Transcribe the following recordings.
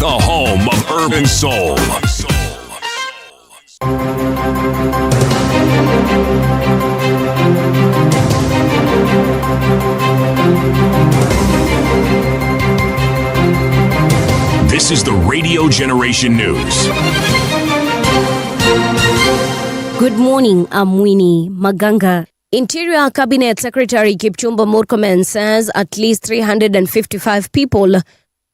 the home of urban soul. This is the Radio Generation News. Good morning, I'm Winnie Maganga. Interior Cabinet Secretary Kipchumba Murkomen says at least 355 people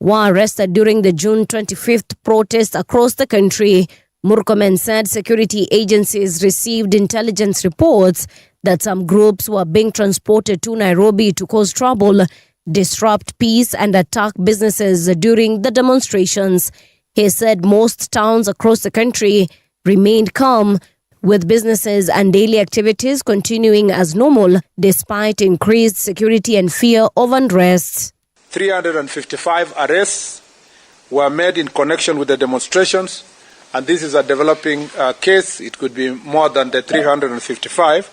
were arrested during the June 25th protest across the country. Murkomen said security agencies received intelligence reports that some groups were being transported to Nairobi to cause trouble, disrupt peace and attack businesses during the demonstrations. He said most towns across the country remained calm, with businesses and daily activities continuing as normal despite increased security and fear of unrest. 355 arrests were made in connection with the demonstrations, and this is a developing case. It could be more than the 355.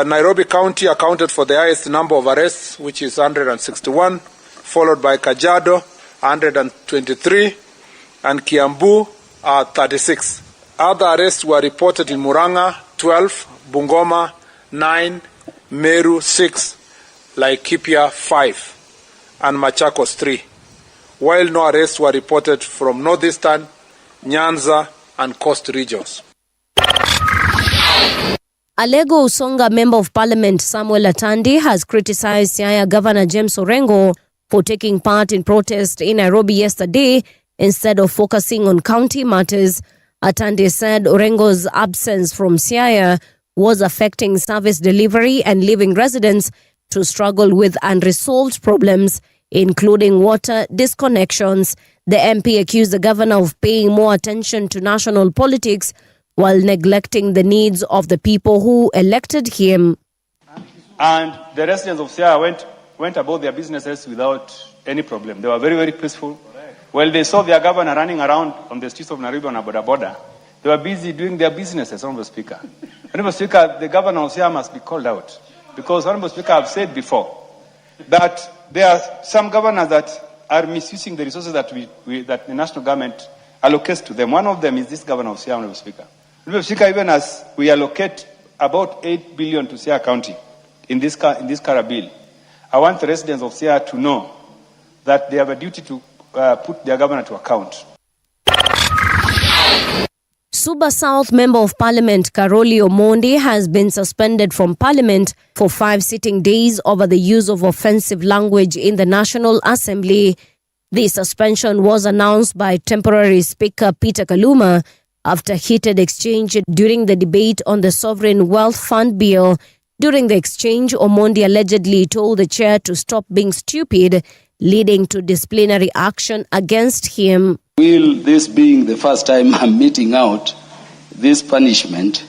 Nairobi County accounted for the highest number of arrests, which is 161, followed by Kajiado, 123, and Kiambu, 36. Other arrests were reported in Murang'a, 12, Bungoma, 9, Meru, 6, Laikipia, 5, and Machakos, 3, while no arrests were reported from Northeastern, Nyanza, and Coast regions. Alego Usonga Member of Parliament Samuel Atandi has criticized Siaya Governor James Orengo for taking part in protest in Nairobi yesterday instead of focusing on county matters. Atandi said Orengo's absence from Siaya was affecting service delivery and leaving residents to struggle with unresolved problems, including water disconnections. The MP accused the governor of paying more attention to national politics while neglecting the needs of the people who elected him. And the residents of Siaya went about their businesses without any problem. They were very, very peaceful. Well, they saw their governor running around on the streets of Nairobi on a border. They were busy doing their businesses, Honorable Speaker. Honorable Speaker, the governor of Siaya must be called out. Because, Honorable Speaker, I've said before that there are some governors that are misusing the resources that that the national government allocates to them. One of them is this governor of Siaya, Honorable Speaker. Honorable Speaker, even as we allocate about 8 billion to Siaya County in this Kara bill, I want the residents of Siaya to know that they have a duty to put their governor to account. Suba South Member of Parliament Karoli Omondi has been suspended from Parliament for 5 sitting days over the use of offensive language in the National Assembly. The suspension was announced by temporary Speaker Peter Kaluma after heated exchange during the debate on the Sovereign Wealth Fund bill. During the exchange, Omondi allegedly told the chair to stop being stupid, leading to disciplinary action against him. Will this being the first time I'm meeting out this punishment,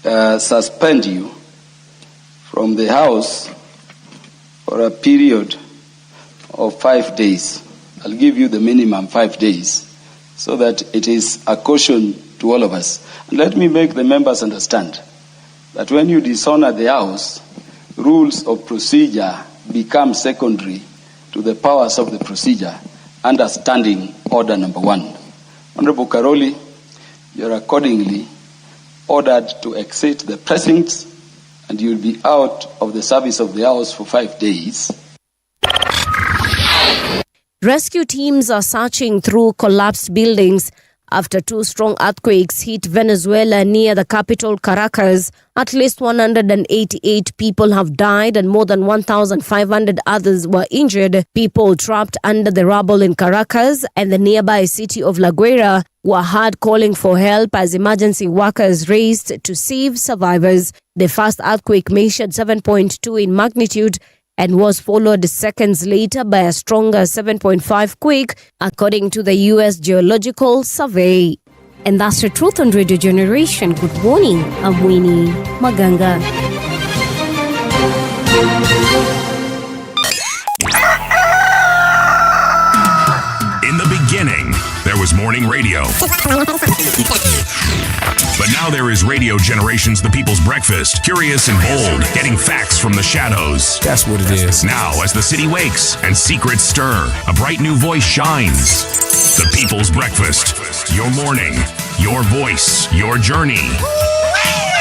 suspend you from the House for a period of 5 days. I'll give you the minimum 5 days so that it is a caution to all of us. And let me make the members understand that when you dishonor the House, rules of procedure become secondary to the powers of the procedure under Standing Order Number 1. Honorable Karoli, you are accordingly ordered to exit the precincts and you will be out of the service of the House for 5 days. Rescue teams are searching through collapsed buildings after 2 strong earthquakes hit Venezuela near the capital Caracas. At least 188 people have died and more than 1,500 others were injured. People trapped under the rubble in Caracas and the nearby city of La Guaira were heard calling for help as emergency workers raced to save survivors. The first earthquake measured 7.2 in magnitude and was followed seconds later by a stronger 7.5 quake, according to the U.S. Geological Survey. And that's the truth on Radio Generation. Good morning, I'm Winnie Maganga. In the beginning, there was morning radio. But now there is Radio Generations, the people's breakfast. Curious and bold, getting facts from the shadows. That's what it is. Now, as the city wakes and secrets stir, a bright new voice shines. The people's people's breakfast. Your morning, your voice, your journey.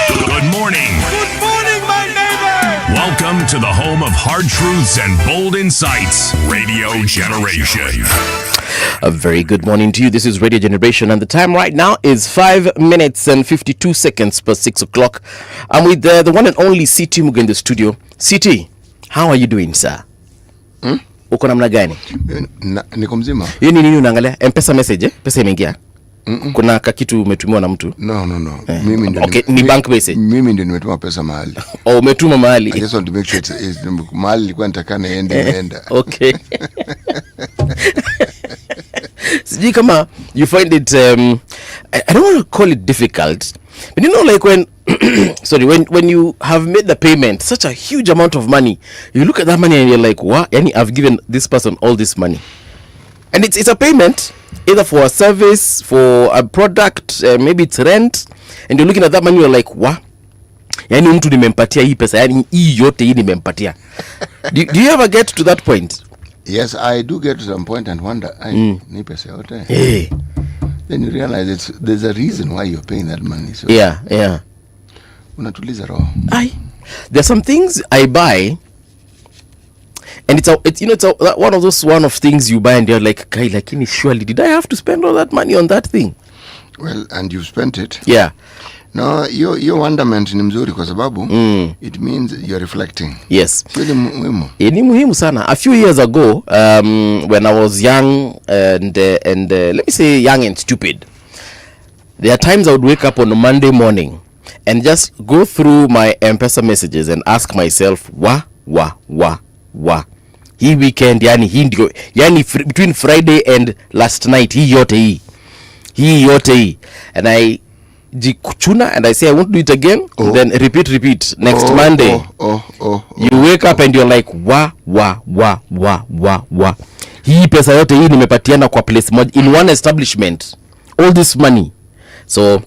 Good morning. Good morning, my neighbor. Welcome to the home of hard truths and bold insights, Radio Generation. A very good morning to you. This is Radio Generation, and the time right now is 5 minutes and 52 seconds per 6 o'clock. I'm with the one and only CT Mugo in the studio. CT, how are you doing, sir? Uko namna gani? Niko mzima. Hiyo ni nini unaangalia? M-Pesa message, pesa imeingia? Kuna kakitu umetumiwa na mtu? No. Mimi ndio. Okay, ni bank message. Mimi ndio nimetuma pesa mahali. Oh, umetuma mahali. I just want to make sure it's mahali nilikuwa nataka niende. Okay. Sijui kama you find it I don't want to call it difficult, but you know, like when when you have made the payment, such a huge amount of money, you look at that money and you're like, what? Yani, I've given this person all this money, and it's a payment either for a service, for a product, maybe it's rent, and you're looking at that money, you're like, what? Yani mtu nimempatia hii pesa, yani hii yote hii nimempatia. Do you ever get to that point? Yes, I do get to some point and wonder, ni pesa yote. Hey. Then you realize there's a reason why you're paying that money. So Yeah. Unatuliza roho. There's some things I buy, and it's one of things you buy and you're like, Kai, lakini surely did I have to spend all that money on that thing? Well, and you've spent it. Yeah. No, your wonderment ni mzuri kwa sababu it means you're reflecting. Yes. Ni muhimu. Ni muhimu sana. A few years ago, when I was young and let me say young and stupid, there are times I would wake up on a Monday morning and just go through my M-Pesa messages and ask myself, wa. Hii weekend, yani between Friday and last night, hii yote hii. And I jikuchuna and I say I won't do it again. Then repeat next Monday. You wake up and you're like, wa. Hii pesa yote hii nimepatiana kwa place moja in one establishment. All this money. So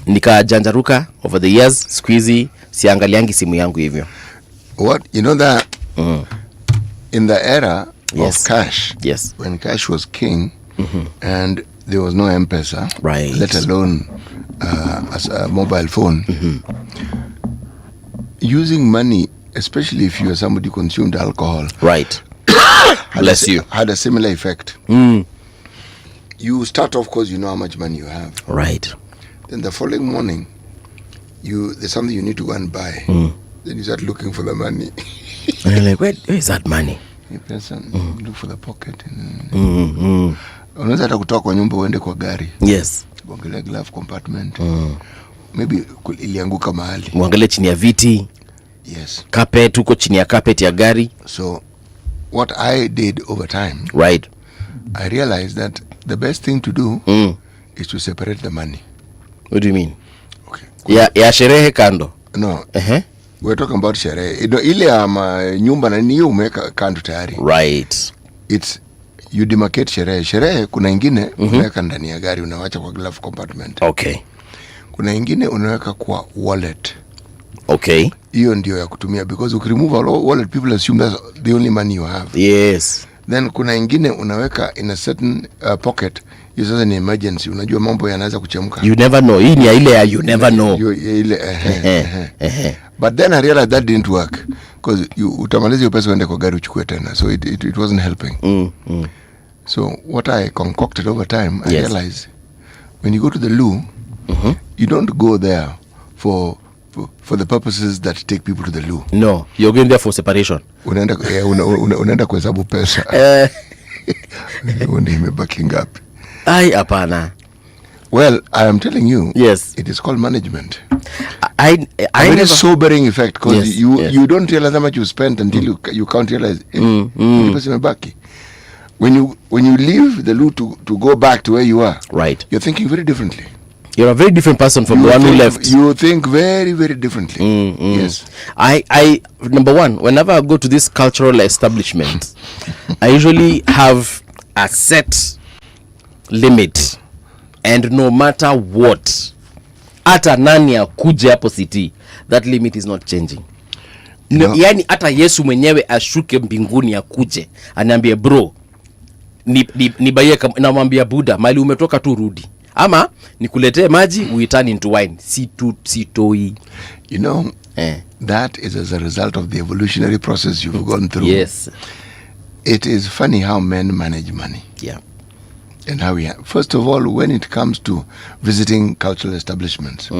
nikajanjaruka over the years, squeezy, siangaliangi simu yangu hivyo. What you know that in the era of cash, yes, when cash was king, and there was no M-Pesa, right, let alone as a mobile phone, using money, especially if you are somebody who consumed alcohol, right, had a similar effect. You start off because you know how much money you have, right. Then the following morning, there's something you need to go and buy. Then you start looking for the money. And you're like, where is that money? Look for the pocket. Unaweza hata kutoka kwa nyumba uende kwa gari. Yes. Uangalie glove compartment. Maybe ilianguka mahali. Uangalie chini ya viti. Yes. Carpet, uko chini ya carpet ya gari. So what I did over time, right, I realized that the best thing to do is to separate the money. What do you mean? Okay. Ya sherehe kando. No. We're talking about sherehe. Ile nyumba na niyo umeweka kando tayari. Right. It's you demarcate sherehe. Sherehe kuna ingine unaweka ndani ya gari, unawacha kwa glove compartment. Okay. Kuna ingine unaweka kwa wallet. Okay. Hiyo ndio ya kutumia, because ukiremove a wallet, people assume that's the only money you have. Yes. Then kuna ingine unaweka in a certain pocket. Hiyo sasa ni emergency. Unajua mambo yanaweza kuchemka. You never know. Hii ni ile ya you never know. But then I realized that didn't work, because utamaliza hiyo pesa uende kwa gari uchukue tena. So it wasn't helping. So what I concocted over time, I realized when you go to the loo, you don't go there for the purposes that take people to the loo. No, you're going there for separation. Unaenda kuhesabu pesa. Unaenda imebaki ngapi? Ai, hapana. Well, I am telling you, yes, it is called management. I very sobering effect, because you don't realize how much you spent until you can't realize. When you leave the loo to go back to where you are, right, you're thinking very differently. You're a very different person from the one who left. You think very, very differently. Yes. I number one, whenever I go to this cultural establishment, I usually have a set limit, and no matter what, hata nani akuje hapo city, that limit is not changing. No. Yani hata Yesu mwenyewe ashuke mbinguni akuje aniambie, bro, nibaie namwambia Buddha mali umetoka tu rudi, ama nikuletee maji we turn into wine. Sitoi. You know, that is as a result of the evolutionary process you've gone through. Yes. It is funny how men manage money. Yeah. And how first of all, when it comes to visiting cultural establishments,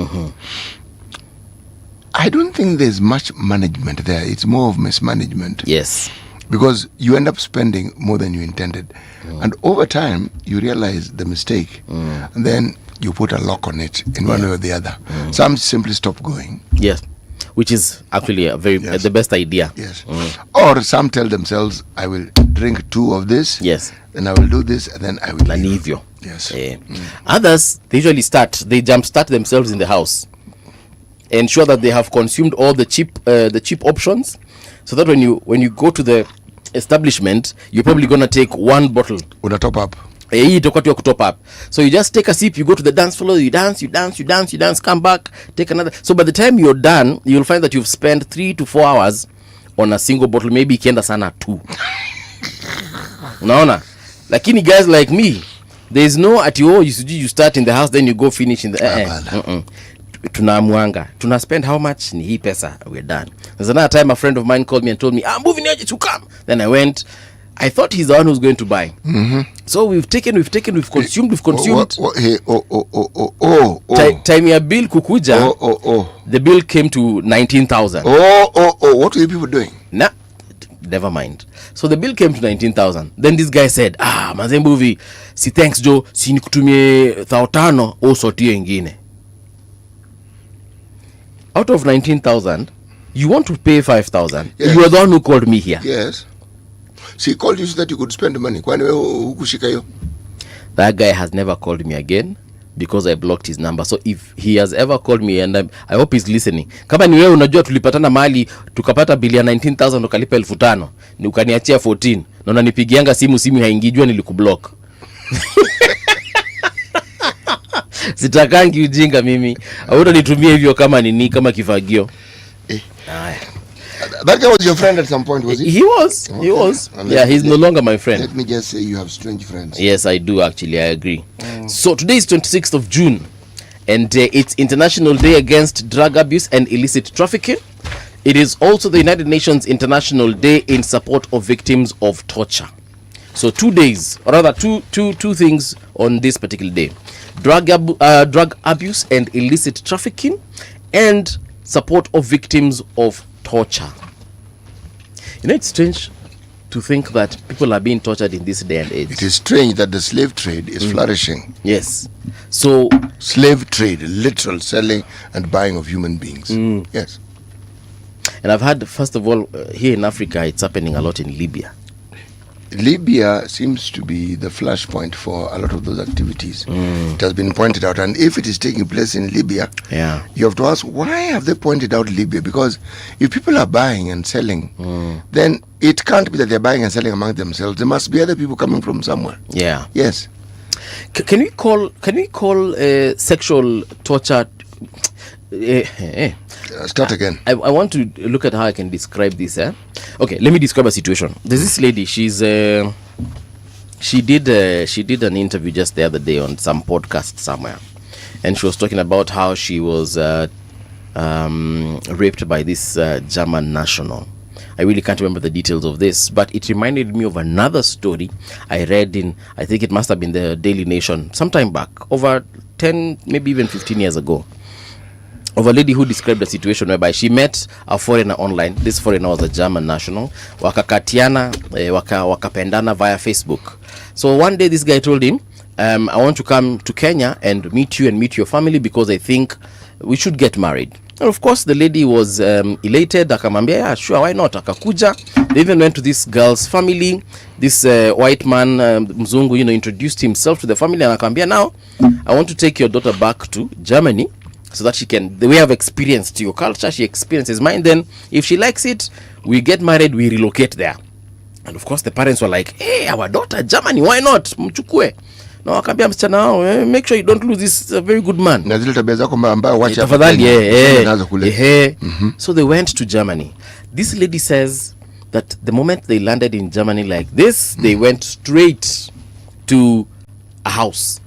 I don't think there's much management there. It's more of mismanagement. Yes. Because you end up spending more than you intended. And over time, you realize the mistake. And then you put a lock on it in one way or the other. Some simply stop going. Yes. Which is actually the best idea. Yes. Or some tell themselves, I will drink 2 of this. Yes. Then I will do this, and then I will leave you. Yes. Others, they usually they jumpstart themselves in the house. Ensure that they have consumed all the cheap options, so that when you go to the establishment, you're probably gonna take 1 bottle. With a top up. Top up. So you just take a sip, you go to the dance floor, you dance, come back, take another. So by the time you're done, you'll find that you've spent 3 to 4 hours on a single bottle, maybe ikienda sana 2. Unaona? Lakini guys like me, there's no you start in the house, then you go finish in the tunamwanga. Tuna spend how much? Ni hii pesa, we're done. There's another time a friend of mine called me and told me, I'm moving here to come. Then I went. I thought he's the one who's going to buy. So we've consumed. Time your bill kukuja. The bill came to 19,000. What were you people doing? Nah, never mind. So the bill came to 19,000. Then this guy said, manze movie, si thanks Joe, si nikutumie 1,500 o sotie ingine. Out of 19,000, you want to pay 5,000. Yes. You are the one who called me here. Yes. So he called you so that you could spend the money. Kwani wewe hukushika hiyo? That guy has never called me again because I blocked his number. So if he has ever called me, and I hope he's listening. Kama ni wewe unajua tulipatana mahali tukapata bili ya 19,000 ukalipa 5,000 ni ukaniachia 14 na unanipigianga simu haingijua nilikublock. Sitakangi ujinga mimi. Hautanitumia hivyo kama kama kifagio. That guy was your friend at some point, was he? He was. Yeah, he's no longer my friend. Let me just say you have strange friends. Yes, I do actually. I agree. So today is 26th of June, and it's International Day Against Drug Abuse and Illicit Trafficking. It is also the United Nations International Day in support of victims of torture. So 2 days, or rather two things on this particular day: drug abuse and illicit trafficking, and support of victims of torture. You know, it's strange to think that people are being tortured in this day and age. It is strange that the slave trade is flourishing. Yes. So slave trade, literal selling and buying of human beings. Yes. And I've heard, first of all, here in Africa, it's happening a lot in Libya. Libya seems to be the flashpoint for a lot of those activities. It has been pointed out, and if it is taking place in Libya, you have to ask, why have they pointed out Libya? Because if people are buying and selling, then it can't be that they're buying and selling among themselves. There must be other people coming from somewhere. Yeah. Yes. Can we call sexual torture? Start again. I want to look at how I can describe this. Okay, let me describe a situation. There's this lady. She's she did an interview just the other day on some podcast somewhere, and she was talking about how she was raped by this German national. I really can't remember the details of this, but it reminded me of another story I read in, I think it must have been the Daily Nation sometime back, over 10, maybe even 15 years ago, of a lady who described a situation whereby she met a foreigner online. This foreigner was a German national. Wakakatiana, wakapendana via Facebook. So one day this guy told him, I want to come to Kenya and meet you and meet your family because I think we should get married. And of course the lady was elated. Akamwambia, yeah, sure, why not? Akakuja. They even went to this girl's family. This white man, mzungu, introduced himself to the family, and akamwambia, now I want to take your daughter back to Germany so that she can, the way I've experienced your culture, she experiences mine. Then if she likes it, we get married, we relocate there. And of course the parents were like, hey, our daughter Germany, why not? Mchukue. No, akambia msichana wao, make sure you don't lose this very good man. Na zile tabia zako mbaya wacha tafadhali. So they went to Germany. This lady says that the moment they landed in Germany like this, they went straight to a house.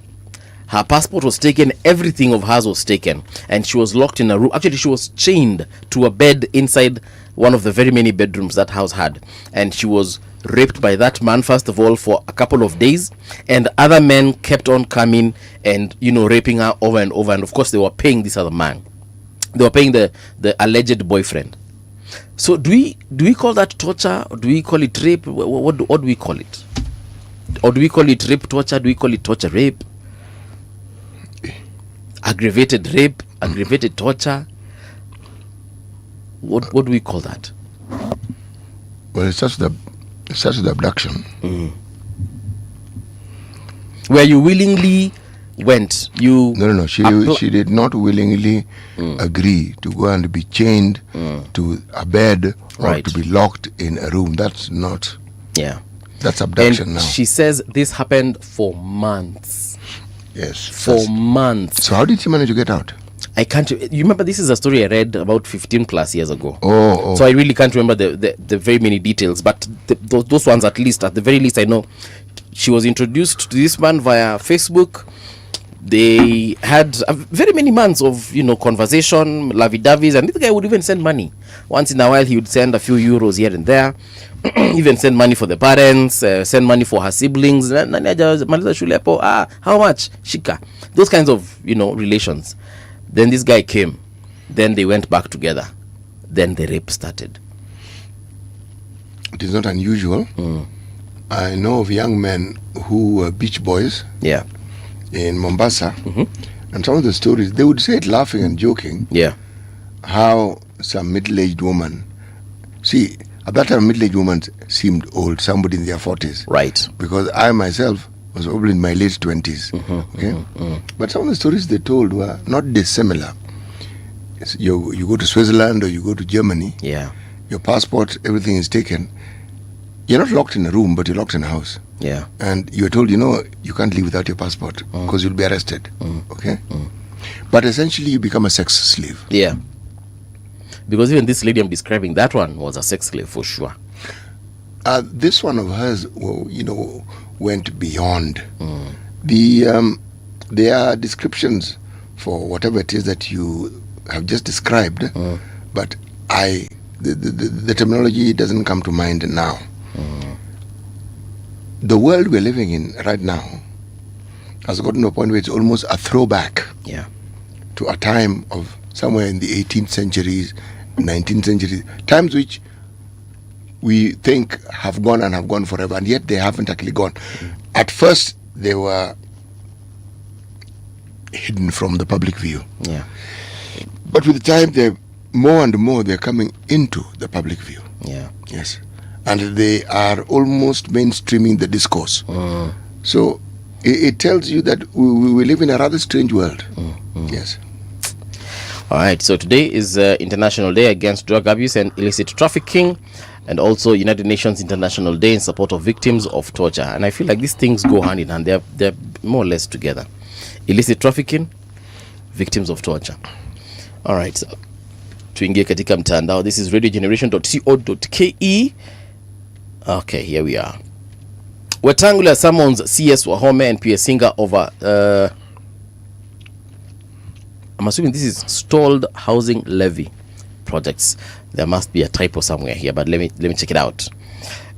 Her passport was taken, everything of hers was taken, and she was locked in a room. Actually, she was chained to a bed inside one of the very many bedrooms that house had, and she was raped by that man first of all for a couple of days, and other men kept on coming and raping her over and over, and of course they were paying this other man. They were paying the alleged boyfriend. So do we call that torture, or do we call it rape? What do we call it? Or do we call it rape torture? Do we call it torture rape? Aggravated rape, aggravated torture. What do we call that? Well, it's just the abduction. Where you willingly went. No. She did not willingly agree to go and be chained to a bed or to be locked in a room. That's not. Yeah. That's abduction and now. She says this happened for months. Yes. For months. So how did she manage to get out? I can't. You remember, this is a story I read about 15 plus years ago. Oh. So I really can't remember the very many details, but those ones, at the very least, I know. She was introduced to this man via Facebook. They had very many months of conversation, lovey-doveys, and this guy would even send money. Once in a while, he would send a few euros here and there, even send money for the parents, send money for her siblings. How much? Shika. Those kinds of relations. Then this guy came. Then they went back together. Then the rape started. It is not unusual. I know of young men who were beach boys. Yeah. In Mombasa, and some of the stories, they would say it laughing and joking. Yeah. How some middle-aged woman, at that time, middle-aged woman seemed old, somebody in their 40s. Right. Because I myself was probably in my late 20s. But some of the stories they told were not dissimilar. You go to Switzerland or you go to Germany. Yeah. Your passport, everything is taken. You're not locked in a room, but you're locked in a house. Yeah. And you're told, you can't leave without your passport because you'll be arrested. Okay? But essentially, you become a sex slave. Yeah. Because even this lady I'm describing, that one was a sex slave for sure. This one of hers, went beyond. There are descriptions for whatever it is that you have just described, but the terminology doesn't come to mind now. The world we're living in right now has gotten to a point where it's almost a throwback to a time of somewhere in the 18th centuries, 19th centuries, times which we think have gone forever, and yet they haven't actually gone. At first, they were hidden from the public view. Yeah. But with the time, more and more they're coming into the public view. Yeah. Yes. And they are almost mainstreaming the discourse. So it tells you that we live in a rather strange world. Yes. All right. So today is International Day Against Drug Abuse and Illicit Trafficking, and also United Nations International Day in support of victims of torture. And I feel like these things go hand in hand. They're more or less together. Illicit trafficking, victims of torture. All right. So, tuingie katika mtandao. This is radiogeneration.co.ke. Okay, here we are. Wetangula summons CS Wahome and PS Singer over I'm assuming this is stalled housing levy projects. There must be a typo somewhere here, but let me check it out.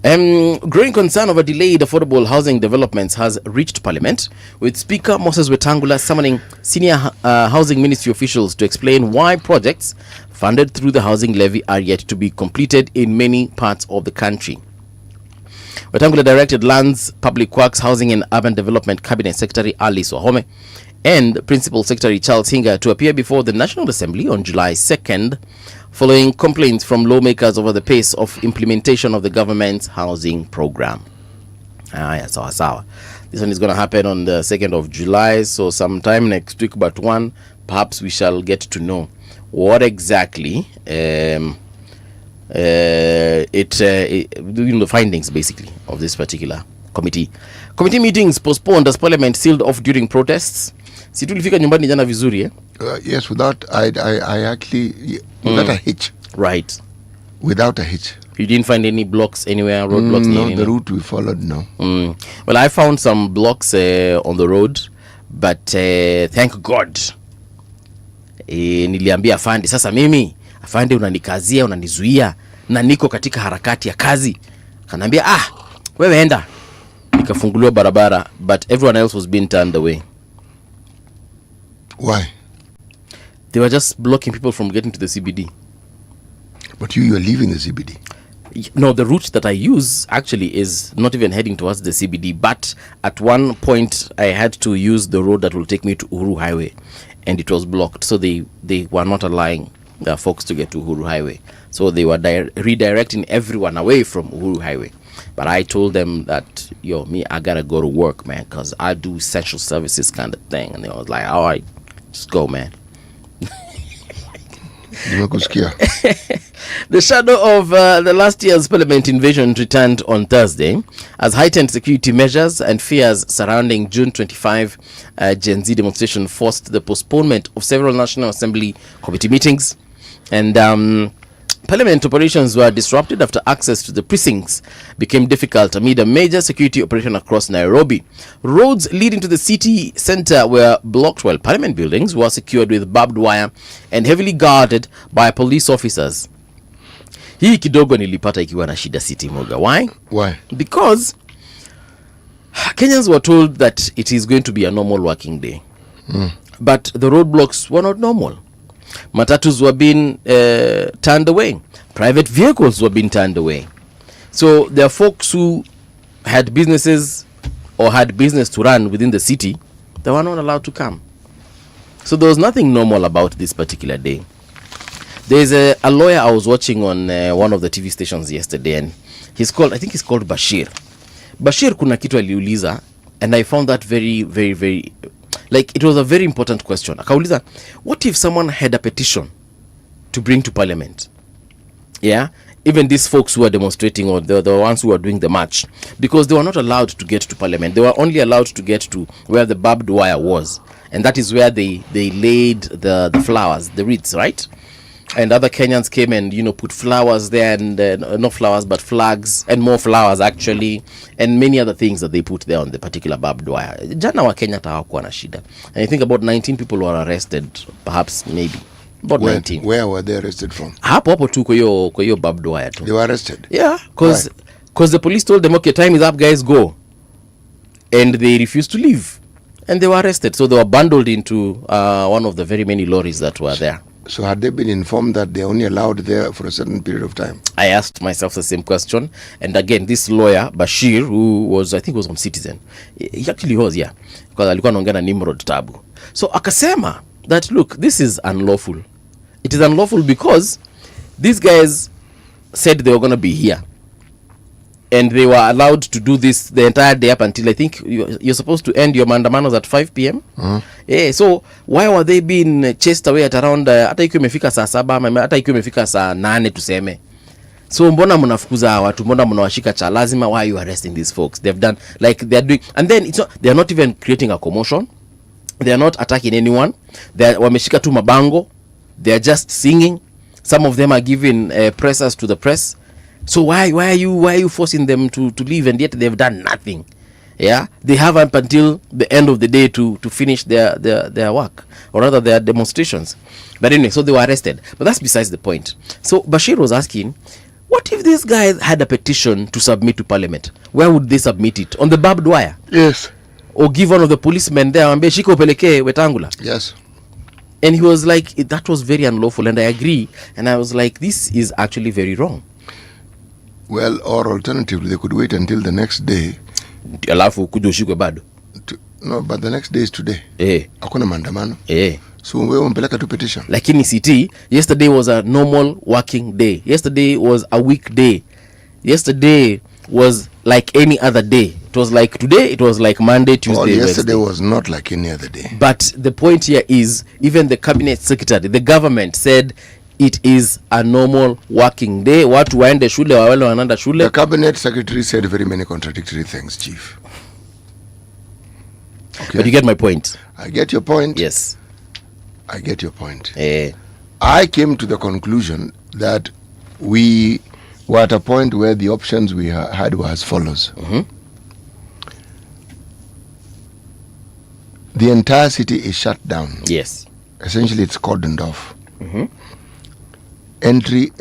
Growing concern over delayed affordable housing developments has reached Parliament, with Speaker Moses Wetangula summoning senior housing ministry officials to explain why projects funded through the housing levy are yet to be completed in many parts of the country. Wetangula directed Lands, Public Works, Housing and Urban Development Cabinet Secretary Alice Wahome and Principal Secretary Charles Hinga to appear before the National Assembly on July 2nd, following complaints from lawmakers over the pace of implementation of the government's housing program. Sawa. This one is going to happen on the 2nd of July, so sometime next week, but perhaps we shall get to know what exactly the findings basically of this particular committee. Committee meetings postponed as Parliament sealed off during protests. Si tulifika nyumbani jana vizuri eh? Yes, without a hitch. Right. Without a hitch. You didn't find any blocks anywhere, roadblocks? No, the route we followed, no. Well, I found some blocks on the road, but thank God. Niliambia afande, sasa mimi afande unanikazia, unanizuia na niko katika harakati ya kazi. Kanambia wewe enda. Nikafunguliwa barabara, but everyone else was being turned away. Why? They were just blocking people from getting to the CBD. But you are leaving the CBD. No, the route that I use actually is not even heading towards the CBD, but at one point I had to use the road that will take me to Uhuru Highway, and it was blocked. So they were not allowing the folks to get to Uhuru Highway. So they were redirecting everyone away from Uhuru Highway. But I told them that, I gotta go to work, man, because I do essential services kind of thing. And they was like, all right, just go, man. The shadow of the last year's parliament invasion returned on Thursday as heightened security measures and fears surrounding June 25 Gen Z demonstration forced the postponement of several National Assembly committee meetings. And parliament operations were disrupted after access to the precincts became difficult amid a major security operation across Nairobi. Roads leading to the city center were blocked while parliament buildings were secured with barbed wire and heavily guarded by police officers. Hii kidogo nilipata ikiwa na shida City Moga. Why? Because Kenyans were told that it is going to be a normal working day. But the roadblocks were not normal. Matatus were being turned away. Private vehicles were being turned away. So there are folks who had businesses or had business to run within the city that were not allowed to come. So there was nothing normal about this particular day. There's a lawyer I was watching on one of the TV stations yesterday, and I think he's called Bashir. Bashir kuna kitu aliuliza, and I found that very, very, very, like it was a very important question. Akauliza, what if someone had a petition to bring to parliament? Yeah, even these folks who are demonstrating, or the ones who are doing the march, because they were not allowed to get to parliament. They were only allowed to get to where the barbed wire was, and that is where they laid the flowers, the wreaths, right? And other Kenyans came and put flowers there, and not flowers but flags, and more flowers actually, and many other things that they put there on the particular barbed wire. Jana wa Kenya hawakuwa na shida, and I think about 19 people were arrested, perhaps, maybe about 19. Where were they arrested from? Hapo tu kwa hiyo barbed wire tu. They were arrested? Yeah, because the police told them, okay, time is up, guys, go, and they refused to leave, and they were arrested. So they were bundled into one of the very many lorries that were there. So had they been informed that they're only allowed there for a certain period of time? I asked myself the same question. And again, this lawyer, Bashir, who was, I think was from Citizen. He actually was, yeah. Because alikuwa anaongea na Nimrod Tabu. So akasema that, look, this is unlawful. It is unlawful because these guys said they were going to be here. And they were allowed to do this the entire day up until, I think, you're supposed to end your mandamanos at 5 p.m. Yeah, so why were they being chased away at around hata ikiwa imefika saa 7 hata ikiwa imefika saa 8 tuseme? So mbona mnafukuza watu, mbona mnawashika cha lazima? Why are you arresting these folks? They've done, like, they're doing, and then they're not even creating a commotion. They're not attacking anyone. They're wameshika tu mabango. They're just singing. Some of them are giving pressers to the press. So why are you forcing them to leave, and yet they've done nothing? Yeah, they have up until the end of the day to finish their work, or rather their demonstrations. But anyway, so they were arrested. But that's besides the point. So Bashir was asking, what if these guys had a petition to submit to parliament? Where would they submit it? On the barbed wire? Yes. Or give one of the policemen there and shiko peleke Wetangula? Yes. And he was like, that was very unlawful, and I agree. And I was like, this is actually very wrong. Well, or alternatively, they could wait until the next day. Alafu kuja ushikwe bado. No, but the next day is today. Hakuna maandamano. So wewe umpeleka tu petition. Lakini CT, yesterday was a normal working day. Yesterday was a weekday. Yesterday was like any other day. It was like today, it was like Monday, Tuesday, yesterday Wednesday. was not like any other day. But the point here is, even the cabinet secretary, the government said it is a normal working day. Watu waende shule, wawele wanaenda shule. The cabinet secretary said very many contradictory things, Chief. Okay. But you get my point. I get your point. Yes. I get your point. I came to the conclusion that we we're at a point where the options we had were as follows. The entire city is shut down. Yes. Essentially, it's cordoned off. Entry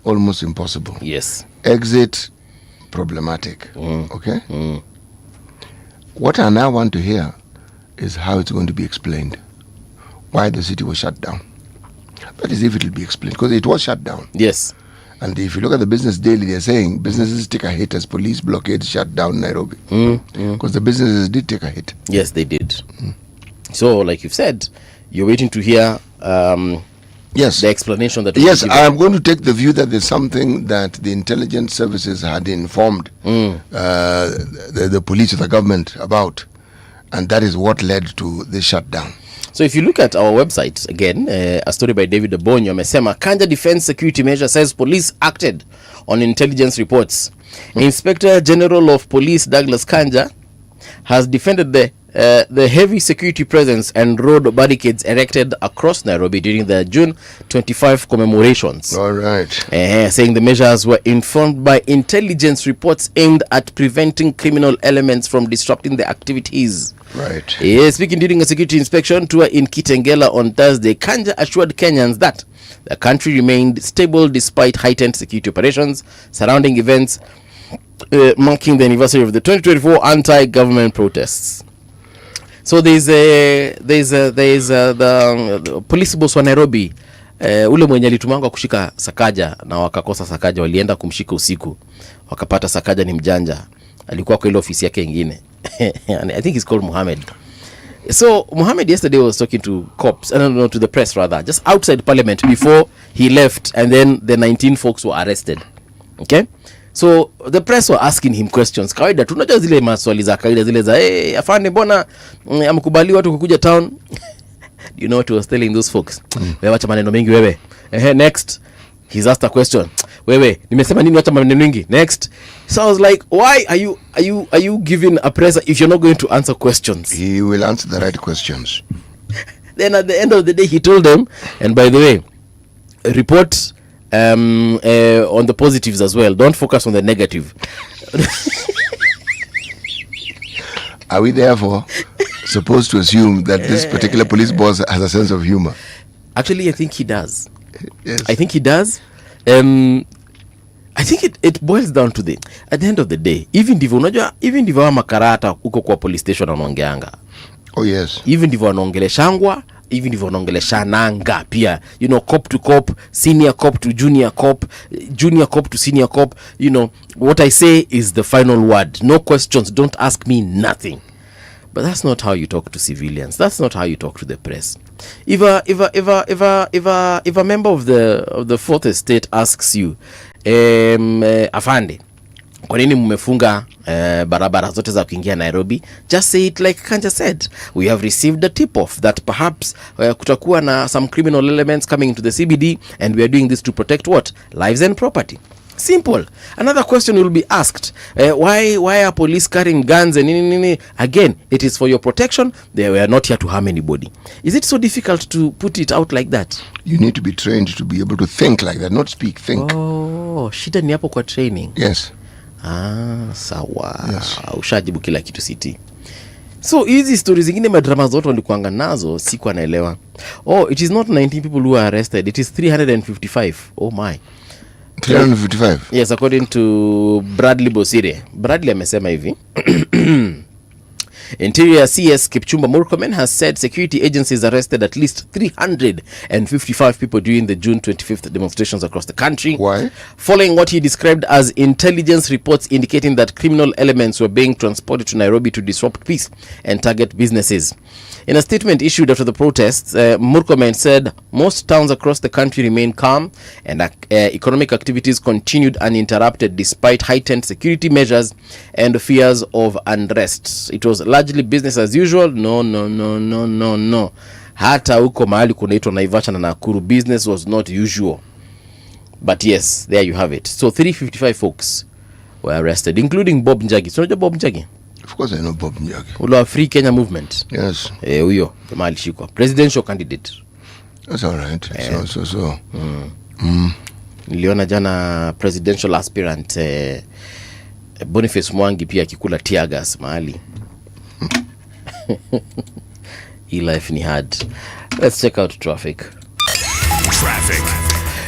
almost impossible. Yes. Exit problematic. Okay? What I now want to hear is how it's going to be explained. Why the city was shut down. That is if it will be explained, because it was shut down. Yes. And if you look at the Business Daily, they're saying businesses take a hit as police blockades shut down Nairobi. Because the businesses did take a hit. Yes, they did. So, like you've said, you're waiting to hear yes, the explanation that. Yes, I'm going to take the view that there's something that the intelligence services had informed the police or the government about, and that is what led to the shutdown. So if you look at our website, again, a story by David Abonyo, amesema Kanja Defense Security Measure says police acted on intelligence reports. Inspector General of Police Douglas Kanja has defended the heavy security presence and road barricades erected across Nairobi during the June 25 commemorations. All right. Saying the measures were informed by intelligence reports aimed at preventing criminal elements from disrupting the activities. Right. Speaking during a security inspection tour in Kitengela on Thursday, Kanja assured Kenyans that the country remained stable despite heightened security operations surrounding events marking the anniversary of the 2024 anti-government protests. So there's the police boss wa Nairobi, ule mwenye alitumanga kushika Sakaja na wakakosa Sakaja, walienda kumshika usiku, wakapata Sakaja ni mjanja, alikuwa kwa ile ofisi yake nyingine. I think he's called Mohammed. So Mohammed yesterday was talking to cops, I don't know, to the press rather, just outside parliament before he left, and then the 19 folks were arrested. Okay? So the press were asking him questions. Kawaida tunajua zile maswali za kawaida zile za afande mbona amkubali watu kukuja town. You know what he was telling those folks? Wewe acha maneno mengi wewe. Next he's asked a question. Wewe nimesema nini acha maneno mengi? Next. So I was like, why are you giving a pressure if you're not going to answer questions? He will answer the right questions. Then at the end of the day he told them, and by the way, report on the positives as well, don't focus on the negative. Are we therefore supposed to assume that this particular police boss has a sense of humor? Actually, I think he does. Yes. I think he does. I think it boils down to at the end of the day, even ndivyo makarata huko kwa police station wanaongeanga. Oh yes. Even ndivyo wanaongeleshangwa, even ndivyo wanaongeleshananga pia, you know, cop to cop, senior cop to junior cop to senior cop. You know, what I say is the final word. No questions, don't ask me nothing. But that's not how you talk to civilians. That's not how you talk to the press. If a member of the fourth estate asks you, afande, kwa nini mmefunga barabara zote za kuingia Nairobi? Just say it like Kanja said. We have received a tip-off that perhaps kutakuwa na some criminal elements coming into the CBD, and we are doing this to protect what? Lives and property. Simple. Another question will be asked, why are police carrying guns and again, it is for your protection. They were not here to harm anybody. Is it so difficult to put it out like that? You need to be trained to be able to think like that, not speak, think. Oh, shida ni hapo kwa training. Yes. Sawa. Yes. Ushajibu kila kitu city. So hizi stories zingine madrama zote walikuanga nazo siku anaelewa. Oh, it is not 19 people who are arrested, it is 355. Oh my. 355. Yes, according to Bradley Bosire. Bradley amesema hivi. Interior CS Kipchumba Murkomen has said security agencies arrested at least 355 people during the June 25th demonstrations across the country. Why? Following what he described as intelligence reports indicating that criminal elements were being transported to Nairobi to disrupt peace and target businesses. In a statement issued after the protests, Murkomen said most towns across the country remain calm and economic activities continued uninterrupted despite heightened security measures and fears of unrest. It was largely business as usual. No. Hata huko mahali kunaitwa Naivasha na Nakuru, business was not usual. But yes, there you have it. So 355 folks were arrested, including Bob Njagi. So unajua Bob Njagi? Of course I know Bob Njagi. Ule wa Free Kenya Movement. Yes. Huyo jamaa alishikwa. Presidential candidate. That's all right. Niliona jana presidential aspirant Boniface Mwangi pia akikula tear gas mahali. Life ni hard. Let's check out traffic.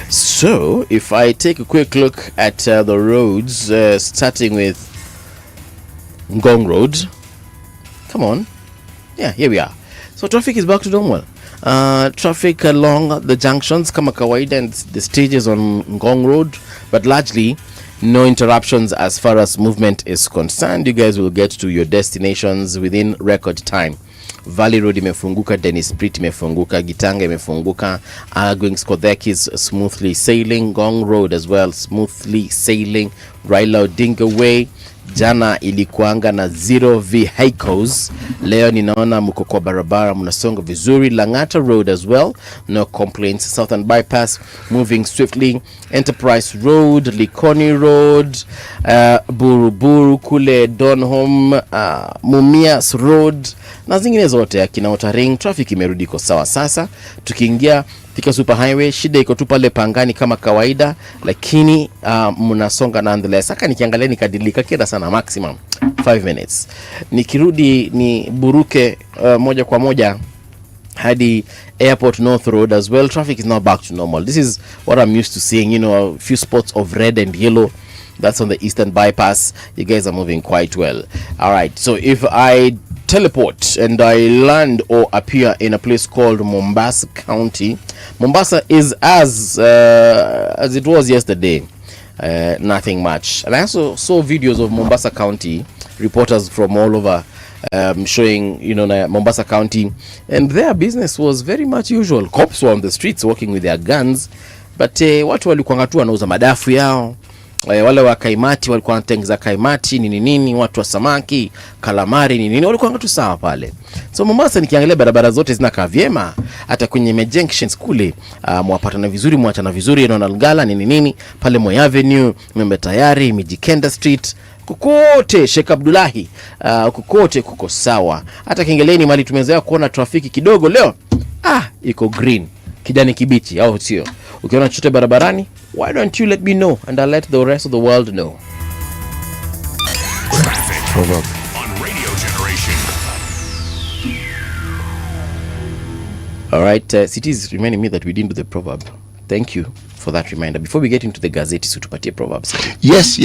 So, if I take a quick look at the roads, starting with Ngong Road. Come on. Yeah, here we are. So traffic is back to normal. Traffic along the junctions kama kawaida and the stages on Ngong Road, but largely no interruptions as far as movement is concerned. You guys will get to your destinations within record time. Valley Road imefunguka, Dennis Pritt imefunguka, Gitanga imefunguka, Going Skodhek is smoothly sailing, Ngong Road as well smoothly sailing, Raila Odinga Way jana ilikuanga na 0 vehicles, leo ninaona mko kwa barabara mnasonga vizuri. Langata Road as well, no complaints. Southern Bypass moving swiftly, Enterprise Road, Likoni Road, Buruburu kule Donholm, Mumias Road na zingine zote akina Otaring. Traffic imerudi kwa sawa sasa. Tukiingia Thika Super Highway, shida iko tu pale Pangani kama kawaida, lakini mnasonga nonetheless. Saka nikiangalia nikadilika kienda sana maximum 5 minutes. Nikirudi ni buruke moja kwa moja hadi Airport North Road as well. Traffic is now back to normal. This is what I'm used to seeing, you know, a few spots of red and yellow. That's on the Eastern Bypass. You guys are moving quite well. All right, so if I teleport and I land or appear in a place called Mombasa County, Mombasa is as it was yesterday. Nothing much. And I also saw videos of Mombasa County, reporters from all over showing, you know, Mombasa County, and their business was very much usual. Cops were on the streets working with their guns, but watu walikuwa tu wanauza madafu yao. Wale wa kaimati walikuwa wanatengeza kaimati nini, watu wa samaki, kalamari nini, walikuwa tu sawa pale. So Mombasa nikiangalia barabara zote zinakaa vyema, hata kwenye junctions kule mwapatana vizuri, mwachana vizuri, Ronald Gala nini pale Moi Avenue, Membe Tayari, Mijikenda Street, kukote Sheikh Abdullahi, kukote kuko sawa. Hata Kingeleni mali tumezoea kuona trafiki kidogo, leo iko green, kijani kibichi au sio? Ukiona chochote barabarani, why don't you let me know and I'll let the rest of the world know. Traffic on Radio Generation. All right, cities reminding me that we didn't do the proverb. Thank you for that reminder. Before we get into the Gazette, so tupatie proverbs. Yes.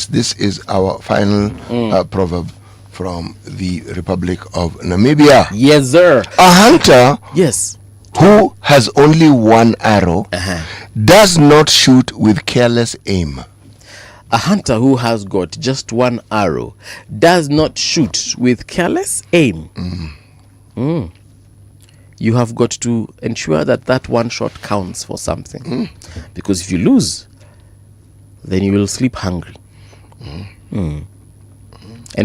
This is our final proverb from the Republic of Namibia. Yes, sir. A hunter, yes, who has only one arrow does not shoot with careless aim. A hunter who has got just one arrow does not shoot with careless aim. You have got to ensure that one shot counts for something. Because if you lose, then you will sleep hungry. And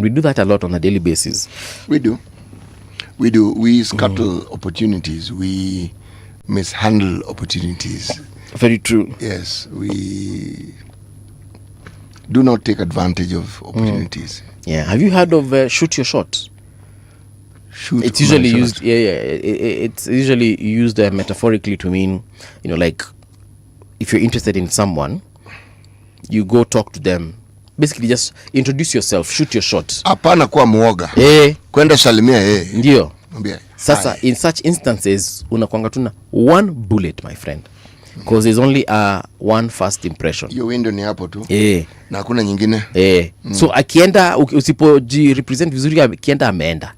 we do that a lot on a daily basis. We do. We scuttle opportunities. We mishandle opportunities. Very true. Yes, we do not take advantage of opportunities. Yeah. Have you heard of shoot your shot? It's usually used. It's usually used metaphorically to mean, you know, like if you're interested in someone, you go talk to them. Basically, just introduce yourself, shoot your shot. Hapana kuwa muoga. Kwenda salimia Ndio. Sasa in such instances unakwanga tuna one bullet, my friend. Because there's only one first impression. Hiyo window ni hapo tu. Na hakuna nyingine. So akienda usipoji represent vizuri akienda ameenda.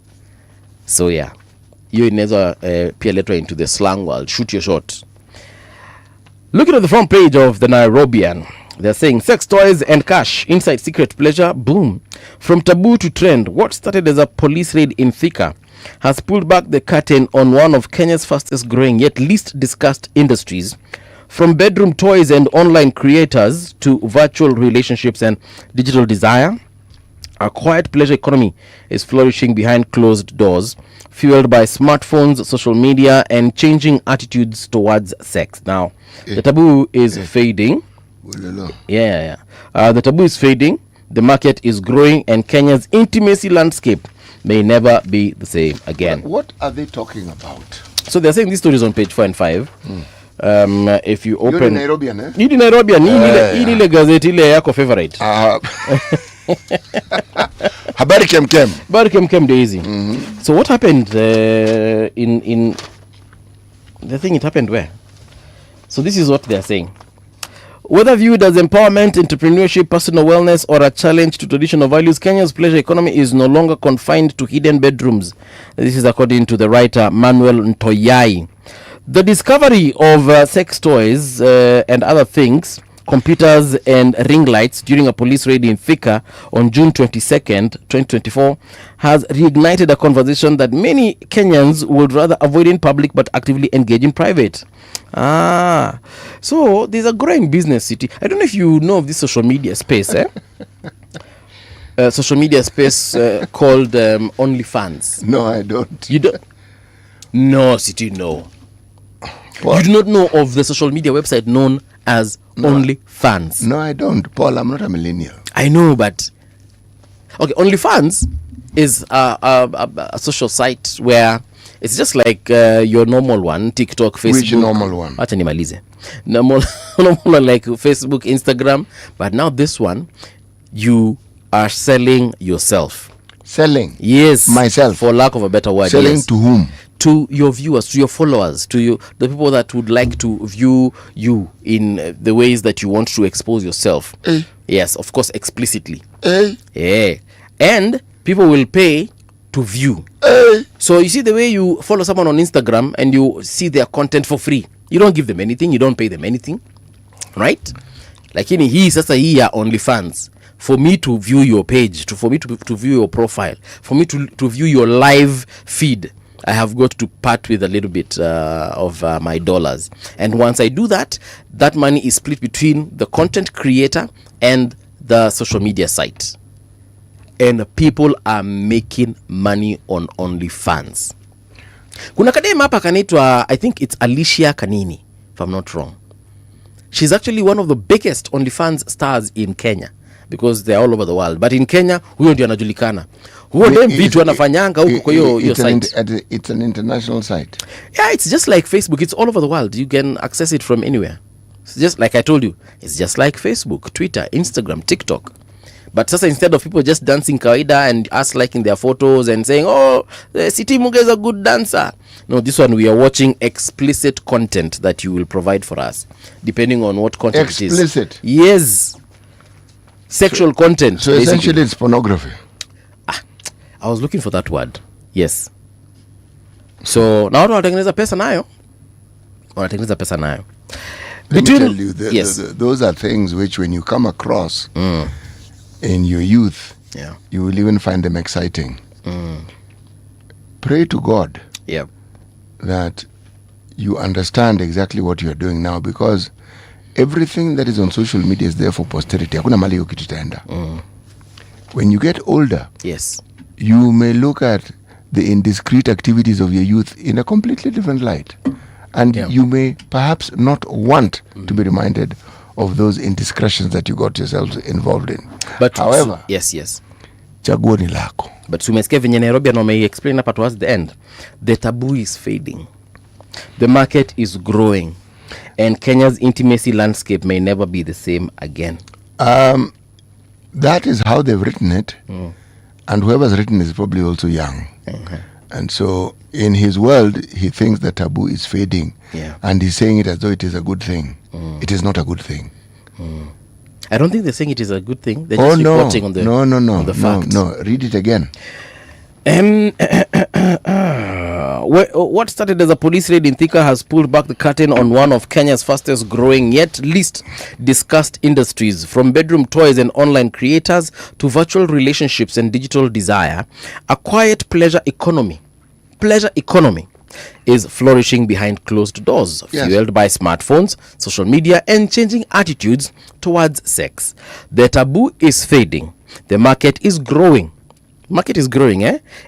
So yeah. Hiyo inaweza pia letwa into the slang world, shoot your shot. Looking at the front page of the Nairobian, they're saying sex toys and cash inside secret pleasure boom. From taboo to trend, what started as a police raid in Thika has pulled back the curtain on one of Kenya's fastest growing yet least discussed industries. From bedroom toys and online creators to virtual relationships and digital desire, a quiet pleasure economy is flourishing behind closed doors, fueled by smartphones, social media, and changing attitudes towards sex. Now, the taboo is fading. The taboo is fading, the market is growing, and Kenya's intimacy landscape may never be the same again. What are they talking about? So they're saying these stories on page 4 and 5. If you You're open Nairobian, eh? Hii ni Nairobian, hii ni ile gazeti ile yako favorite. Habari kem. Habari kem Daisy. So what happened in the thing, it happened where? So this is what they are saying. Whether viewed as empowerment, entrepreneurship, personal wellness, or a challenge to traditional values, Kenya's pleasure economy is no longer confined to hidden bedrooms. This is according to the writer Manuel Ntoyai. The discovery of sex toys and other things, computers and ring lights during a police raid in Thika on June 22nd, 2024, has reignited a conversation that many Kenyans would rather avoid in public but actively engage in private. So there's a growing business city. I don't know if you know of this social media space, social media space called OnlyFans. No, I don't. You don't? No, City, no. What? You do not know of the social media website known as OnlyFans? No, I don't. Paul, I'm not a millennial. I know, but... Okay, OnlyFans is a social site where it's just like your normal one, TikTok, Facebook. Which normal one? Acha nimalize. Normal like Facebook, Instagram. But now this one, you are selling yourself. Selling? Yes. Myself? For lack of a better word. Selling yes. to whom? To your viewers, to your followers, to you, the people that would like to view you in the ways that you want to expose yourself. Yes, of course, explicitly. Yeah. And people will pay to view. So you see the way you follow someone on Instagram and you see their content for free. You don't give them anything, you don't pay them anything, right? Like hii sasa hii ya OnlyFans. For me to view your page, for me to view your profile, for me to view your live feed, I have got to part with a little bit of my dollars. And once I do that, that money is split between the content creator and the social media site. And people are making money on OnlyFans. Kuna kadema hapa kanaitwa, I think it's Alicia Kanini, if I'm not wrong. She's actually one of the biggest OnlyFans stars in Kenya, because they're all over the world. But in Kenya, huyo ndio anajulikana. Huo dem vitu anafanyanga huko kwa hiyo site. It's an international site. Yeah, it's just like Facebook. It's all over the world. You can access it from anywhere. It's just like I told you. It's just like Facebook, Twitter, Instagram, TikTok. But sasa, instead of people just dancing kawaida and us liking their photos and saying, oh, City Muge is a good dancer. No, this one we are watching explicit content that you will provide for us, depending on what content it is. Explicit? Yes. Sexual content. So basically. Essentially it's pornography. I was looking for that word. Yes. So now wanatengeneza pesa nayo. Let me tell you, yes. those are things which when you come across in your youth, you will even find them exciting. Pray to God that you understand exactly what you are doing now, because everything that is on social media is there for posterity. Hakuna mali hiyo kitu itaenda. When you get older, yes, you may look at the indiscreet activities of your youth in a completely different light. And you may perhaps not want to be reminded of those indiscretions that you got yourselves involved in. But however, yes. Chaguo ni lako. But sumesikia venye Nairobi and may explain up towards the end. The taboo is fading. The market is growing. And Kenya's intimacy landscape may never be the same again. That is how they've written it. And whoever's written is probably also young. And so in his world, he thinks the taboo is fading. And he's saying it as though it is a good thing. It is not a good thing. I don't think they're saying it is a good thing. They're just reporting on the fact. No, read it again. What started as a police raid in Thika has pulled back the curtain on one of Kenya's fastest growing yet least discussed industries. From bedroom toys and online creators to virtual relationships and digital desire, a quiet pleasure economy is flourishing behind closed doors, fueled by smartphones, social media, and changing attitudes towards sex. The taboo is fading. The market is growing.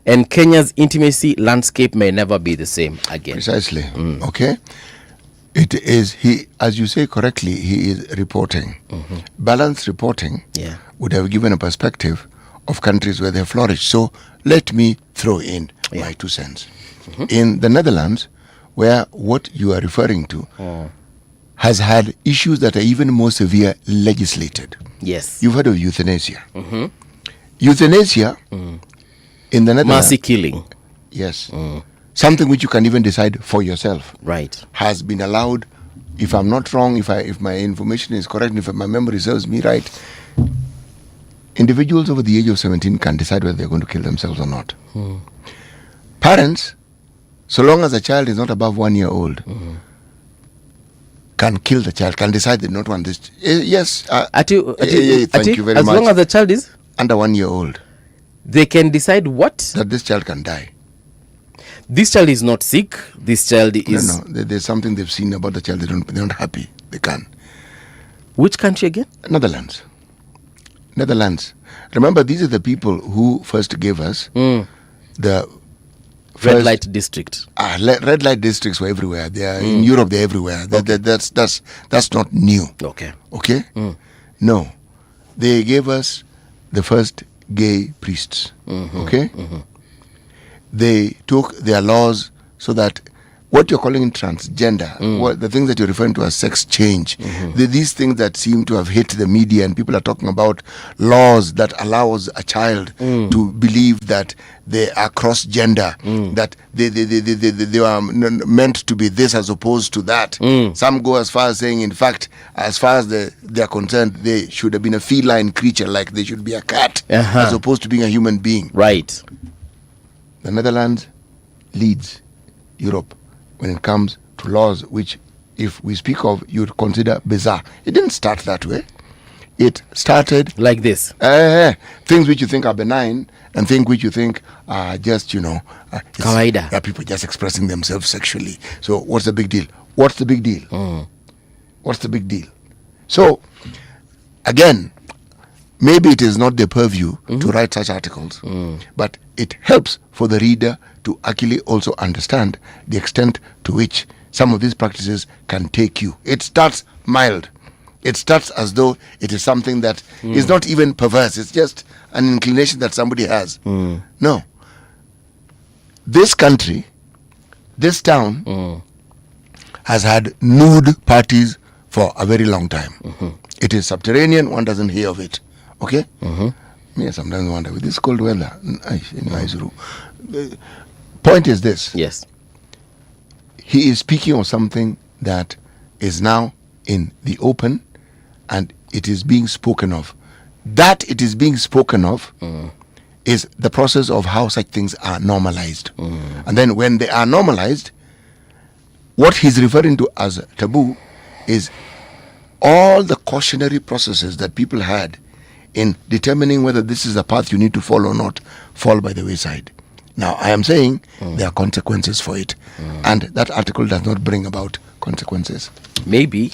And Kenya's intimacy landscape may never be the same again. Precisely. Okay. It is, he, as you say correctly, he is reporting. Balanced reporting would have given a perspective of countries where they flourish. So let me throw in my 2 cents. In the Netherlands, where what you are referring to has had issues that are even more severe legislated. Yes. You've heard of euthanasia. Euthanasia in the Netherlands. Mercy killing. Yes. Something which you can even decide for yourself. Right. Has been allowed, if I'm not wrong, if my information is correct, if my memory serves me right, individuals over the age of 17 can decide whether they're going to kill themselves or not. Parents, so long as a child is not above 1 year old, can kill the child, can decide they don't want this. Yes. Thank you very much. As long as the child is under 1 year old, they can decide what? That this child can die. This child is not sick. This child is... No. There's something they've seen about the child. They're not happy. They can. Which country again? Netherlands. Remember, these are the people who first gave us the red light district. Red light districts were everywhere. They are in Europe. They're everywhere. Okay. That's not new. Okay. No, they gave us the first gay priests. Okay. They took their laws so that what you're calling transgender, what the things that you're referring to as sex change, these things that seem to have hit the media, and people are talking about laws that allows a child to believe that they are cross-gender, that they are meant to be this as opposed to that. Some go as far as saying, in fact, as far as they are concerned, they should have been a feline creature, like they should be a cat, as opposed to being a human being. Right. The Netherlands leads Europe when it comes to laws which, if we speak of, you'd consider bizarre. It didn't start that way. It started like this. Things which you think are benign and things which you think are just, kawaida. People just expressing themselves sexually. So what's the big deal? What's the big deal? So, again, maybe it is not the purview to write such articles, but it helps for the reader to actually also understand the extent to which some of these practices can take you. It starts mild. It starts as though it is something that is not even perverse. It's just an inclination that somebody has. No. This country, this town, has had nude parties for a very long time. It is subterranean. One doesn't hear of it. Okay? Me sometimes wonder, with this cold weather, point is this. Yes. He is speaking of something that is now in the open and it is being spoken of. That it is being spoken of is the process of how such things are normalized. And then when they are normalized, what he's referring to as taboo is all the cautionary processes that people had in determining whether this is a path you need to follow or not, fall by the wayside. Now, I am saying there are consequences for it. And that article does not bring about consequences. Maybe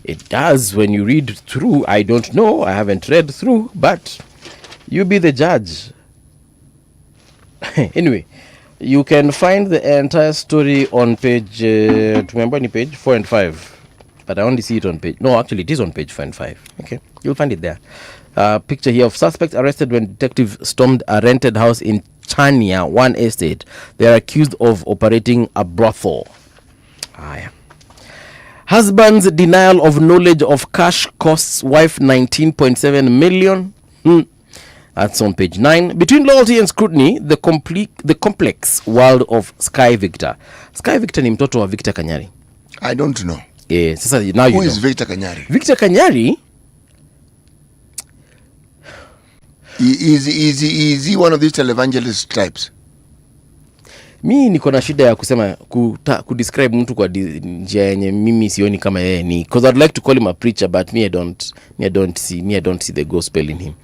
it does when you read through. I don't know. I haven't read through, but you be the judge. Anyway, you can find the entire story on page, remember any page? 4 and 5. But I only see it on page, no, actually it is on page 4 and 5. Okay, you'll find it there. Picture here of suspects arrested when detective stormed a rented house in Chania, one estate. They are accused of operating a brothel. Husband's denial of knowledge of cash costs wife 19.7 million. That's on page 9. Between loyalty and scrutiny, the complex world of Sky Victor. Sky Victor ni mtoto wa Victor Kanyari. I don't know. Yes, now who is Victor Kanyari? Victor Kanyari is he one of these televangelist types? Mi niko na shida ya kusema kudescribe mtu kwa njia yenye mimi sioni kama yeye ni, because I'd like to call him a preacher, but me I don't see the gospel in him.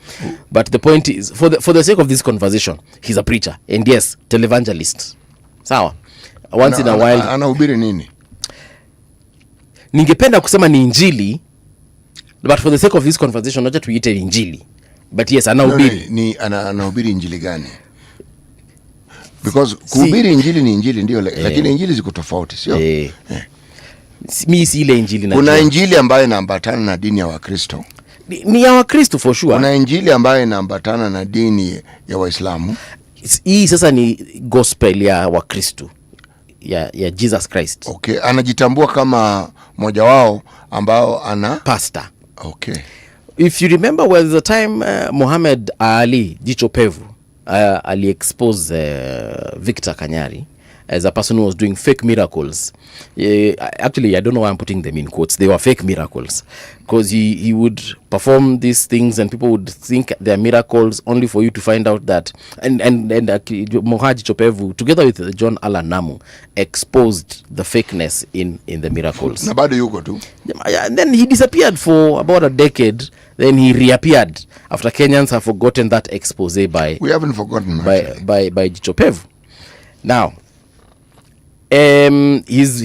But the point is, for the sake of this conversation, he's a preacher, and yes, televangelist. Sawa. Once in a while anahubiri nini? Ningependa kusema ni injili, but for the sake of this conversation acha tuite injili. But yes, anahubiri. Ni anahubiri injili gani? Because kuhubiri injili ni injili ndio, lakini injili ziko tofauti, sio? Mimi si ile injili na. Kuna injili ambayo inaambatana na dini ya Wakristo. Ni ya Wakristo for sure. Kuna injili ambayo inaambatana na dini ya Waislamu. Hii sasa ni gospel ya Wakristo. ya Jesus Christ. Okay, anajitambua kama moja wao ambao ana pastor. Okay. If you remember, well, the time Muhammad Ali Jicho Pevu Ali exposed Victor Kanyari as a person who was doing fake miracles. Actually, I don't know why I'm putting them in quotes. They were fake miracles because he would perform these things and people would think they're miracles, only for you to find out that and Mohaji Chopevu together with John Allan Namu exposed the fakeness in the miracles. Na bado yuko tu. And then he disappeared for about a decade. Then he reappeared after Kenyans have forgotten that expose by we haven't forgotten by Chopevu. Now this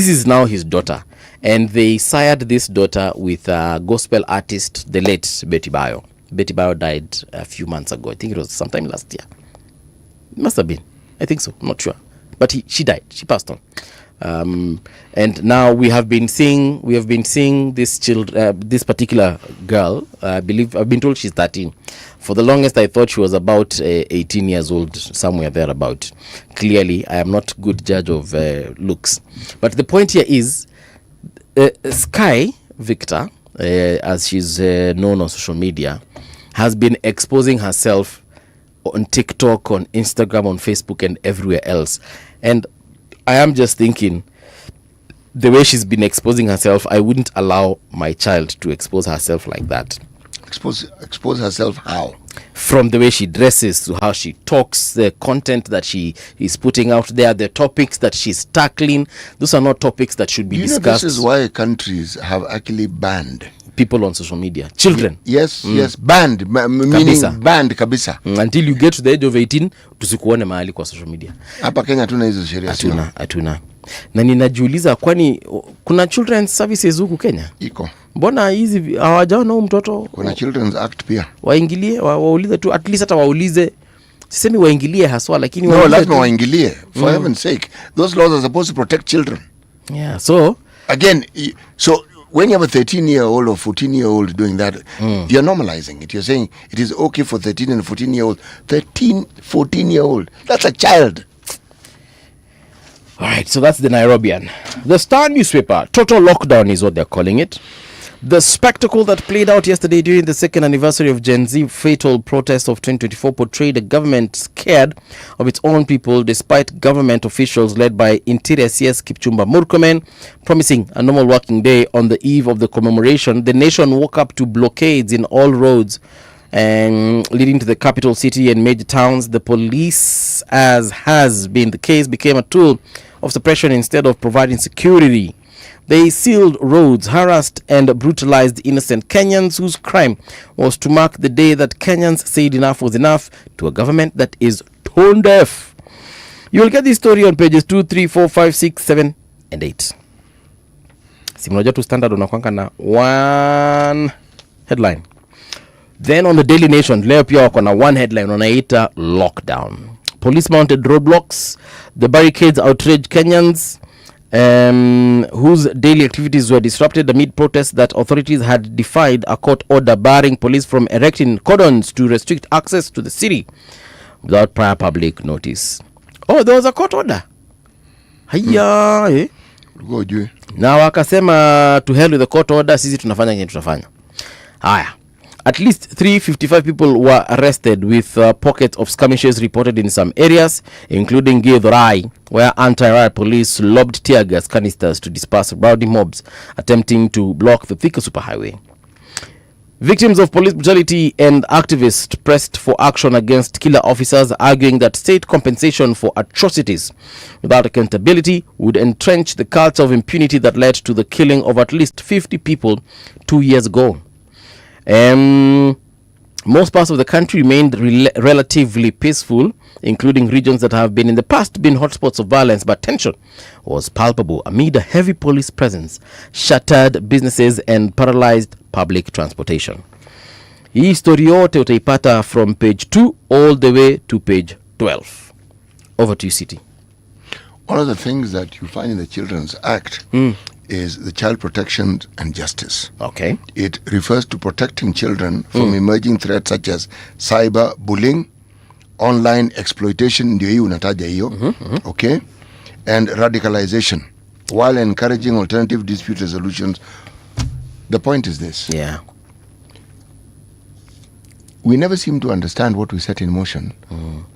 is now his daughter, and they sired this daughter with a gospel artist, the late Betty Bayo. Betty Bayo died a few months ago. I think it was sometime last year. It must have been. I think so. I'm not sure. But she died. She passed on. And now we have been seeing this this particular girl. I believe I've been told she's 13. For the longest, I thought she was about 18 years old, somewhere thereabout. Clearly, I am not good judge of looks. But the point here is, Sky Victor, as she's known on social media, has been exposing herself on TikTok, on Instagram, on Facebook, and everywhere else. And I am just thinking, the way she's been exposing herself, I wouldn't allow my child to expose herself like that. Expose herself how? From the way she dresses to how she talks, the content that she is putting out there, the topics that she's tackling. Those are not topics that should be discussed. This is why countries have actually banned people on social media. Children. Yes, banned. Meaning banned kabisa. Until you get to the age of 18, tusikuone mahali kwa social media. Hapa Kenya hatuna hizo sheria. Hatuna. Na ninajiuliza, kwani kuna children's services huku Kenya? Iko. Mbona hizi hawajaona huyu mtoto? Kuna Children's Act pia. Waingilie, waulize tu, at least hata waulize. Sisemi waingilie haswa, lakini no, lazima waingilie. For heaven's sake. Those laws are supposed to protect children. Yeah, so again, so when you have a 13-year-old or 14-year-old doing that, you're normalizing it. You're saying it is okay for 13 and 14-year-old. 13, 14-year-old. That's a child. All right, so that's the Nairobian. The Star newspaper, total lockdown is what they're calling it. The spectacle that played out yesterday during the second anniversary of Gen Z fatal protest of 2024 portrayed a government scared of its own people, despite government officials led by Interior CS Kipchumba Murkomen promising a normal working day. On the eve of the commemoration, the nation woke up to blockades in all roads and leading to the capital city and major towns. The police, as has been the case, became a tool of suppression instead of providing security. They sealed roads, harassed and brutalized innocent Kenyans whose crime was to mark the day that Kenyans said enough was enough to a government that is tone deaf. You will get this story on pages 2, 3, 4, 5, 6, 7 and 8. Simnoja to standard unakwanga na one headline. Then on the Daily Nation, leo pia wako na one headline wanaita lockdown. Police mounted roadblocks. The barricades outraged Kenyans whose daily activities were disrupted amid protests that authorities had defied a court order barring police from erecting cordons to restrict access to the city without prior public notice. Oh, there was a court order. Haya, na wakasema to hell with the court order, sisi tunafanya kile tunafanya. Haya. At least 355 people were arrested, with pockets of skirmishes reported in some areas, including Githurai, where anti-riot police lobbed tear gas canisters to disperse rowdy mobs attempting to block the Thika superhighway. Victims of police brutality and activists pressed for action against killer officers, arguing that state compensation for atrocities without accountability would entrench the culture of impunity that led to the killing of at least 50 people 2 years ago. Most parts of the country remained relatively peaceful, including regions that have been in the past been hotspots of violence, but tension was palpable amid a heavy police presence, shattered businesses and paralyzed public transportation. Hii story yote utaipata from page 2 all the way to page 12. Over to you, City. One of the things that you find in the Children's Act is the Child Protection and Justice. Okay. It refers to protecting children from emerging threats such as cyber bullying, online exploitation, ndio hii unataja hiyo. Okay. and radicalization while encouraging alternative dispute resolutions. The point is this. Yeah. We never seem to understand what we set in motion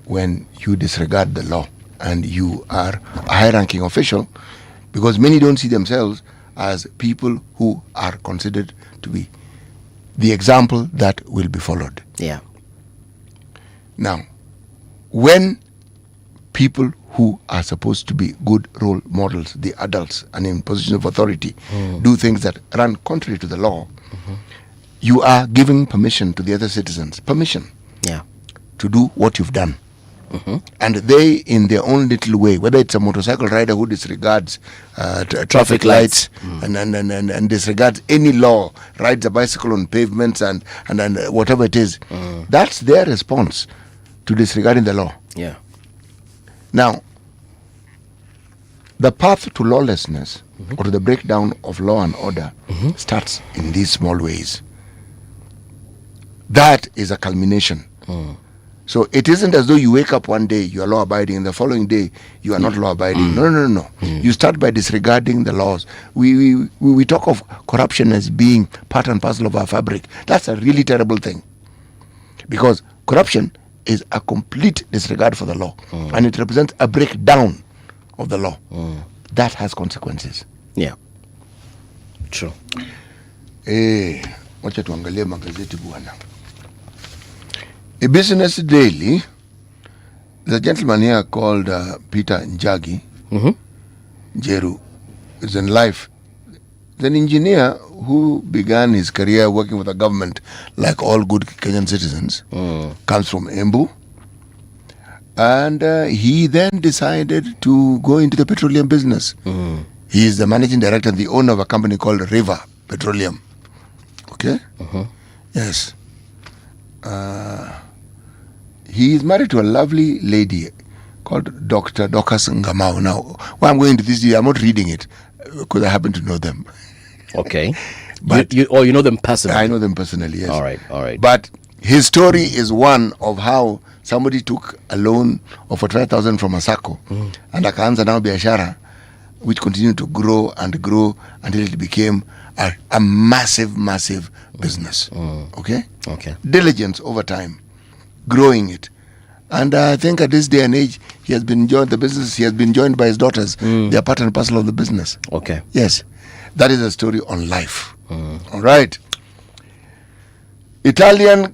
when you disregard the law and you are a high-ranking official, because many don't see themselves as people who are considered to be the example that will be followed. Yeah. Now, when people who are supposed to be good role models, the adults and in positions of authority, do things that run contrary to the law, you are giving permission to the other citizens, Yeah. to do what you've done. And they, in their own little way, whether it's a motorcycle rider who disregards traffic lights and disregards any law, rides a bicycle on pavements and whatever it is, that's their response to disregarding the law. Yeah. Now, the path to lawlessness or to the breakdown of law and order starts in these small ways. That is a culmination. So it isn't as though you wake up one day, you are law abiding, and the following day you are not law abiding. No. You start by disregarding the laws. We talk of corruption as being part and parcel of our fabric. That's a really terrible thing, because corruption is a complete disregard for the law, and it represents a breakdown of the law. That has consequences. Yeah. True. Wacha tuangalie magazeti bwana. A Business Daily, there's a gentleman here called Peter Njagi. Jeru is in life. He's an engineer who began his career working with the government like all good Kenyan citizens. Comes from Embu. And he then decided to go into the petroleum business. He is the managing director and the owner of a company called River Petroleum. Okay? Yes. He is married to a lovely lady called Dr. Dokas Ngamau. Now, why I'm going to this, I'm not reading it because I happen to know them. Okay. But you know them personally? I know them personally, yes. All right. But his story is one of how somebody took a loan of 45,000 from a SACCO and akaanza now biashara, which continued to grow and grow until it became a massive business. Okay? Diligence over time, growing it. And I think at this day and age, he has been joined by his daughters. They are part and parcel of the business. Okay. Yes. That is a story on life. All right. Italian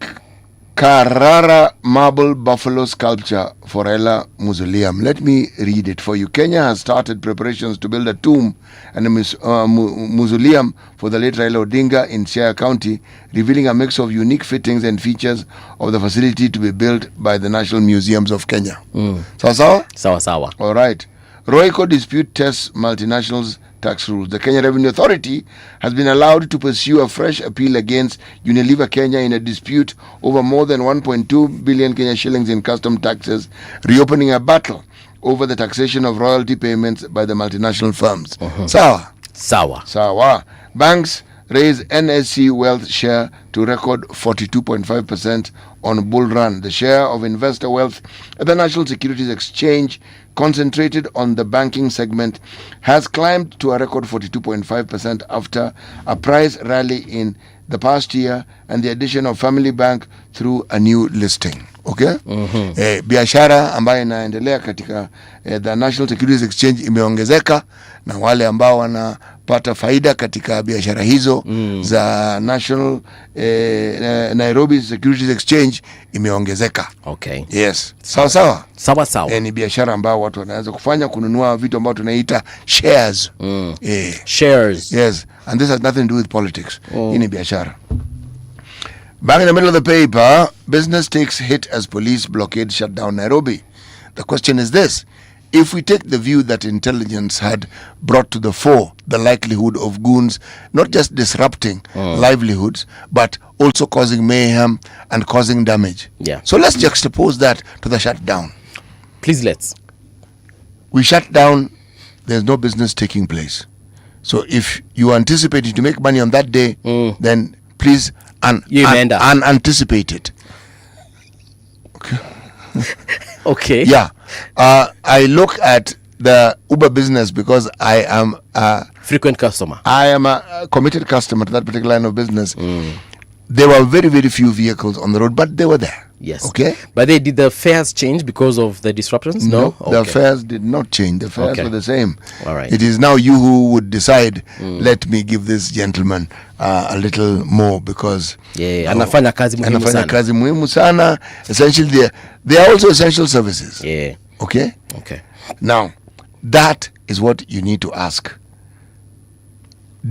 Carrara marble buffalo sculpture for Ella Mausoleum. Let me read it for you. Kenya has started preparations to build a tomb and a mausoleum for the late Raila Odinga in Siaya County, revealing a mix of unique fittings and features of the facility to be built by the National Museums of Kenya. Sawa? Sawa. All right. Royco dispute tests multinationals' tax rules. The Kenya Revenue Authority has been allowed to pursue a fresh appeal against Unilever Kenya in a dispute over more than 1.2 billion Kenya shillings in custom taxes, reopening a battle over the taxation of royalty payments by the multinational firms. Sawa. Banks raise NSC wealth share to record 42.5% on bull run. The share of investor wealth at the National Securities Exchange, concentrated on the banking segment, has climbed to a record 42.5% after a price rally in the past year and the addition of Family Bank through a new listing. Okay? Biashara ambayo inaendelea katika the National Securities Exchange imeongezeka, na wale ambao wanapata faida katika biashara hizo za National Nairobi Securities Exchange imeongezeka. Okay. Yes. Sawa. Ni biashara ambao watu wanaweza kufanya kununua vitu ambao tunaita shares. Shares. Yes. And this has nothing to do with politics. Hii ni biashara. Back in the middle of the paper, business takes hit as police blockade shut down Nairobi. The question is this: if we take the view that intelligence had brought to the fore the likelihood of goons not just disrupting livelihoods, but also causing mayhem and causing damage. Yeah. So let's juxtapose that to the shutdown. Please, let's. We shut down, there's no business taking place. So if you anticipated to make money on that day, then please anticipate it. Okay. Okay. Yeah. I look at the Uber business because I am a frequent customer. I am a committed customer to that particular line of business. There were very, very few vehicles on the road, but they were there. Yes. Okay. But did the fares change because of the disruptions? No. The fares did not change. The fares were the same. All right. It is now you who would decide. Let me give this gentleman a little more because anafanya kazi muhimu sana. Essentially, they are also essential services. Yeah. Okay. Okay. Now, that is what you need to ask.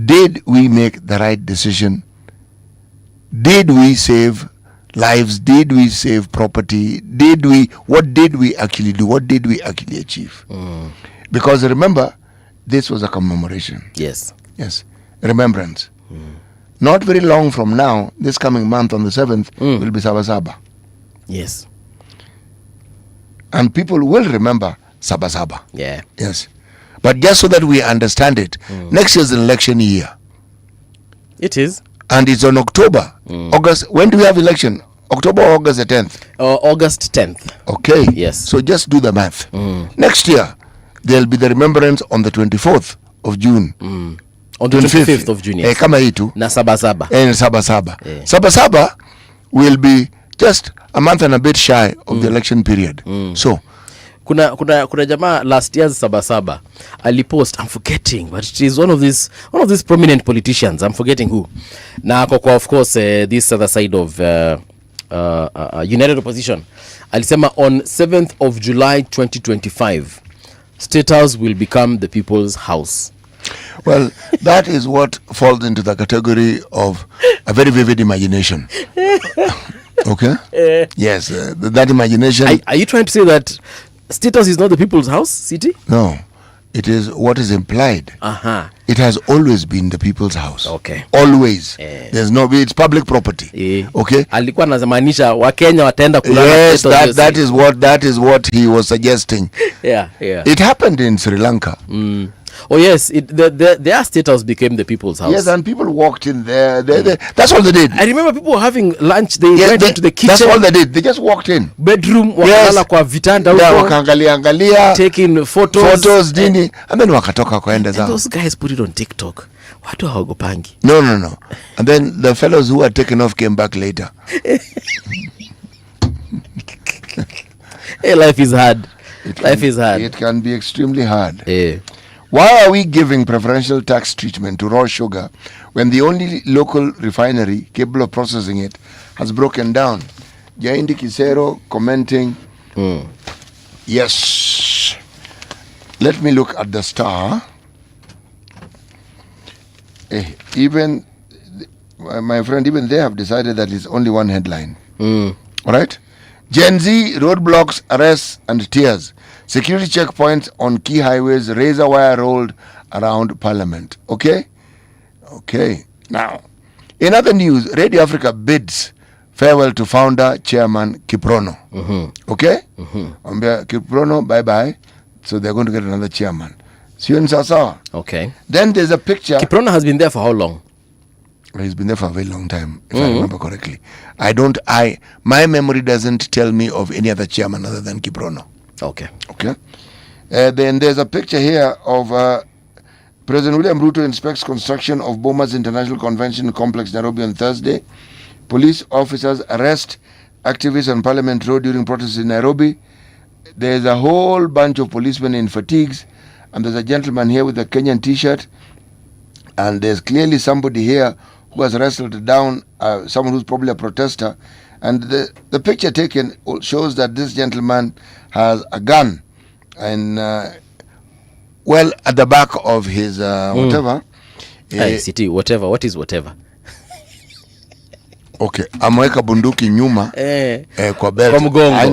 Did we make the right decision? Did we save lives? Did we save property? What did we actually do? What did we actually achieve? Because remember, this was a commemoration. Yes. Remembrance. Not very long from now, this coming month on the 7th, will be Sabasaba. Yes. And people will remember Sabasaba. Yeah. Yes. But just so that we understand it, next year's an election year. It is. And it's on October. August. When do we have election? October or August the 10th? August 10th. Okay. Yes. So just do the math. Next year, there'll be the remembrance on the 24th of June. On the 25th of June. Yes. Kama hitu. Na Sabasaba. Sabasaba. Sabasaba will be just a month and a bit shy of the election period. So, kuna jamaa last year's Sabasaba alipost, I'm forgetting, but it is one of these prominent politicians, I'm forgetting who. Na kwa of course this other side of United Opposition alisema on 7th of July 2025 State House will become the people's house. Well, that is what falls into the category of a very vivid imagination. Okay? Yes, that imagination. Are you trying to say that State House is not the people's house, City? No, it is what is implied. It has always been the people's house. Okay. Always. There's no, it's public property. Okay. Alikuwa anamaanisha Wakenya wataenda kulala. Yes, that is what he was suggesting. Yeah. It happened in Sri Lanka. Oh yes, their State House became the people's house. Yes, and people walked in there. That's all they did. I remember people were having lunch. They went into the kitchen. That's all they did. They just walked in. Bedroom, wakalala kwa vitanda huko. Wakaangalia, taking photos, dini, and then wakatoka kwaenda zao. Those guys put it on TikTok. Watu hawagopangi. No. And then the fellows who were taken off came back later. Hey, life is hard. It can be extremely hard. Why are we giving preferential tax treatment to raw sugar when the only local refinery capable of processing it has broken down? Jaindi Kisero commenting, yes. Let me look at the Star. Even, my friend, even they have decided that it's only one headline. All right? Gen Z, roadblocks, arrests, and tears. Security checkpoints on key highways, razor wire rolled around Parliament. Okay? Now, in other news, Radio Africa bids farewell to founder, chairman Kiprono. Okay? Kiprono, bye-bye. So they're going to get another chairman. Okay. Then there's a picture. Kiprono has been there for how long? He's been there for a very long time, if I remember correctly. My memory doesn't tell me of any other chairman other than Kiprono. Okay. Then there's a picture here of President William Ruto inspects construction of Bomas International Convention Complex, Nairobi on Thursday. Police officers arrest activists on Parliament Road during protests in Nairobi. There's a whole bunch of policemen in fatigues, and there's a gentleman here with a Kenyan t-shirt, and there's clearly somebody here who has wrestled down someone who's probably a protester. And the picture taken shows that this gentleman has a gun and at the back of his whatever. City, whatever. What is whatever? Okay, ameweka bunduki nyuma kwa belt. Kwa mgongo.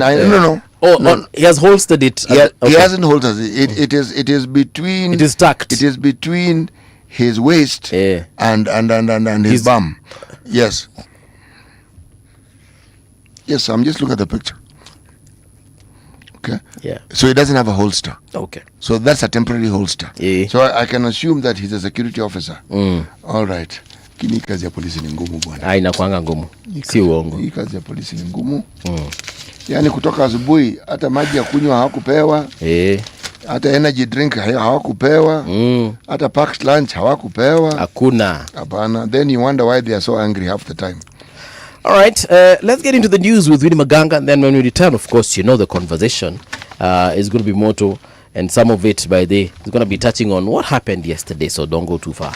No. He has holstered it. He hasn't holstered it. It is between. It is tucked. It is between his waist and his bum. Yes, I'm just looking at the picture. Okay. Yeah. So he doesn't have a holster. Okay. So that's a temporary holster. Yeah. So I can assume that he's a security officer. All right. Kini kazi ya polisi ni ngumu bwana. Inakuanga ngumu. Si uongo. Hii kazi ya polisi ni ngumu. Yaani kutoka asubuhi hata maji ya kunywa hawakupewa. Hata energy drink hawakupewa. Hata packed lunch hawakupewa. Hakuna. Hapana. Then you wonder why they are so angry half the time. All right, let's get into the news with Winnie Maganga, and then when we return, of course, you know the conversation is going to be motto, and some of it by the is going to be touching on what happened yesterday, so don't go too far.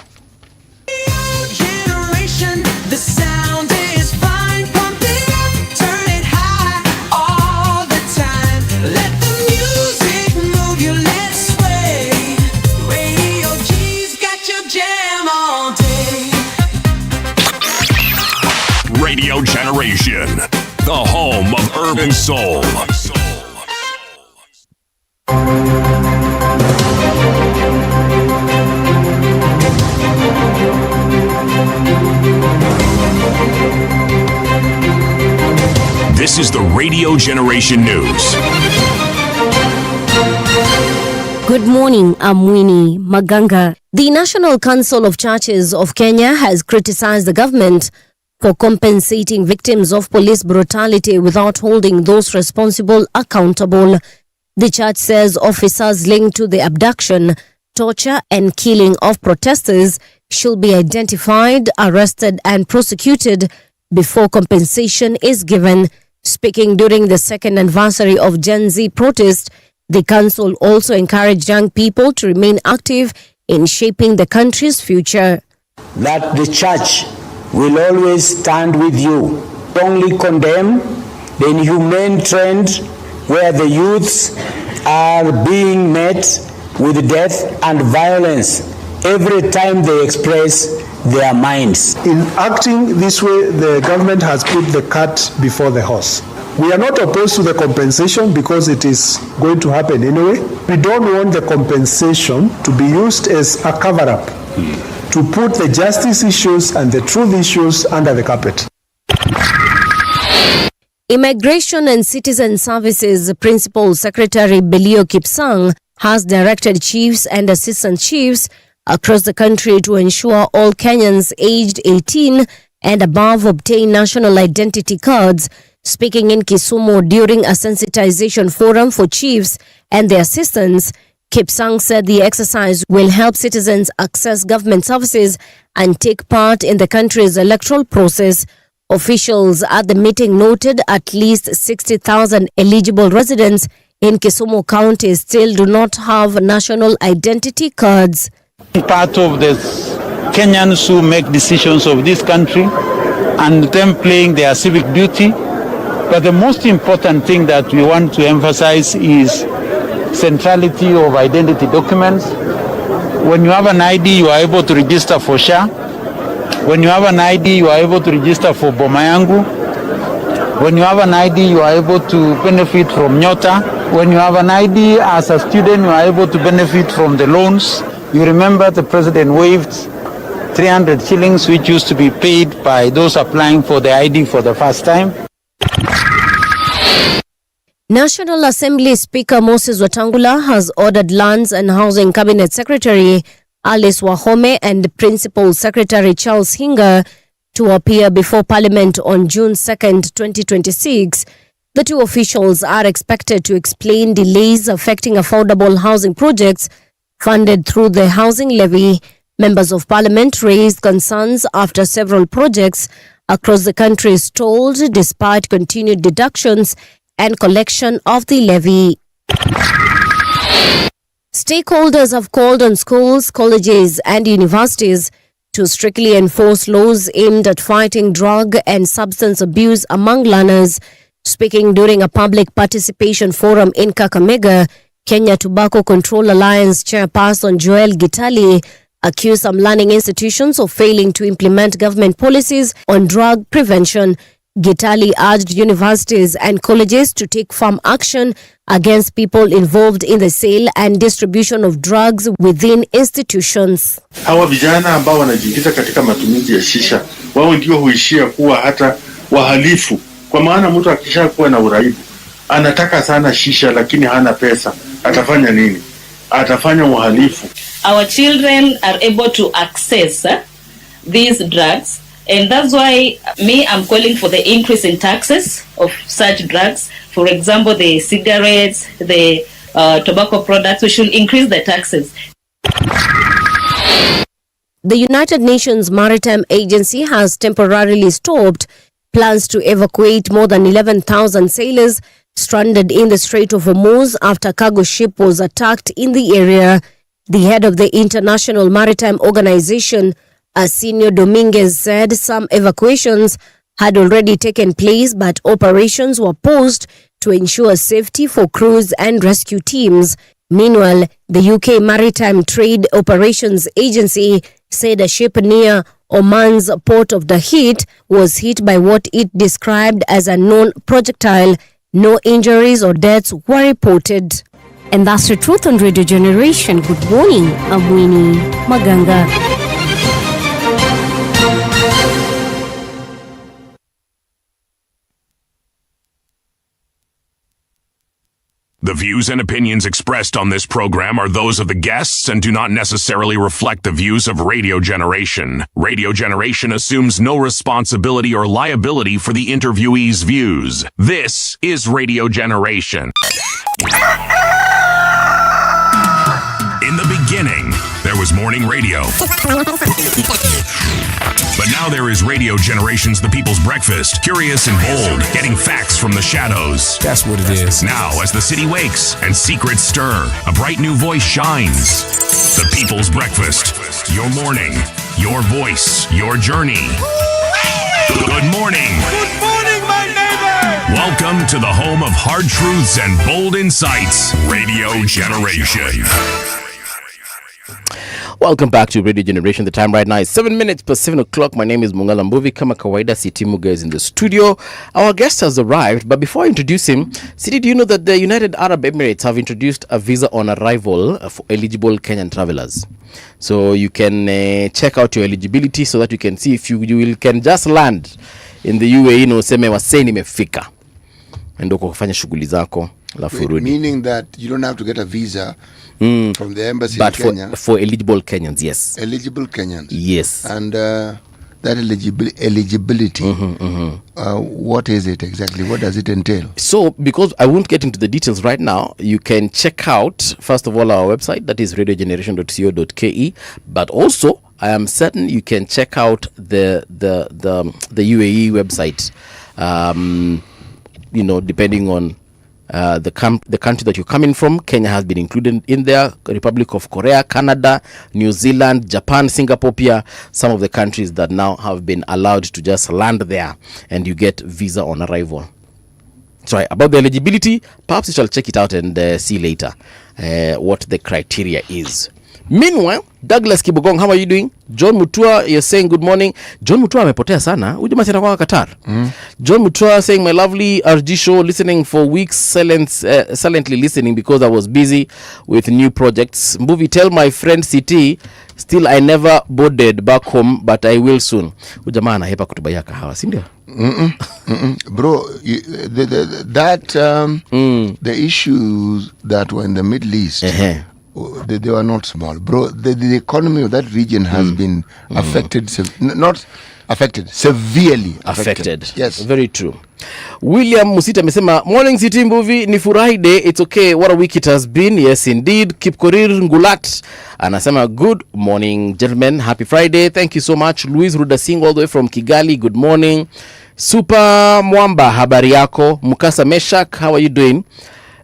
Generation, the sound is fine. Pump it up, turn it high all the time. Let the music move you, let's sway. Radio G's got your jam all day. Radio Generation, the home of urban soul. This is the Radio Generation News. Good morning, I'm Winnie Maganga. The National Council of Churches of Kenya has criticized the government for compensating victims of police brutality without holding those responsible accountable. The church says officers linked to the abduction, torture and killing of protesters should be identified, arrested and prosecuted before compensation is given. Speaking during the second anniversary of Gen Z protest, the council also encouraged young people to remain active in shaping the country's future. That the church will always stand with you. Only condemn the inhumane trend where the youths are being met with death and violence every time they express their minds. In acting this way, the government has put the cart before the horse. We are not opposed to the compensation because it is going to happen anyway. We don't want the compensation to be used as a cover-up to put the justice issues and the truth issues under the carpet. Immigration and Citizen Services Principal Secretary Belio Kipsang has directed chiefs and assistant chiefs across the country to ensure all Kenyans aged 18 and above obtain national identity cards. Speaking in Kisumu during a sensitization forum for chiefs and their assistants, Kipsang said the exercise will help citizens access government services and take part in the country's electoral process. Officials at the meeting noted at least 60,000 eligible residents in Kisumu County still do not have national identity cards. Part of the Kenyans who make decisions of this country and them playing their civic duty. But the most important thing that we want to emphasize is centrality of identity documents. When you have an ID, you are able to register for SHA. When you have an ID, you are able to register for Bomayangu. When you have an ID, you are able to benefit from Nyota. When you have an ID as a student, you are able to benefit from the loans. You remember the president waived 300 shillings, which used to be paid by those applying for the ID for the first time. National Assembly Speaker Moses Wetangula has ordered Lands and Housing Cabinet Secretary Alice Wahome and Principal Secretary Charles Hinga to appear before Parliament on June 2nd, 2026. The two officials are expected to explain delays affecting affordable housing projects funded through the housing levy. Members of Parliament raised concerns after several projects across the country stalled despite continued deductions and collection of the levy. Stakeholders have called on schools, colleges and universities to strictly enforce laws aimed at fighting drug and substance abuse among learners. Speaking during a public participation forum in Kakamega, Kenya Tobacco Control Alliance chairperson Joel Gitali accused some learning institutions of failing to implement government policies on drug prevention. Gitali urged universities and colleges to take firm action against people involved in the sale and distribution of drugs within institutions. Hawa vijana ambao wanajiingiza katika matumizi ya shisha, wao ndio huishia kuwa hata wahalifu. Kwa maana mtu akishakuwa na uraibu, anataka sana shisha lakini hana pesa. Atafanya nini? Atafanya uhalifu. Our children are able to access these drugs. And that's why I'm calling for the increase in taxes of such drugs. For example, the cigarettes, the tobacco products, we should increase the taxes. The United Nations Maritime Agency has temporarily stopped plans to evacuate more than 11,000 sailors stranded in the Strait of Hormuz after a cargo ship was attacked in the area. The head of the International Maritime Organization, Arsenio Dominguez, said some evacuations had already taken place, but operations were paused to ensure safety for crews and rescue teams. Meanwhile, the UK Maritime Trade Operations Agency said a ship near Oman's port of Dahit was hit by what it described as a known projectile. No injuries or deaths were reported. And that's the truth on Radio Generation. Good morning, I'm Winnie Maganga. The views and opinions expressed on this program are those of the guests and do not necessarily reflect the views of Radio Generation. Radio Generation assumes no responsibility or liability for the interviewee's views. This is Radio Generation. In the beginning, there was morning radio. But now there is Radio Generation's The People's Breakfast. Curious and bold, getting facts from the shadows. That's what it is. Now, as the city wakes and secrets stir, a bright new voice shines. The People's Breakfast. Your morning, your voice, your journey. Good morning. Good morning, my neighbor. Welcome to the home of hard truths and bold insights. Radio Generation. Welcome back to Radio Generation. The time right now is 7 minutes past 7 o'clock. My name is Mungala Mbuvi. Kama kawaida, Siti Muga is in the studio. Our guest has arrived, but before I introduce him, Siti, do you know that the United Arab Emirates have introduced a visa on arrival for eligible Kenyan travelers? So you can check out your eligibility so that you can see if you can just land in the UAE na useme wase nimefika. Endo kufanya shughuli zako. Meaning that you don't have to get a visa from the embassy but in Kenya. For eligible Kenyans, yes. Eligible Kenyans. Yes. And that eligibility, what is it exactly? What does it entail? So, because I won't get into the details right now, you can check out, first of all, our website, that is radiogeneration.co.ke, but also, I am certain you can check out the UAE website, depending on the country that you're coming from. Kenya has been included in there, Republic of Korea, Canada, New Zealand, Japan, Singapore, some of the countries that now have been allowed to just land there and you get visa on arrival. Sorry, about the eligibility, perhaps you shall check it out and see later what the criteria is. Meanwhile, Douglas Kibogong, how are you doing? John Mutua, you're saying good morning. John Mutua amepotea sana. Ujuma tena kwa Qatar. John Mutua saying, my lovely RG show, listening for weeks, silently listening because I was busy with new projects. Mbuvi, tell my friend CT, still I never boarded back home, but I will soon. Ujama anahepa kutubaya kahawa, si ndio? Bro, the issues that were in the Middle East, they were not small, bro. The economy of that region has been affected, not affected, severely affected. Yes, very true. William Musita amesema, morning City Movie, ni furahi day, it's okay, what a week it has been. Yes indeed. Kipkorir Ngulat anasema, good morning gentlemen, happy Friday, thank you so much. Louis Rudasing all the way from Kigali, good morning. Super Mwamba, habari yako. Mukasa Meshak, how are you doing?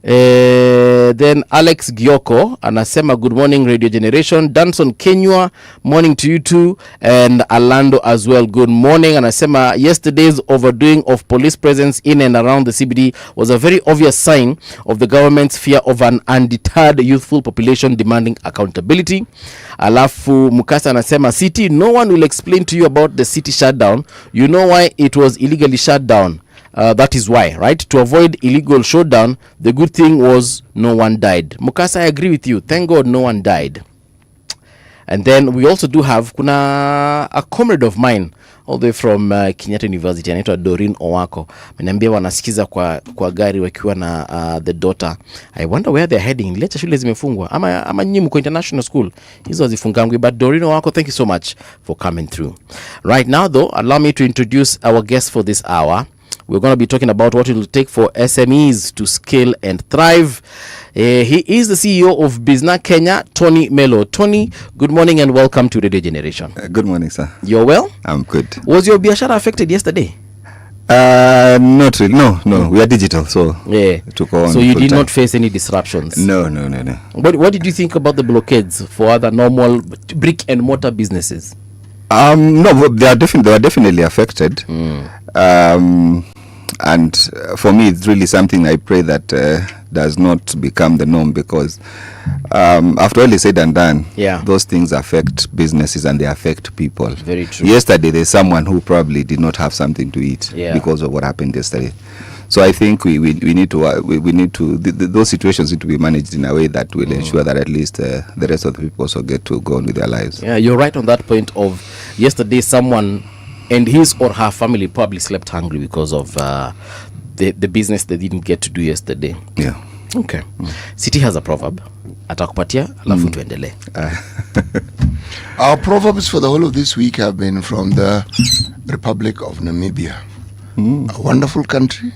Then Alex Gioko anasema, good morning Radio Generation. Danson Kenywa, morning to you too. And Alando as well, good morning. Anasema, yesterday's overdoing of police presence in and around the CBD was a very obvious sign of the government's fear of an undeterred youthful population demanding accountability. Alafu Mukasa anasema, city, no one will explain to you about the city shutdown. You know why it was illegally shut down. That is why, right? To avoid illegal shutdown, the good thing was no one died. Mukasa, I agree with you. Thank God no one died. And then we also do have a comrade of mine all the way from Kenyatta University, anaitwa Doreen Owako. Ameniambia wanasikiza kwa gari wakiwa na the daughter. I wonder where they're heading. Lecha shule zimefungwa ama nyinyi mko international school. Hizo hazifungangwi, but Doreen Owako, thank you so much for coming through. Right now though, allow me to introduce our guest for this hour. We're going to be talking about what it will take for SMEs to scale and thrive. He is the CEO of Bizna Kenya, Tony Melo. Tony, good morning and welcome to Radio Generation. Good morning, sir. You're well? I'm good. Was your biashara affected yesterday? Not really. No. We are digital, so yeah. To go on. So you did not face any disruptions? No. What did you think about the blockades for other normal brick and mortar businesses? No, they were definitely affected. And for me, it's really something I pray that does not become the norm, because after all is said and done, those things affect businesses and they affect people. Very true. Yesterday, there's someone who probably did not have something to eat because of what happened yesterday. So I think we need to those situations need to be managed in a way that will ensure that at least the rest of the people also get to go on with their lives. Yeah, you're right on that point of yesterday someone and his or her family probably slept hungry because of the business they didn't get to do yesterday. Yeah. Okay. City has a proverb. Atakupatia alafu tuendelee. Our proverbs for the whole of this week have been from the Republic of Namibia. A wonderful country,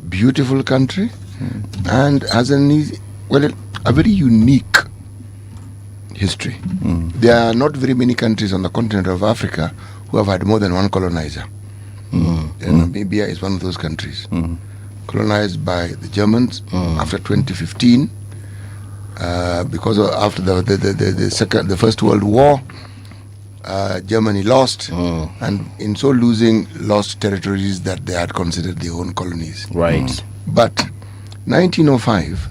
beautiful country, and has a very unique history. There are not very many countries on the continent of Africa who have had more than one colonizer. And Namibia is one of those countries. Colonized by the Germans after 2015, because after the First World War, Germany lost, and in so losing, lost territories that they had considered their own colonies. Right. But 1905,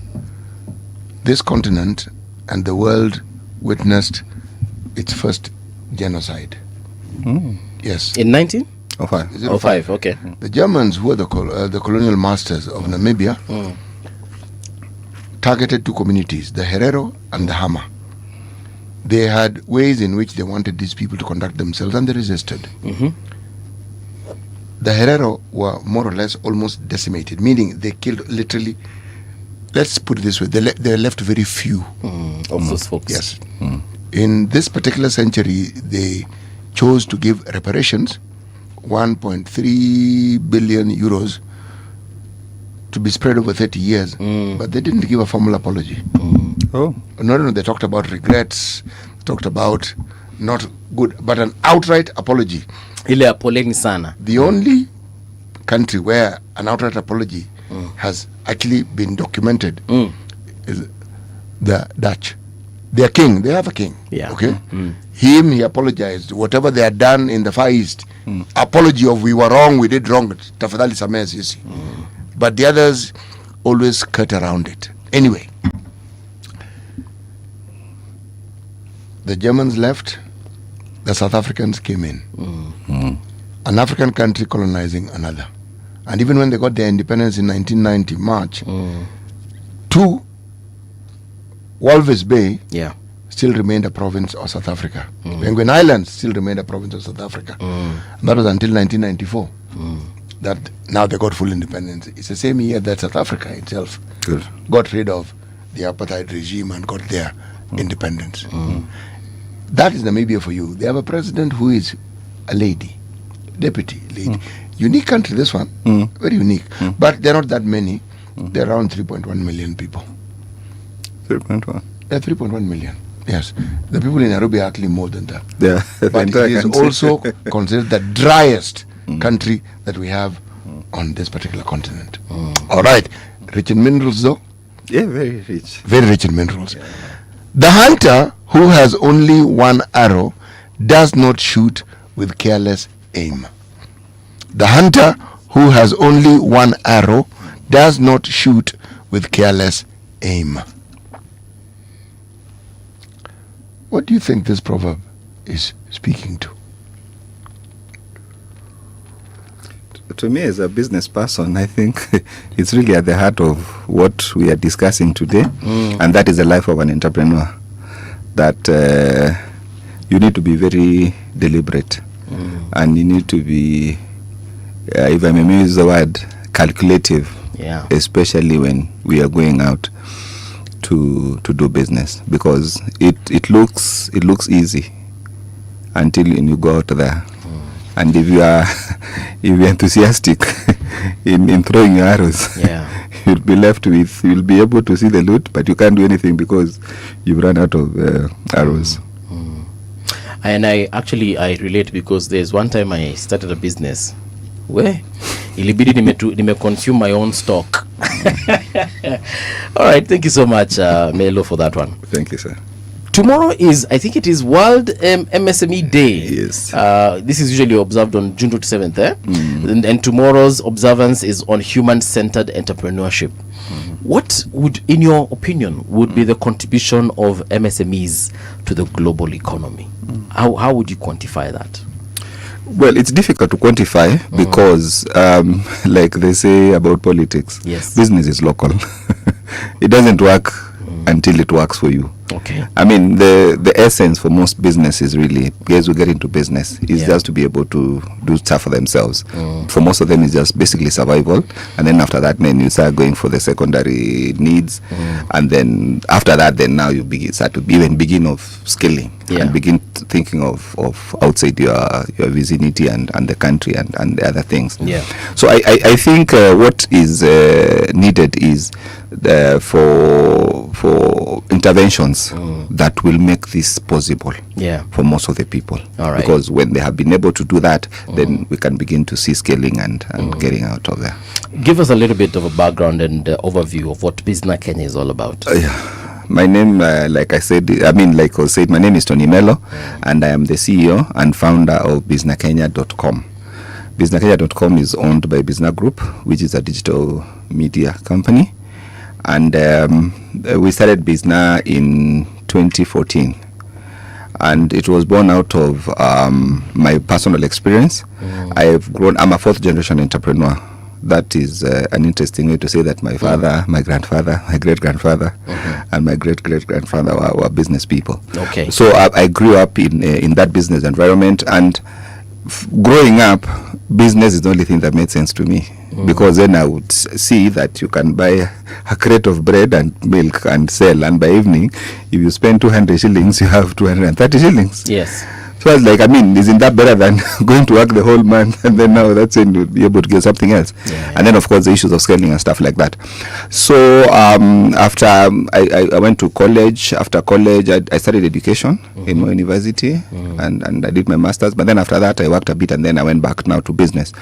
this continent and the world witnessed its first genocide. Yes. In 1905? 05, okay. The Germans, who were the colonial masters of Namibia, targeted two communities, the Herero and the Hama. They had ways in which they wanted these people to conduct themselves, and they resisted. The Herero were more or less almost decimated, meaning they killed literally, let's put it this way, they left very few of those folks. Yes. In this particular century, they chose to give reparations, 1.3 billion euros, to be spread over 30 years, but they didn't give a formal apology. No, they talked about regrets, talked about not good, but an outright apology. Ile apoleni sana. The only country where an outright apology has actually been documented is the Dutch. Their king, they have a king. Yeah. Okay? He apologized. Whatever they had done in the Far East, apology of we were wrong, we did wrong. Tafadhali samehe sisi. But the others always cut around it. Anyway, the Germans left, the South Africans came in. An African country colonizing another. And even when they got their independence in 1990, March, to Walvis Bay still remained a province of South Africa. Penguin Islands still remained a province of South Africa. And that was until 1994. That now they got full independence. It's the same year that South Africa itself got rid of the apartheid regime and got their independence. That is Namibia for you. They have a president who is a lady, deputy lady. Unique country, this one. Very unique. But they're not that many. They're around 3.1 million people. 3.1? They're 3.1 million. Yes. The people in Nairobi are actually more than that. Yeah. But it is also considered the driest country that we have on this particular continent. All right. Rich in minerals, though? Yeah, very rich. Very rich in minerals. Yeah. The hunter who has only one arrow does not shoot with careless aim. The hunter who has only one arrow does not shoot with careless aim. What do you think this proverb is speaking to? To me, as a business person, I think it's really at the heart of what we are discussing today, and that is the life of an entrepreneur. That you need to be very deliberate, and you need to be, if I may use the word, calculative, especially when we are going out to do business, because it looks easy until you go out there. And if you're enthusiastic, in throwing your arrows. Yeah. You'll be left with, you'll be able to see the loot, but you can't do anything because you've run out of arrows. And I relate, because there's one time I started a business where ilibidi nime consume my own stock. All right, thank you so much, Melo, for that one. Thank you, sir. Tomorrow is, I think it is World MSME Day. Yes. This is usually observed on June 27th. And tomorrow's observance is on human-centered entrepreneurship. What would, in your opinion, would be the contribution of MSMEs to the global economy? How would you quantify that? Well, it's difficult to quantify because, like they say about politics, yes, business is local. It doesn't work until it works for you. Okay. I mean, the essence for most businesses, really, guys who get into business, is just to be able to do stuff for themselves. For most of them, it's just basically survival. And then after that, then you start going for the secondary needs. And then after that, then now you start to even begin of scaling and begin thinking of outside your vicinity and the country and the other things. Yeah. So I think what is needed is for interventions that will make this possible for most of the people. All right. Because when they have been able to do that, then we can begin to see scaling and getting out of there. Give us a little bit of a background and overview of what Business Kenya is all about. My name, like I said, my name is Tony Melo, and I am the CEO and founder of businesskenya.com. Businesskenya.com is owned by Business Group, which is a digital media company. And we started Business in 2014. And it was born out of my personal experience. I'm a fourth generation entrepreneur. That is an interesting way to say that my father, my grandfather, my great-grandfather, and my great-great-grandfather were business people. Okay. So I grew up in that business environment, and growing up, business is the only thing that made sense to me. Because then I would see that you can buy a crate of bread and milk and sell, and by evening, if you spend 200 shillings, you have 230 shillings. Yes. So I was like, isn't that better than going to work the whole month and then now that's when you'll be able to get something else? And then, of course, the issues of scaling and stuff like that. So after I went to college, after college, I studied education in my university and I did my master's. But then after that, I worked a bit and then I went back now to business.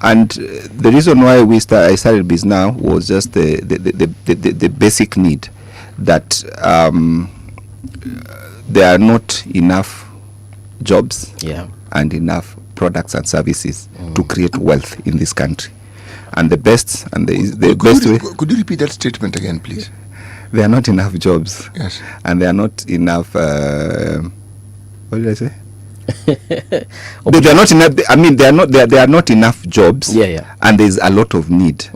And the reason why I started business now was just the basic need that there are not enough jobs and enough products and services to create wealth in this country. And the best and the best way. Could you repeat that statement again, please? There are not enough jobs. Yes. And there are not enough. What did I say? There are not enough. There are not enough jobs. And there's a lot of need.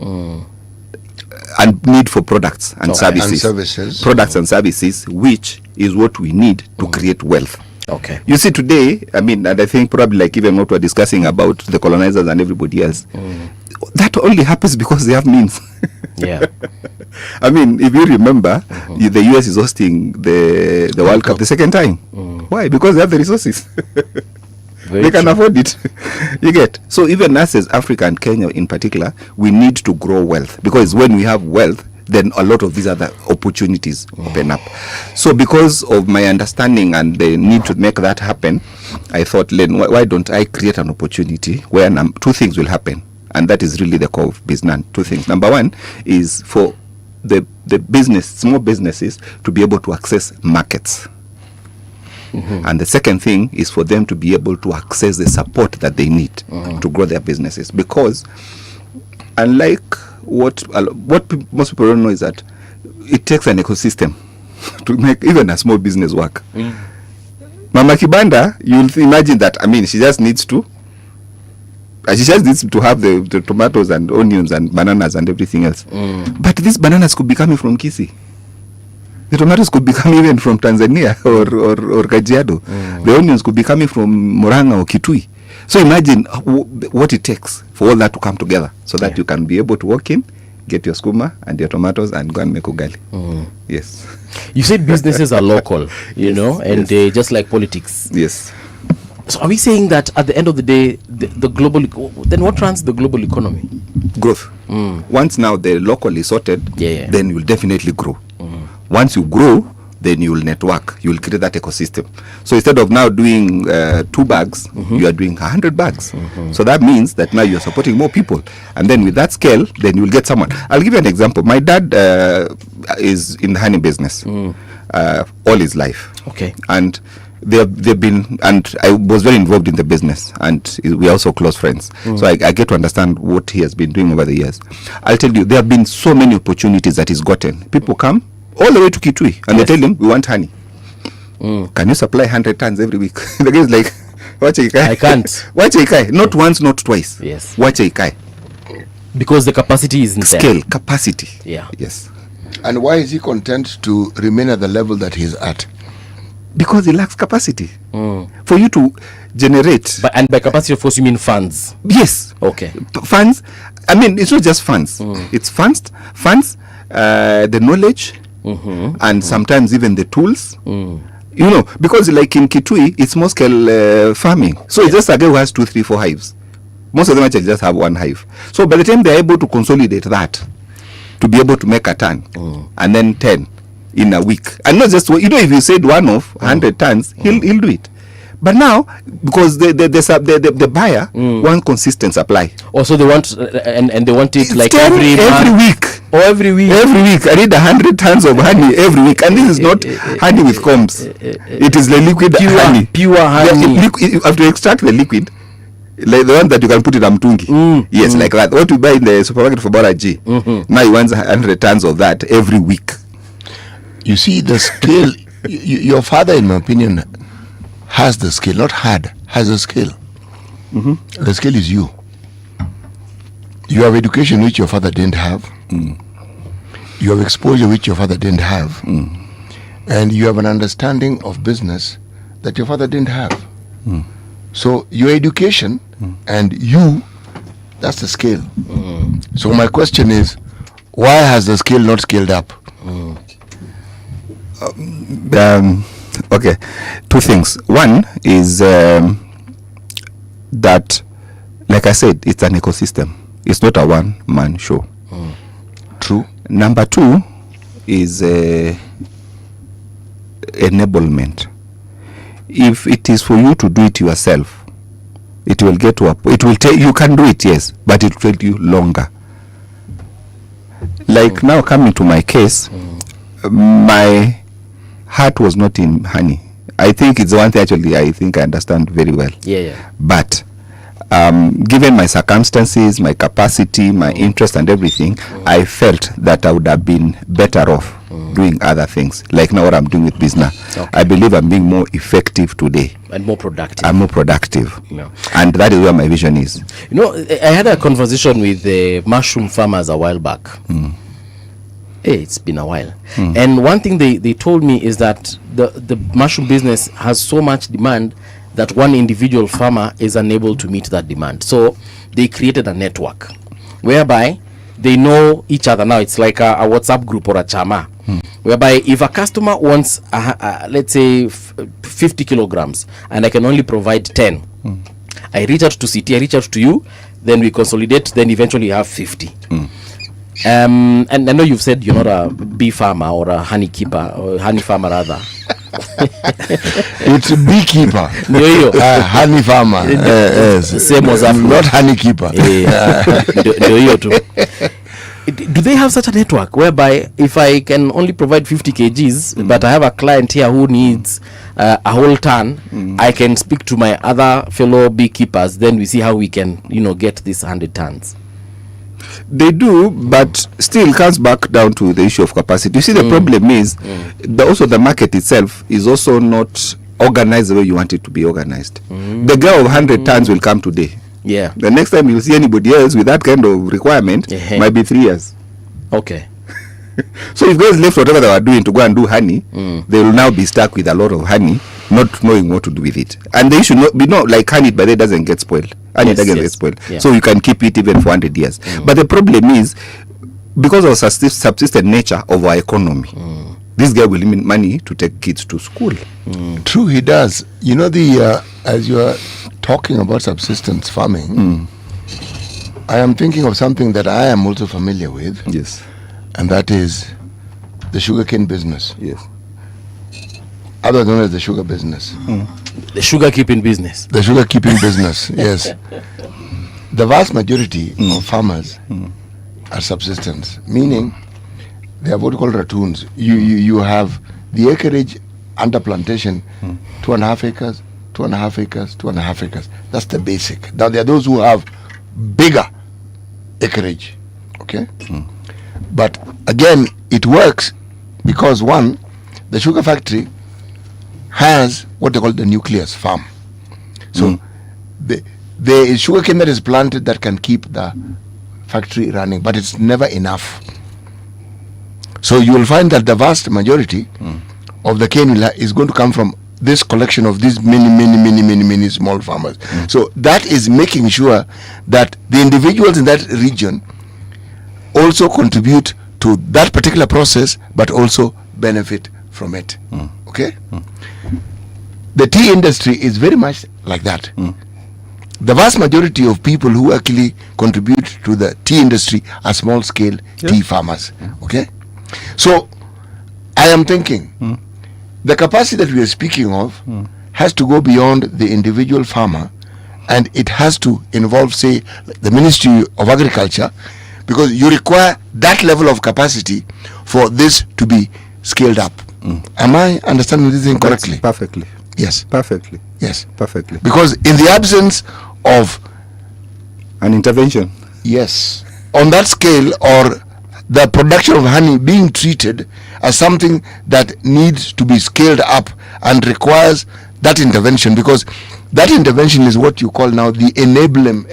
And need for products and services. Products and services, which is what we need to create wealth. Okay. You see, today, and I think probably like even what we're discussing about the colonizers and everybody else, that only happens because they have means. Yeah. If you remember, the US is hosting the World Cup the second time. Why? Because they have the resources. They can afford it. You get? So even us as Africa and Kenya in particular, we need to grow wealth, because when we have wealth, then a lot of these other opportunities open up. So because of my understanding and the need to make that happen, I thought, Len, why don't I create an opportunity where two things will happen? And that is really the core of business. Two things. Number one is for the small businesses to be able to access markets. And the second thing is for them to be able to access the support that they need to grow their businesses. Because unlike what most people don't know is that it takes an ecosystem to make even a small business work. Mama Kibanda, you'll imagine that, she just needs to have the tomatoes and onions and bananas and everything else. But these bananas could be coming from Kisii. The tomatoes could be coming even from Tanzania or Kajiado. The onions could be coming from Murang'a or Kitui. So imagine what it takes for all that to come together so that you can be able to walk in, get your skuma and your tomatoes and go and make ugali. Yes. You said businesses are local, and just like politics. Yes. So are we saying that at the end of the day, the global, then what runs the global economy? Growth. Once now the local is sorted, then you'll definitely grow. Once you grow, then you will network. You will create that ecosystem. So instead of now doing 2 bags, you are doing 100 bags. So that means that now you are supporting more people. And then with that scale, then you will get someone. I'll give you an example. My dad is in the honey business all his life. Okay. And they've been, and I was very involved in the business, and we're also close friends. So I get to understand what he has been doing over the years. I'll tell you, there have been so many opportunities that he's gotten. People come all the way to Kitui, and they tell him, we want honey. Can you supply 100 tons every week? The guy is like, I can't. Not once, not twice. Yes. Because the capacity is in scale, capacity. Yeah. Yes. And why is he content to remain at the level that he's at? Because he lacks capacity. For you to generate. And by capacity, of course, you mean funds? Yes. Okay. Funds. I mean, it's not just funds. It's funds, the knowledge, and sometimes even the tools. You know, because like in Kitui, it's small scale farming. So it's just a guy who has 2, 3, 4 hives. Most of them actually just have 1 hive. So by the time they're able to consolidate that, to be able to make a ton, and then 10 in a week, and not just, you know, if you said one of 100 tons, he'll do it. But now, because the buyer want consistent supply. Also, they want and they want it like every week. Or every week. Every week. I need 100 tons of honey every week, and this is not honey with combs. It is the liquid honey. Pure honey. You have to extract the liquid, like the one that you can put in a mtungi. Yes, like that. What you buy in the supermarket for about a G. Now you want 100 tons of that every week. You see the skill. Your father, in my opinion, has the skill, not has the skill. The skill is you. You have education which your father didn't have. You have exposure which your father didn't have. And you have an understanding of business that your father didn't have. So your education and you, that's the skill. So my question is, why has the skill not scaled up? Okay, 2 things. One is that, like I said, it's an ecosystem. It's not a one-man show. True. Number 2 is enablement. If it is for you to do it yourself, it will get to it will take, you can do it, yes, but it will take you longer. Like now, coming to my case, my heart was not in honey. I think it's one thing actually I think I understand very well. But given my circumstances, my capacity, my interest and everything, I felt that I would have been better off doing other things. Like now what I'm doing with business. I believe I'm being more effective today. And more productive. I'm more productive. And that is where my vision is. You know, I had a conversation with the mushroom farmers a while back. Hey, it's been a while. And one thing they told me is that the mushroom business has so much demand that one individual farmer is unable to meet that demand. So they created a network whereby they know each other. Now it's like a WhatsApp group or a chama, whereby if a customer wants, let's say 50 kilograms and I can only provide 10, I reach out to CT, I reach out to you, then we consolidate, then eventually you have 50. And I know you've said you're not a bee farmer or a honey keeper, or honey farmer rather. It's a beekeeper. Honey farmer. Same as I'm not honey keeper. Do they have such a network whereby if I can only provide 50 kgs, but I have a client here who needs a whole ton, I can speak to my other fellow beekeepers, then we see how we can, get this 100 tons? They do, but still comes back down to the issue of capacity. You see, the problem is also the market itself is also not organized the way you want it to be organized. The guy of 100 tons will come today. Yeah. The next time you see anybody else with that kind of requirement might be 3 years. Okay. So if guys left whatever they were doing to go and do honey, they will now be stuck with a lot of honey, not knowing what to do with it. And they should not be like honey, but it doesn't get spoiled. Honey doesn't get spoiled. Yeah. So you can keep it even for 100 years. But the problem is, because of subsistent nature of our economy, this guy will need money to take kids to school. True, he does. You know, as you are talking about subsistence farming, I am thinking of something that I am also familiar with. Yes. And that is the sugarcane business. Yes. Otherwise known as the sugar business. The sugar keeping business. The sugar keeping business, yes. The vast majority of farmers are subsistence, meaning they have what we call ratoons. You have the acreage under plantation, 2.5 acres, 2.5 acres, 2.5 acres. That's the basic. Now there are those who have bigger acreage, okay? But again, it works because one, the sugar factory has what they call the nucleus farm. So there is sugarcane that is planted that can keep the factory running, but it's never enough. So you will find that the vast majority of the cane is going to come from this collection of these many small farmers. So that is making sure that the individuals in that region also contribute to that particular process, but also benefit from it. Okay? The tea industry is very much like that. The vast majority of people who actually contribute to the tea industry are small scale tea farmers. Okay? So I am thinking the capacity that we are speaking of has to go beyond the individual farmer, and it has to involve, say, the Ministry of Agriculture, because you require that level of capacity for this to be scaled up. Am I understanding this thing correctly? Perfectly. Yes. Perfectly. Yes. Perfectly. Because in the absence of an intervention, yes, on that scale, or the production of honey being treated as something that needs to be scaled up and requires that intervention, because that intervention is what you call now the enablement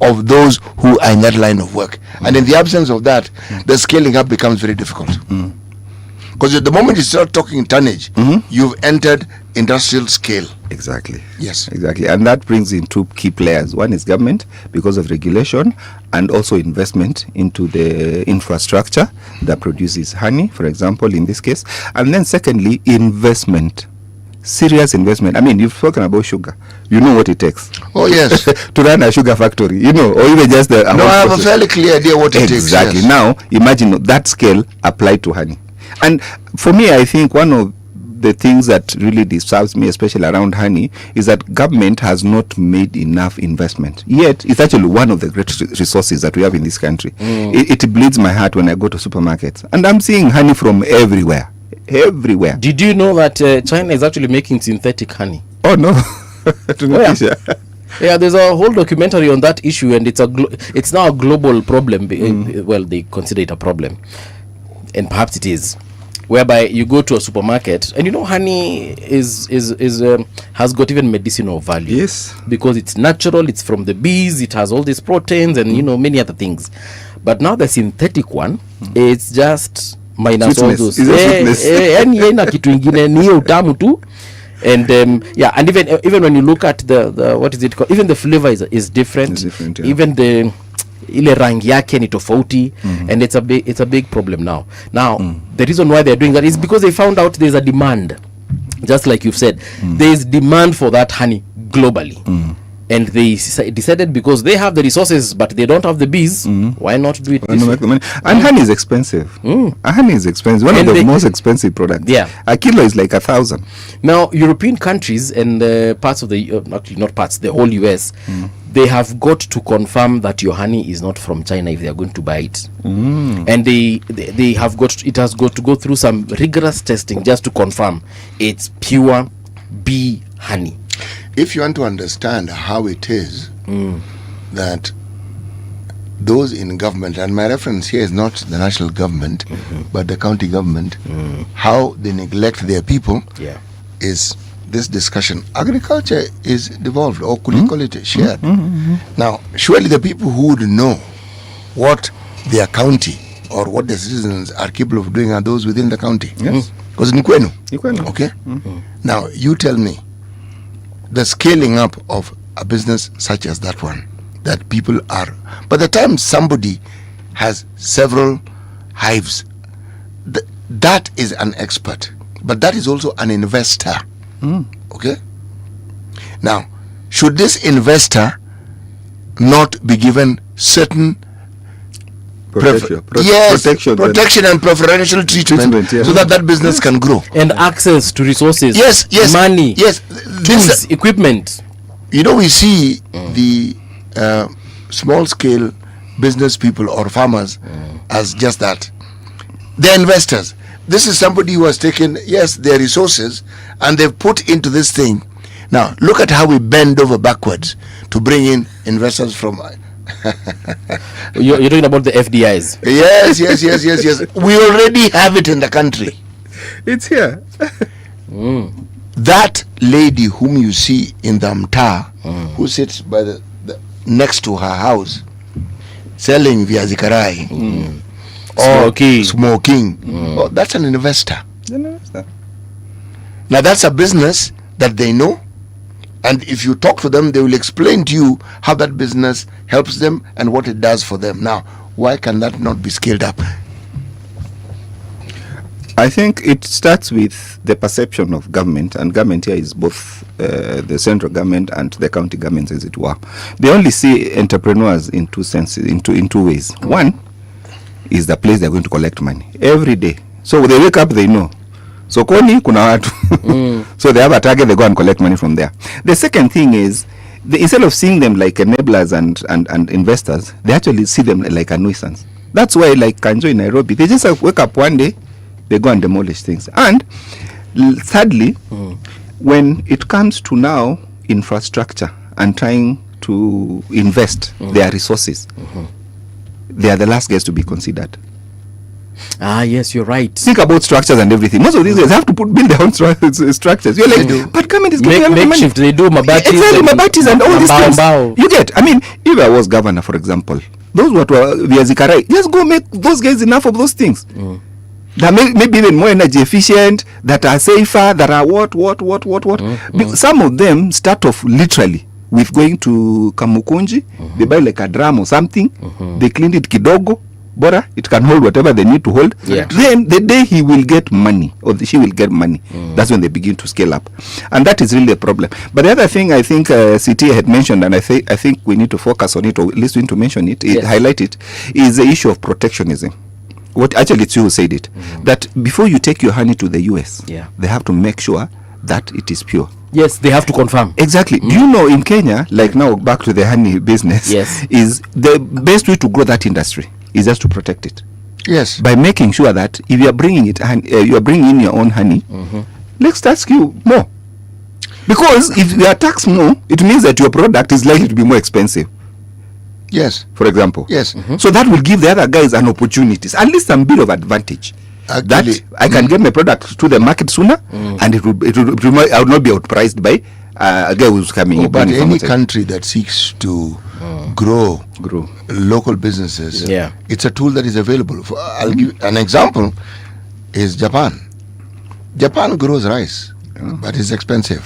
of those who are in that line of work. And in the absence of that, the scaling up becomes very difficult. Because at the moment you start talking tonnage, you've entered industrial scale. Exactly. Yes. Exactly. And that brings in two key players. One is government, because of regulation, and also investment into the infrastructure that produces honey, for example, in this case. And then secondly, investment. Serious investment. I mean, you've spoken about sugar. You know what it takes. Oh, yes. To run a sugar factory, you know, or even just the... No, I have a fairly clear idea what it takes. Exactly. Yes. Now, imagine that scale applied to honey. And for me, I think one of the things that really disturbs me, especially around honey, is that government has not made enough investment. Yet, it's actually one of the great resources that we have in this country. It bleeds my heart when I go to supermarkets. And I'm seeing honey from everywhere. Everywhere. Did you know that China is actually making synthetic honey? Oh, no. Yeah, there's a whole documentary on that issue, and it's now a global problem. Well, they consider it a problem, and perhaps it is, whereby you go to a supermarket and honey has got even medicinal value. Yes, because it's natural, it's from the bees, it has all these proteins and many other things. But now the synthetic one, it's just minus all those. Kitu ingine ni utamu tu. And and even when you look at the what is it called, even the flavor is different. It's different, yeah. Even the ile rangi yake ni tofauti, and it's a big problem now. The reason why they're doing that is because they found out there's a demand, just like you've said. There's demand for that honey globally, and they decided because they have the resources but they don't have the bees, why not do it this way? And honey is expensive. Honey is expensive, one of the most expensive products. Yeah, a kilo is like 1,000. Now European countries and parts of the not parts, the whole US, they have got to confirm that your honey is not from China if they are going to buy it. And they have got it has got to go through some rigorous testing just to confirm it's pure bee honey. If you want to understand how it is that those in government, and my reference here is not the national government, but the county government, how they neglect their people, is this discussion. Agriculture is devolved, or could you call it shared? Now, surely the people who would know what their county or what the citizens are capable of doing are those within the county. Yes. Because Nikwenu. Okay. Now, you tell me, the scaling up of a business such as that one, that people are, by the time somebody has several hives, that is an expert, but that is also an investor. Okay? Now, should this investor not be given certain protection protection and preferential treatment so that business can grow and access to resources? Yes, money, tools, equipment. You know, we see the small scale business people or farmers as just that. They're investors. This is somebody who has taken their resources and they've put into this thing. Now look at how we bend over backwards to bring in investors from You're talking about the FDIs. Yes. We already have it in the country. It's here. That lady whom you see in the mtaa, who sits by the next to her house, selling viazi karai, smoking. Oh, that's an investor. Now that's a business that they know. And if you talk to them, they will explain to you how that business helps them and what it does for them. Now, why can that not be scaled up? I think it starts with the perception of government, and government here is both the central government and the county governments, as it were. They only see entrepreneurs in two senses, in two ways. One is the place they're going to collect money every day. So when they wake up, they know. So koni kuna watu. So they have a target, they go and collect money from there. The second thing is, instead of seeing them like enablers and investors, they actually see them like a nuisance. That's why, like Kanjo in Nairobi, they just wake up one day, they go and demolish things. And thirdly, when it comes to now infrastructure and trying to invest their resources, they are the last guys to be considered. Yes, you're right. Think about structures and everything. Most of these guys have to build their own structures. You're like, but government is getting makeshift. They do mabatis. Exactly, mabatis and all these things. You get. I mean, if I was governor, for example, those what were viazi karai, just go make those guys enough of those things. That maybe even more energy efficient, that are safer, that are what. Some of them start off literally with going to Kamukunji. They buy like a drum or something. They clean it kidogo. Bora, it can hold whatever they need to hold. Then the day he will get money, or she will get money, that's when they begin to scale up. And that is really a problem. But the other thing I think CT had mentioned, and I think we need to focus on it, or at least we need to mention it, highlight it, is the issue of protectionism. What actually it's you who said it, that before you take your honey to the US, they have to make sure that it is pure. Yes, they have to confirm. Exactly. Do you know in Kenya, like now back to the honey business, is the best way to grow that industry is just to protect it. Yes. By making sure that if you are bringing it, you are bringing in your own honey, let's tax you more. Because if you are taxed more, it means that your product is likely to be more expensive. Yes. For example. Yes. So that will give the other guys an opportunity, at least some bit of advantage. Actually, that I can get my product to the market sooner, and I will not be outpriced by a guy who's coming. But any country that seeks to grow local businesses, it's a tool that is available. I'll give an example. Is Japan. Japan grows rice, but it's expensive.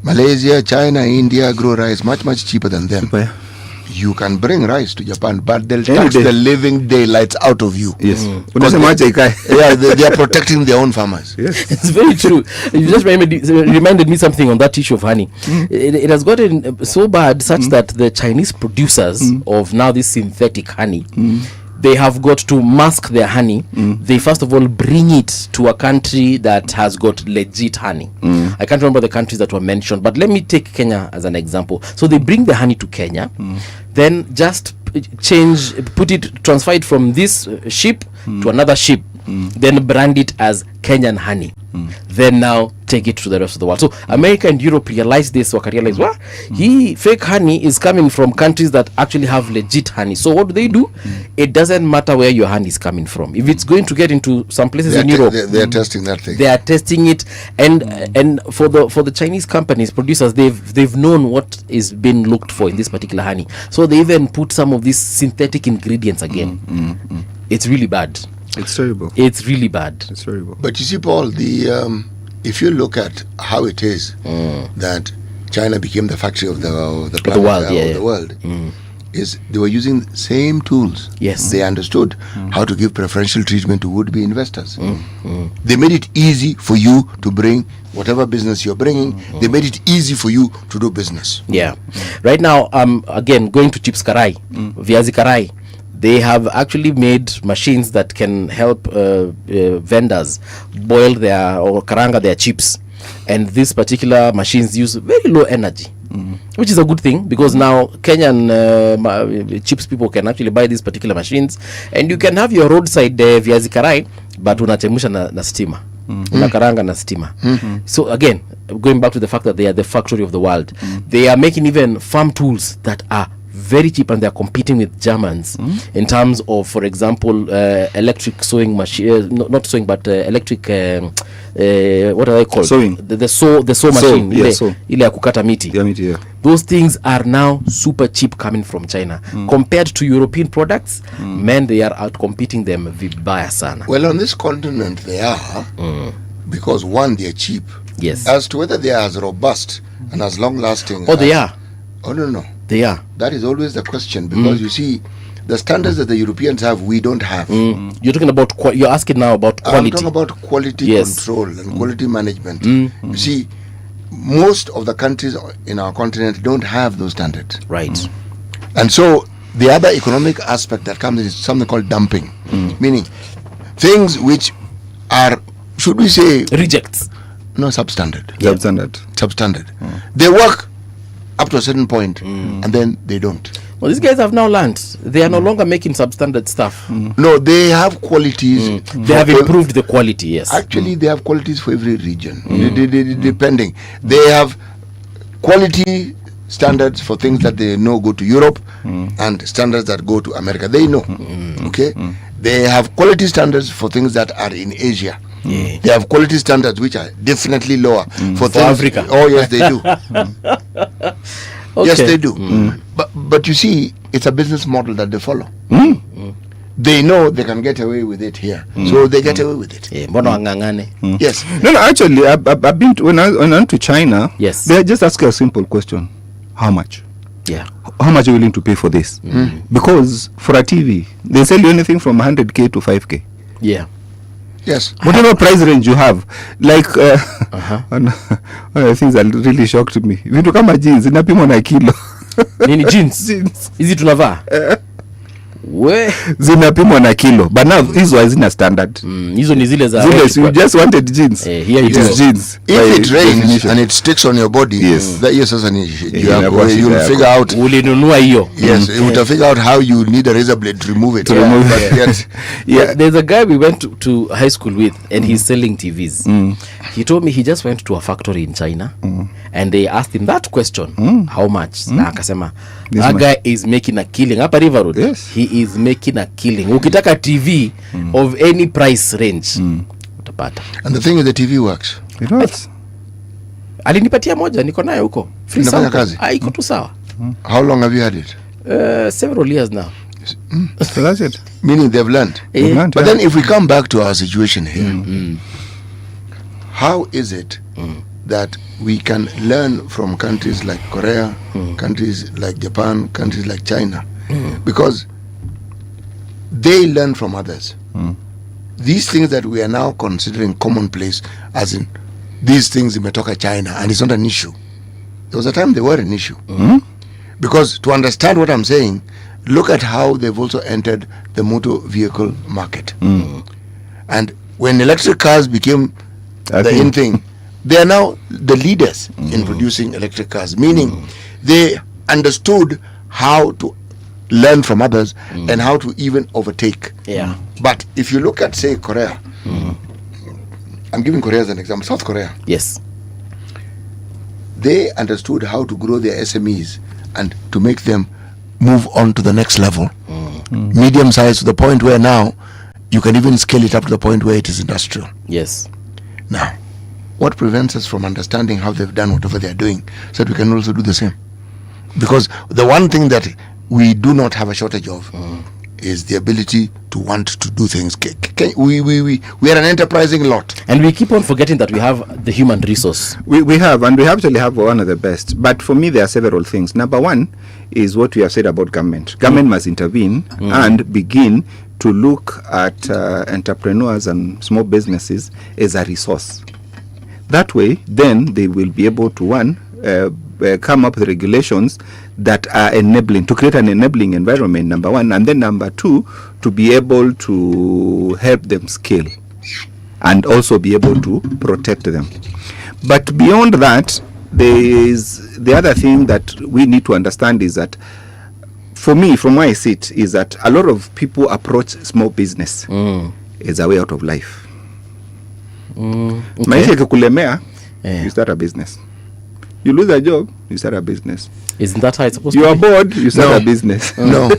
Malaysia, China, India grow rice much cheaper than them. You can bring rice to Japan, but they'll tax the living daylights out of you. Yes. They are protecting their own farmers. Yes. It's very true. You just reminded me something on that issue of honey. It has gotten so bad such that the Chinese producers of now this synthetic honey, they have got to mask their honey. They first of all bring it to a country that has got legit honey. I can't remember the countries that were mentioned, but let me take Kenya as an example. So they bring the honey to Kenya, then just transfer it from this ship to another ship, then brand it as Kenyan honey. Then now take it to the rest of the world. So America and Europe realized this, realize fake honey is coming from countries that actually have legit honey. So what do? It doesn't matter where your honey is coming from. If it's going to get into some places in Europe, they are testing that thing. They are testing it, and for the Chinese companies, producers, they've known what is being looked for in this particular honey. So they even put some of these synthetic ingredients again. It's really bad. It's terrible. It's really bad. It's terrible. But you see, Paul, if you look at how it is that China became the factory of the planet, the world, is they were using the same tools. Yes. They understood how to give preferential treatment to would-be investors. They made it easy for you to bring whatever business you're bringing. They made it easy for you to do business. Yeah. Right now, again, going to chips karai, viazi karai, they have actually made machines that can help vendors boil or karanga their chips. And these particular machines use very low energy, which is a good thing, because now Kenyan chips people can actually buy these particular machines, and you can have your roadside viazi karai, but unachemusha na stima. Unakaranga na stima. So again, going back to the fact that they are the factory of the world, they are making even farm tools that are very cheap, and they're competing with Germans in terms of, for example, electric sewing machine, not sewing, but electric what are they called? Sewing. The sew machine. Ile ya kukata miti. Yeah. Those things are now super cheap coming from China. Compared to European products, man, they are out competing them vibaya sana. Well, on this continent they are, because one, they are cheap. Yes. As to whether they are as robust and as long-lasting. Oh, they are. Oh, no. They are. That is always the question, because you see, the standards that the Europeans have, we don't have. You're talking about you're asking now about quality. I'm talking about quality control and quality management. You see, most of the countries in our continent don't have those standards. Right. And so the other economic aspect that comes in is something called dumping, meaning things which are, should we say, rejects. No, substandard. Substandard. They work up to a certain point, and then they don't. Well, these guys have now learned. They are no longer making substandard stuff. No, they have qualities. They have improved the quality, yes. Actually, they have qualities for every region, depending. They have quality standards for things that they know go to Europe, and standards that go to America. They know. Okay? They have quality standards for things that are in Asia. They have quality standards which are definitely lower for Africa. Oh, yes, they do. Okay. Yes, they do. But you see, it's a business model that they follow. They know they can get away with it here, so they get away with it. Yes. No, actually, I've been when I went to China. Yes. They just ask a simple question: how much? Yeah. How much are you willing to pay for this? Because for a TV, they sell you anything from 100k to 5k. Yeah. Yes. Whatever price range you have, like one of the things that really shocked me, vitu kama jeans inapimwa na kilo. Nini jeans? Hizi tunavaa? We zinapimwa na kilo, but now hizo hazina standard. Hizo ni zile za you just wanted jeans. Here it is jeans. If it rains and it sticks on your body, that yes, you'll figure out. Ulinunua hiyo. Yes, you will figure out how you need a razor blade to remove it. There's a guy we went to high school with, and he's selling TVs. He told me he just went to a factory in China, and they asked him that question, how much? Na akasema, that guy is making a killing. Hapa River Road. Yes. He is making a killing. Ukitaka TV of any price range, utapata. And the thing is, the TV works. It works. Alinipatia moja, niko nayo huko. Free Inafanya sound. kazi? Iko tu sawa. How long have you had it? Several years now. So that's it. Meaning they've learned. But then if we come back to our situation here, how is it that we can learn from countries like Korea, countries like Japan, countries like China? Because they learn from others. These things that we are now considering commonplace, as in these things imetoka China, and it's not an issue. There was a time they were an issue. Because to understand what I'm saying, look at how they've also entered the motor vehicle market. And when electric cars became the in thing, they are now the leaders in producing electric cars, meaning they understood how to learn from others and how to even overtake. Yeah. But if you look at, say, Korea, I'm giving Korea as an example, South Korea. Yes. They understood how to grow their SMEs and to make them move on to the next level. Medium size, to the point where now you can even scale it up to the point where it is industrial. Yes. Now, what prevents us from understanding how they've done whatever they're doing, so that we can also do the same? Because the one thing that we do not have a shortage of is the ability to want to do things. We are an enterprising lot. And we keep on forgetting that we have the human resource. We have, and we actually have one of the best. But for me, there are several things. Number one is what we have said about government. Government must intervene and begin to look at entrepreneurs and small businesses as a resource. That way, then they will be able to, come up with regulations that are enabling, to create an enabling environment, number one, and then number two, to be able to help them scale and also be able to protect them. But beyond that, there is the other thing that we need to understand is that, for me, from where I sit, is that a lot of people approach small business as a way out of life. Maisha ikikulemea, you start a business. You lose a job, you start a business. Isn't that how it's supposed you to be? You are bored, you start a business. No.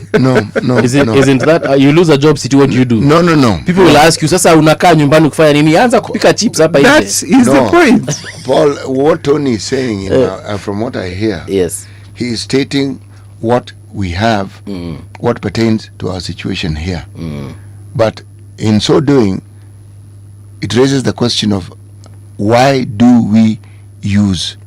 Isn't that you lose a job, city, what do you do? No. People will ask you, sasa unakaa nyumbani kufanya nini? Anza kupika chips hapa hivi. That is the point. Paul, what Tony is saying, from what I hear, yes, he is stating what we have, what pertains to our situation here. But in so doing, it raises the question of why do we use?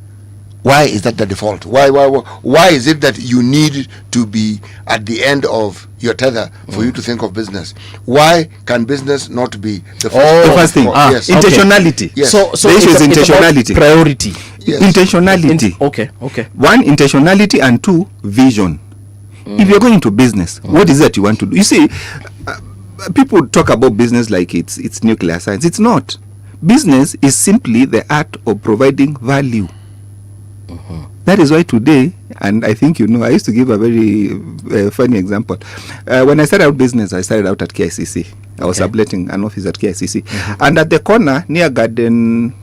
Why is that the default? Why is it that you need to be at the end of your tether for you to think of business? Why can business not be the first thing? Yes. Intentionality. Yes. So the issue is intentionality. Priority. Yes. Intentionality. Okay. One, intentionality, and two, vision. If you're going into business, what is it you want to do? You see, people talk about business like it's nuclear science. It's not. Business is simply the art of providing value. That is why today, and I think I used to give a very funny example. When I started out business, I started out at KICC. I was subletting an office at KICC. And at the corner, near Garden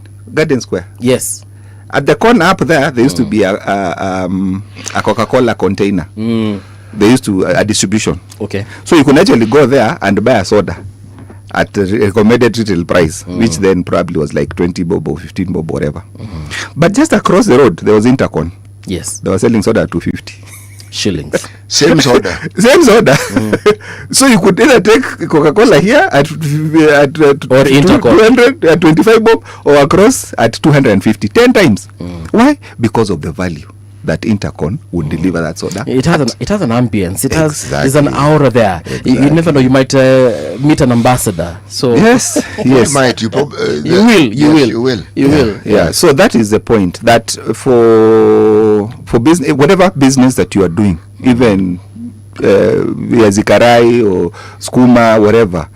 Square. Yes. At the corner up there used to be a Coca-Cola container. They used to, a distribution. Okay. So you could actually go there and buy a soda at the recommended retail price, which then probably was like 20 bob or 15 bob, whatever. But just across the road, there was Intercon. Yes. They were selling soda at 250 shillings. Same soda. So you could either take Coca-Cola here at or Intercon 200 at 25 bob, or across at 250, 10 times. Why? Because of the value that Intercon would deliver that soda. It has an ambience. It has there's an Exactly. aura there. You never know. You might meet an ambassador. So Yes. You might. You will. Yeah. So that is the point. That for business, whatever business that you are doing, even Zikarai or Skuma, whatever,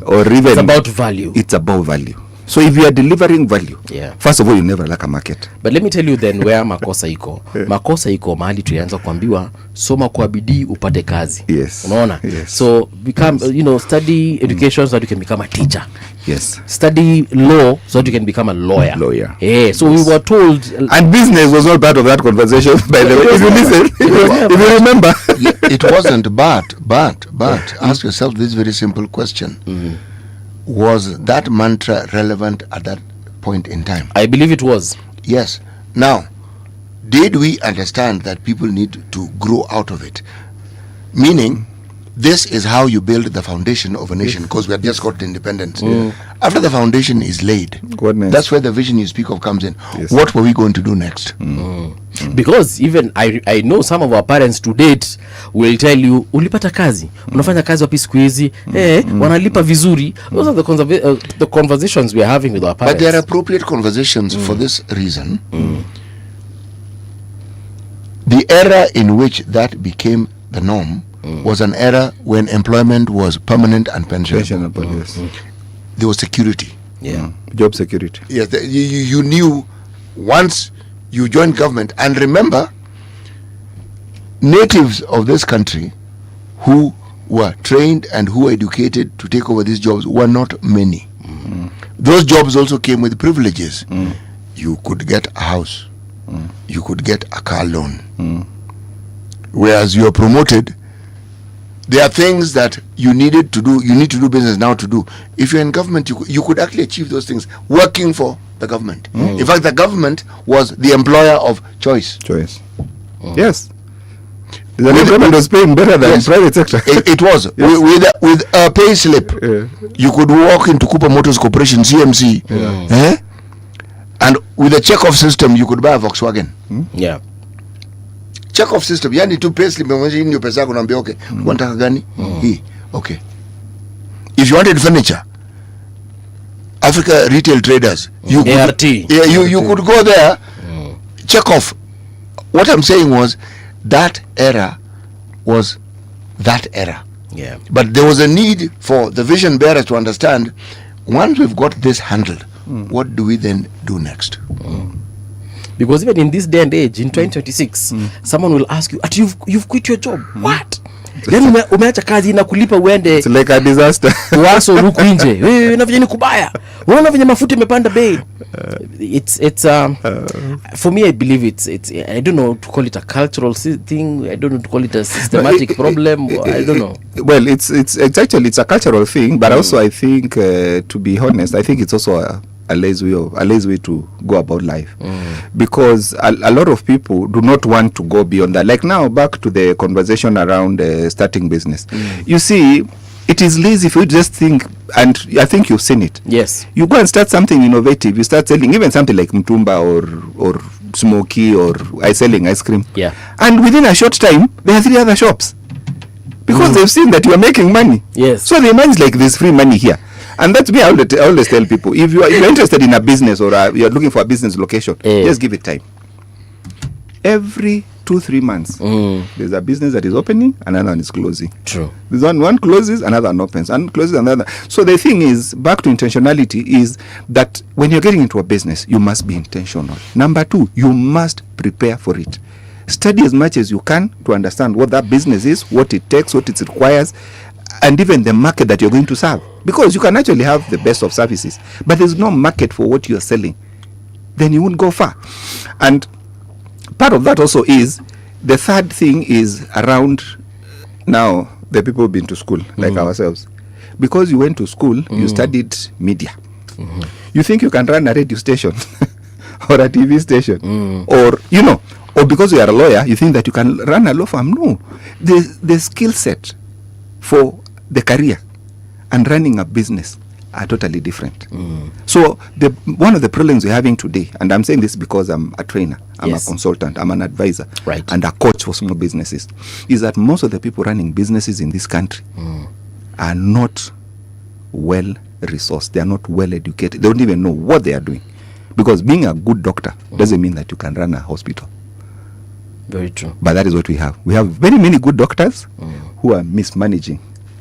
or even it's about value. It's about value. So if you are delivering value, first of all, you never lack a market. But let me tell you then where makosa iko. Makosa iko mahali tulianza kuambiwa soma kwa bidii upate kazi. Yes. Unaona? Yes. So become study education so that you can become a teacher. Yes. Study law so that you can become a lawyer. So we were told, and business was all part of that conversation, by the way. If you listen, if you remember. It wasn't, but ask yourself this very simple question. Was that mantra relevant at that point in time? I believe it was. Yes. Now, did we understand that people need to grow out of it? Meaning, this is how you build the foundation of a nation, because we had just got independence. After the foundation is laid, that's where the vision you speak of comes in. What were we going to do next? Because even I know some of our parents to date will tell you, ulipata kazi, unafanya kazi wapi siku hizi, wanalipa vizuri. Those are the conversations we are having with our parents. But they are appropriate conversations for this reason. The era in which that became the norm was an era when employment was permanent and pensionable. There was security. Job security. Yes, you knew once you joined government. And remember, natives of this country who were trained and who were educated to take over these jobs were not many. Those jobs also came with privileges. You could get a house. You could get a car loan. Whereas you are promoted, there are things that you needed to do. You need to do business now to do. If you're in government, you could actually achieve those things working for the government. In fact, the government was the employer of choice. Yes. The government was paying better than private sector. It was. Yes. With a pay slip, you could walk into Cooper Motors Corporation, CMC, and with a check-off system, you could buy a Volkswagen. Yeah. Check-off system. Yani tu pay slip, your pesa yako naambia okay, unataka gani? Hii. Okay. If you wanted furniture, Africa Retail Traders, you could go there, check off. What I'm saying was that era was that era. Yeah. But there was a need for the vision bearers to understand, once we've got this handled, what do we then do next? Because even in this day and age, in 2026, someone will ask you, you've quit your job. What? Yani umeacha kazi inakulipa uende. It's like a disaster. Waso ruku nje. Wewe unafanya ni kubaya. Unaona venye mafuta imepanda bei. It's for me, I believe it's I don't know to call it a cultural thing. I don't know to call it a systematic problem. I don't know. Well, it's actually a cultural thing, but also I think to be honest, I think it's also a lazy way to go about life, because a lot of people do not want to go beyond that. Like now, back to the conversation around starting business. You see, it is lazy if you just think, and I think you've seen it. Yes. You go and start something innovative. You start selling even something like mtumba or smoky or selling ice cream. Yeah. And within a short time, there are 3 other shops, because they've seen that you are making money. Yes. So their mind is like, there's free money here. And that's me. I always tell people, if you're interested in a business or you're looking for a business location, just give it time. Every 2-3 months, there's a business that is opening, another one is closing. True. There's one closes, another one opens, and closes another. So the thing is, back to intentionality, is that when you're getting into a business, you must be intentional. Number 2, you must prepare for it. Study as much as you can to understand what that business is, what it takes, what it requires, and even the market that you're going to serve. Because you can actually have the best of services, but there's no market for what you're selling, then you won't go far. And part of that also is, the third thing is around now, the people who've been to school, like ourselves. Because you went to school, you studied media. You think you can run a radio station or a TV station, or, or because you are a lawyer, you think that you can run a law firm. No. The skill set for the career and running a business are totally different. So one of the problems we're having today, and I'm saying this because I'm a trainer, I'm a consultant, I'm an advisor, and a coach for small businesses, is that most of the people running businesses in this country are not well resourced. They are not well educated. They don't even know what they are doing. Because being a good doctor doesn't mean that you can run a hospital. Very true. But that is what we have. We have very many good doctors who are mismanaging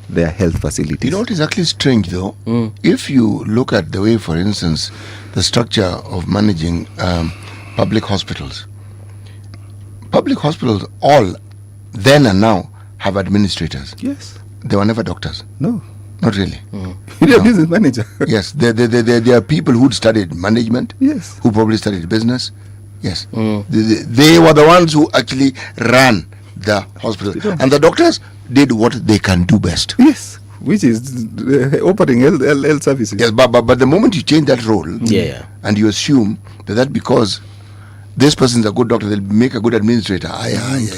their health facilities. You know what is actually strange though? If you look at the way, for instance, the structure of managing public hospitals all then and now have administrators. Yes. They were never doctors. No. Not really. You're a business manager. Yes. There are people who studied management. Yes. Who probably studied business. Yes. They were the ones who actually ran the hospital. And the doctors did what they can do best. Yes. Which is operating health services. Yes, but the moment you change that role, and you assume that because this person is a good doctor, they'll make a good administrator. I think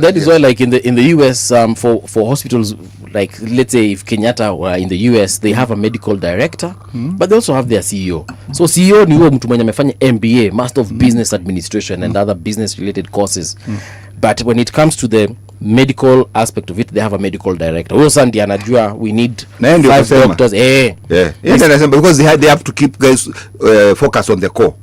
that is why, like in the US, for hospitals, like let's say if Kenyatta were in the US, they have a medical director, but they also have their CEO. So CEO ni huyo mtu mwenye amefanya MBA, Master of Business Administration, and other business related courses. But when it comes to the medical aspect of it, they have a medical director. Also, anajua we need 5 doctors. Because they have to keep guys focused on the core.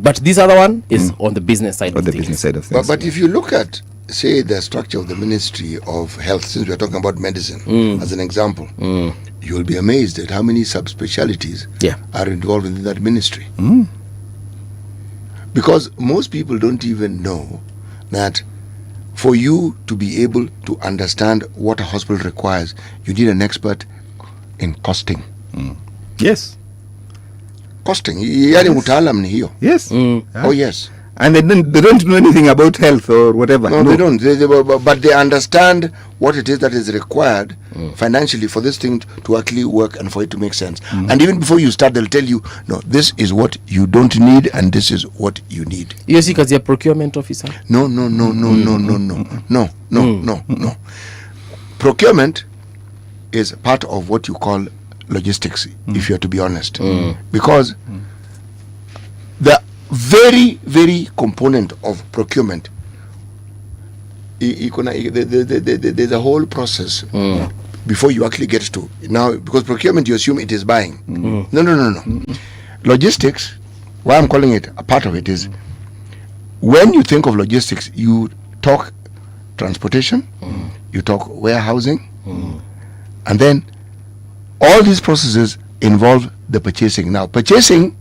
But this other one is on the business side of things. But if you look at, say, the structure of the Ministry of Health, since we are talking about medicine as an example, you'll be amazed at how many subspecialties are involved in that ministry. Because most people don't even know that for you to be able to understand what a hospital requires, you need an expert in costing. Yes. Costing. Yani mutaalam ni hiyo. Yes. Oh yes. And they don't know anything about health or whatever. No, they don't. But they understand what it is that is required financially for this thing to actually work and for it to make sense. And even before you start, they'll tell you, no, this is what you don't need and this is what you need. You see, because you're procurement officer. No. Procurement is part of what you call logistics, if you are to be honest, because the very component of procurement, there's a whole process before you actually get to now, because procurement you assume it is buying. No. Logistics, why I'm calling it a part of it is, when you think of logistics, you talk transportation, you talk warehousing, and then all these processes involve the purchasing. Now, purchasing,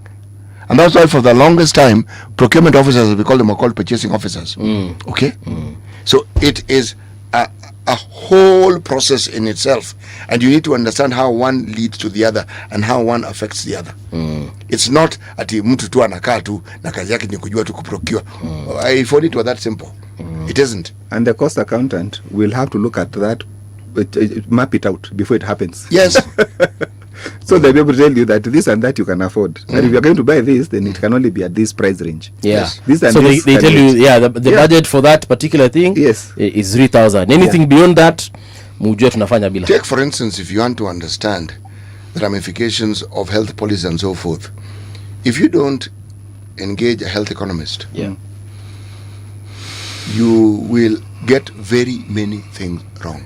and that's why for the longest time, procurement officers, as we call them, are called purchasing officers. Okay? So it is a whole process in itself, and you need to understand how one leads to the other and how one affects the other. It's not ati mtu tu anakaa tu na kazi yake ni kujua tu kuprocure. If only it were that simple. It isn't. And the cost accountant will have to look at that, map it out before it happens. Yes. So they'll be able to tell you that this and that you can afford. And if you're going to buy this, then it can only be at this price range. Yeah. Yes. This and so this they tell you, the budget for that particular thing is 3,000. Anything beyond that, mujue tunafanya bila. Take, for instance, if you want to understand the ramifications of health policy and so forth, if you don't engage a health economist, you will get very many things wrong.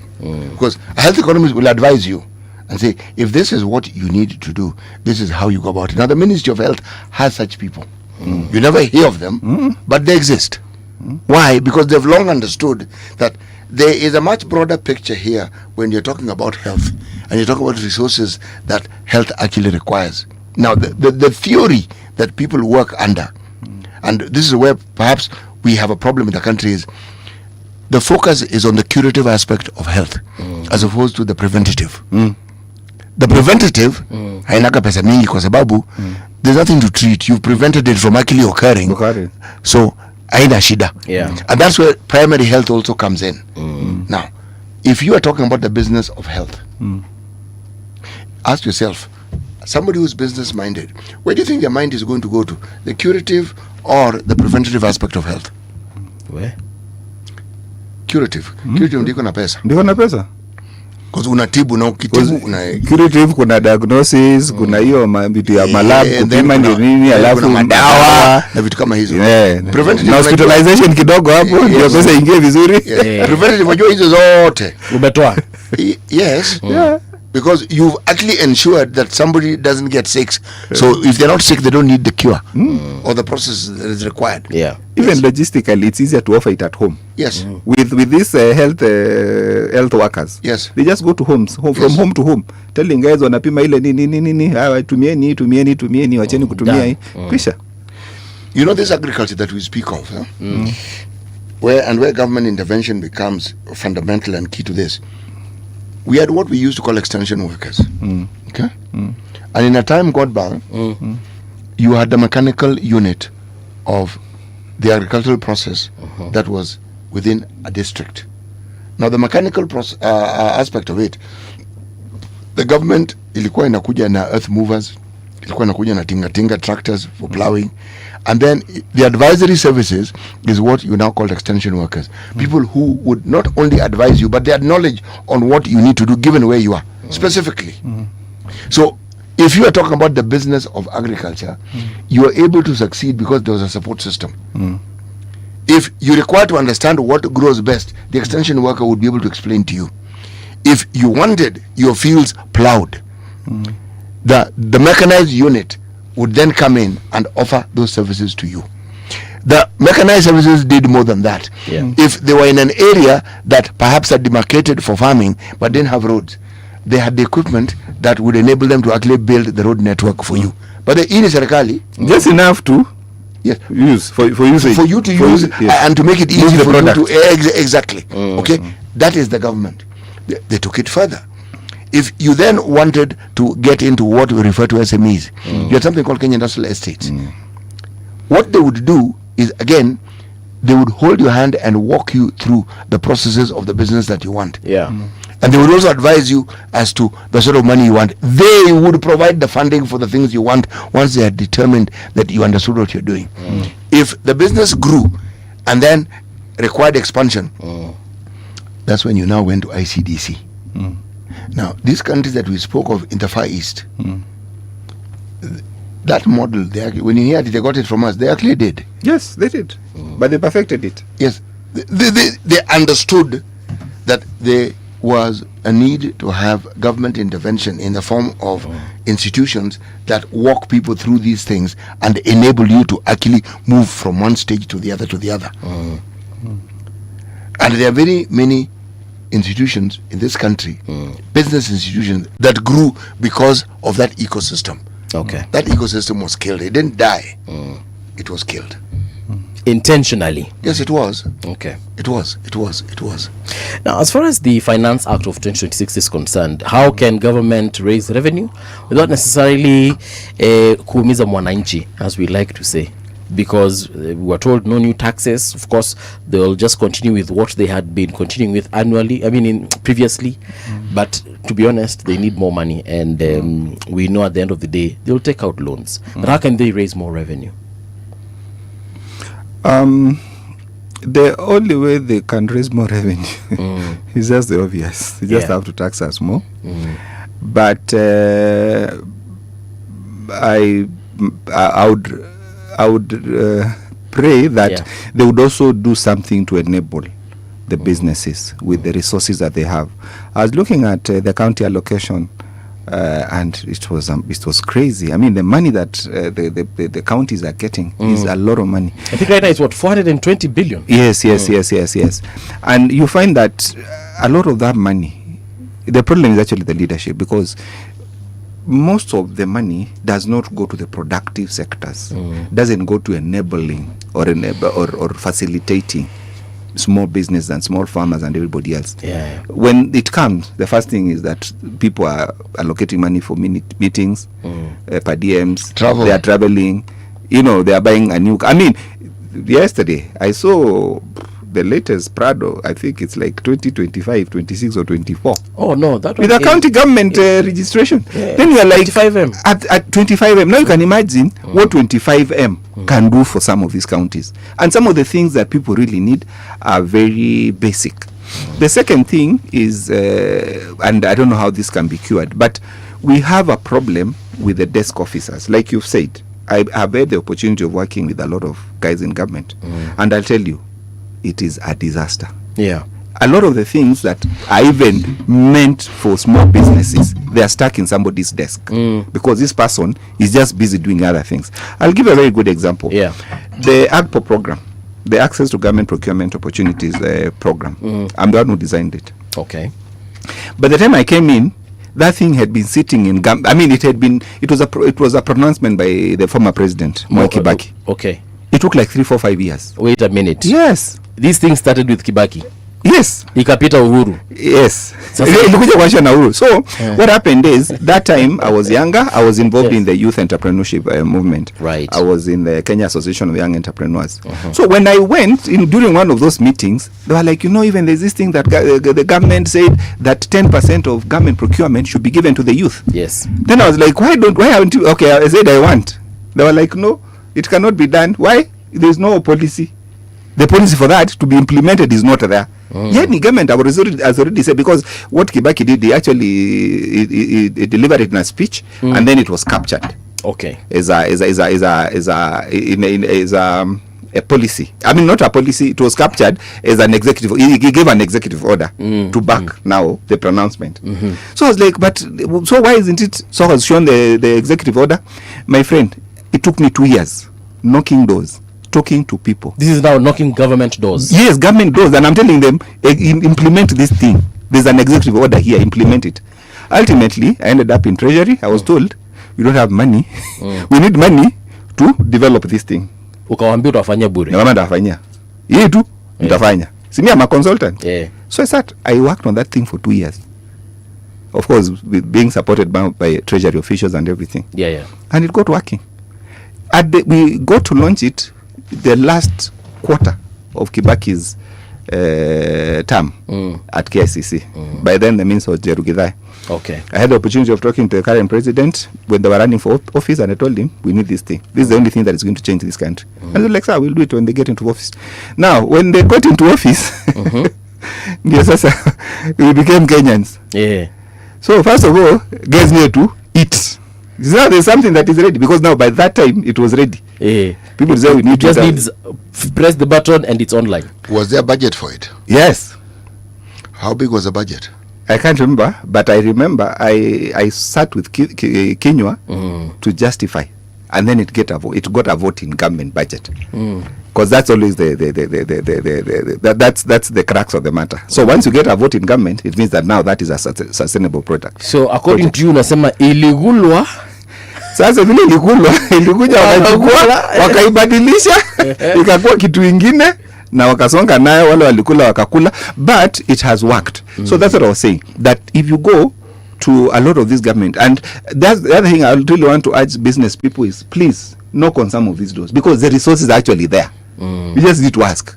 Because a health economist will advise you and say, if this is what you need to do, this is how you go about it. Now, the Ministry of Health has such people. You never hear of them, but they exist. Why? Because they've long understood that there is a much broader picture here when you're talking about health and you talk about resources that health actually requires. Now, the theory that people work under, and this is where perhaps we have a problem in the country, is the focus is on the curative aspect of health as opposed to the preventative. The preventative hainaka pesa mingi kwa sababu there's nothing to treat. You've prevented it from actually occurring. So haina shida. And that's where primary health also comes in. Now, if you are talking about the business of health, ask yourself, somebody who's business minded, where do you think their mind is going to go to? The curative or the preventative aspect of health? Where? Curative. Curative ndiko na pesa. Ndiko na pesa. Because unatibu na ukitibu curative, kuna diagnosis, kuna hiyo vitu ya malab, kupima nini, alafu madawa na vitu kama hizo. Preventative na hospitalization kidogo hapo ndio pesa ingie vizuri. Preventative unajua hizo zote umetoa. Yes. Because you've actually ensured that somebody doesn't get sick. So if they're not sick, they don't need the cure or the process that is required. Even logistically, it's easier to offer it at home. Yes. With these health workers. Yes. They just go to homes, from home to home, telling guys wanapima ile nini, tumieni, wacheni kutumia hii. Kisha. You know this agriculture that we speak of, where government intervention becomes fundamental and key to this. We had what we used to call extension workers. Okay? And in a time gone by, you had the mechanical unit of the agricultural process that was within a district. Now, the mechanical aspect of it, the government ilikuwa inakuja na earth movers, ilikuwa inakuja na tinga tractors for plowing, and then the advisory services is what you now call extension workers. People who would not only advise you, but they had knowledge on what you need to do given where you are, specifically. So if you are talking about the business of agriculture, you are able to succeed because there was a support system. If you require to understand what grows best, the extension worker would be able to explain to you. If you wanted your fields plowed, the mechanized unit would then come in and offer those services to you. The mechanized services did more than that. If they were in an area that perhaps are demarcated for farming but didn't have roads, they had the equipment that would enable them to actually build the road network for you. But the in serikali, just enough to use for usage, for you to use and to make it easy for you to exactly. Okay, that is the government. They took it further. If you then wanted to get into what we refer to as SMEs, you had something called Kenya Industrial Estates. What they would do is, again, they would hold your hand and walk you through the processes of the business that you want. Yeah. And they would also advise you as to the sort of money you want. They would provide the funding for the things you want once they had determined that you understood what you're doing. If the business grew and then required expansion, that's when you now went to ICDC. Now, these countries that we spoke of in the Far East, that model, when you hear it, they got it from us. They actually did. Yes, they did. But they perfected it. Yes. They understood that there was a need to have government intervention in the form of institutions that walk people through these things and enable you to actually move from one stage to the other to the other. And there are very many institutions in this country, business institutions, that grew because of that ecosystem. Okay. That ecosystem was killed. It didn't die. It was killed. Intentionally. Yes, it was. Okay. It was. Now, as far as the Finance Act of 2026 is concerned, how can government raise revenue without necessarily kuumiza mwananchi, as we like to say? Because we were told no new taxes. Of course, they'll just continue with what they had been continuing with annually. I mean, previously. But to be honest, they need more money, and we know at the end of the day they'll take out loans. But how can they raise more revenue? The only way they can raise more revenue is just the obvious. They just have to tax us more. But I would pray that they would also do something to enable the businesses with the resources that they have. I was looking at the county allocation, and it was crazy. I mean, the money that the counties are getting is a lot of money. I think right now it's what, 420 billion. Yes. And you find that a lot of that money, the problem is actually the leadership, because most of the money does not go to the productive sectors, doesn't go to enabling or facilitating small business and small farmers and everybody else. When it comes, the first thing is that people are allocating money for meetings, per diems, travel. They are traveling, they are buying a new. I mean, yesterday I saw the latest Prado. I think it's like 2025, 26 or 24. Oh no, that with a county government registration. Then you are like 25M. At 25M. Now you can imagine what 25M can do for some of these counties. And some of the things that people really need are very basic. The second thing is, and I don't know how this can be cured, but we have a problem with the desk officers. Like you've said, I have had the opportunity of working with a lot of guys in government, and I'll tell you, it is a disaster. A lot of the things that are even meant for small businesses, they are stuck in somebody's desk because this person is just busy doing other things. I'll give a very good example. The AGPO program, the Access to Government Procurement Opportunities program. I'm the one who designed it. Okay. By the time I came in, that thing had been sitting in it was a pronouncement by the former president, Mwai Kibaki. Okay. It took like 3, 4, 5 years. Wait a minute. Yes. This thing started with Kibaki. Yes. Ikapita Uhuru. Yes. So what happened is, that time I was younger, I was involved in the youth entrepreneurship movement. Right. I was in the Kenya Association of Young Entrepreneurs. So when I went during one of those meetings, they were like, even there's this thing that the government said that 10% of government procurement should be given to the youth. Yes. Then I was like, why haven't you? Okay, I said I want. They were like, no, it cannot be done. Why? There's no policy. The policy for that to be implemented is not there. Yet the government has already said, because what Kibaki did, he actually he delivered it in a speech, and then it was captured. Okay. As a policy. I mean, not a policy. It was captured as an executive. He gave an executive order to back now the pronouncement. So I was like, so why isn't it? So I was shown the executive order. My friend, it took me 2 years knocking doors, talking to people. This is now knocking government doors. Yes, government doors, and I'm telling them, implement this thing. There's an executive order here, implement it. Ultimately, I ended up in treasury. I was told, we don't have money. We need money to develop this thing. Ukawambia utafanya bure. Na mama ndafanya. Hii tu nitafanya. Si mimi am a consultant. So I worked on that thing for 2 years. Of course, with being supported by treasury officials and everything. Yeah. And it got working. We got to launch it the last quarter of Kibaki's term at KICC. By then, the means was Jerugidai. Okay. I had the opportunity of talking to the current president when they were running for office, and I told him, we need this thing. This is the only thing that is going to change this country. And they were like, sir, we'll do it when they get into office. Now, when they got into office, we became Kenyans. Yeah. So, first of all, guys need to eat. Now there's something that is ready, because now by that time it was ready. Yeah. People say we need just to needs press the button and it's online. Was there a budget for it? Yes. How big was the budget? I can't remember, but I remember I sat with Kinyua to justify, and then it got a vote in government budget, because that's always that's the crux of the matter. So once you get a vote in government, it means that now that is a sustainable product. So according to you, unasema iligulwa. Sasa vile ilikuja wakaibadilisha ikakuwa kitu ingine na wakasonga nayo, wale walikula wakakula, but it has worked. So that's what I was saying, that if you go to a lot of this government, and that's the other thing I really want to urge business people is, please knock on some of these doors, because the resources are actually there. You just need to ask.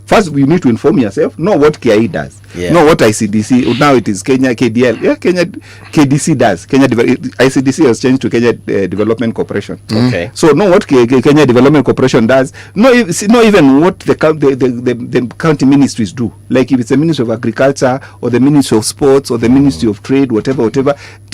First, you need to inform yourself, know what KIE does, know what ICDC, now it is Kenya KDL, Kenya KDC does. ICDC has changed to Kenya Development Corporation. Okay. So know what Kenya Development Corporation does. Know even what the county ministries do. Like if it's the Ministry of Agriculture or the Ministry of Sports or the Ministry of Trade, whatever.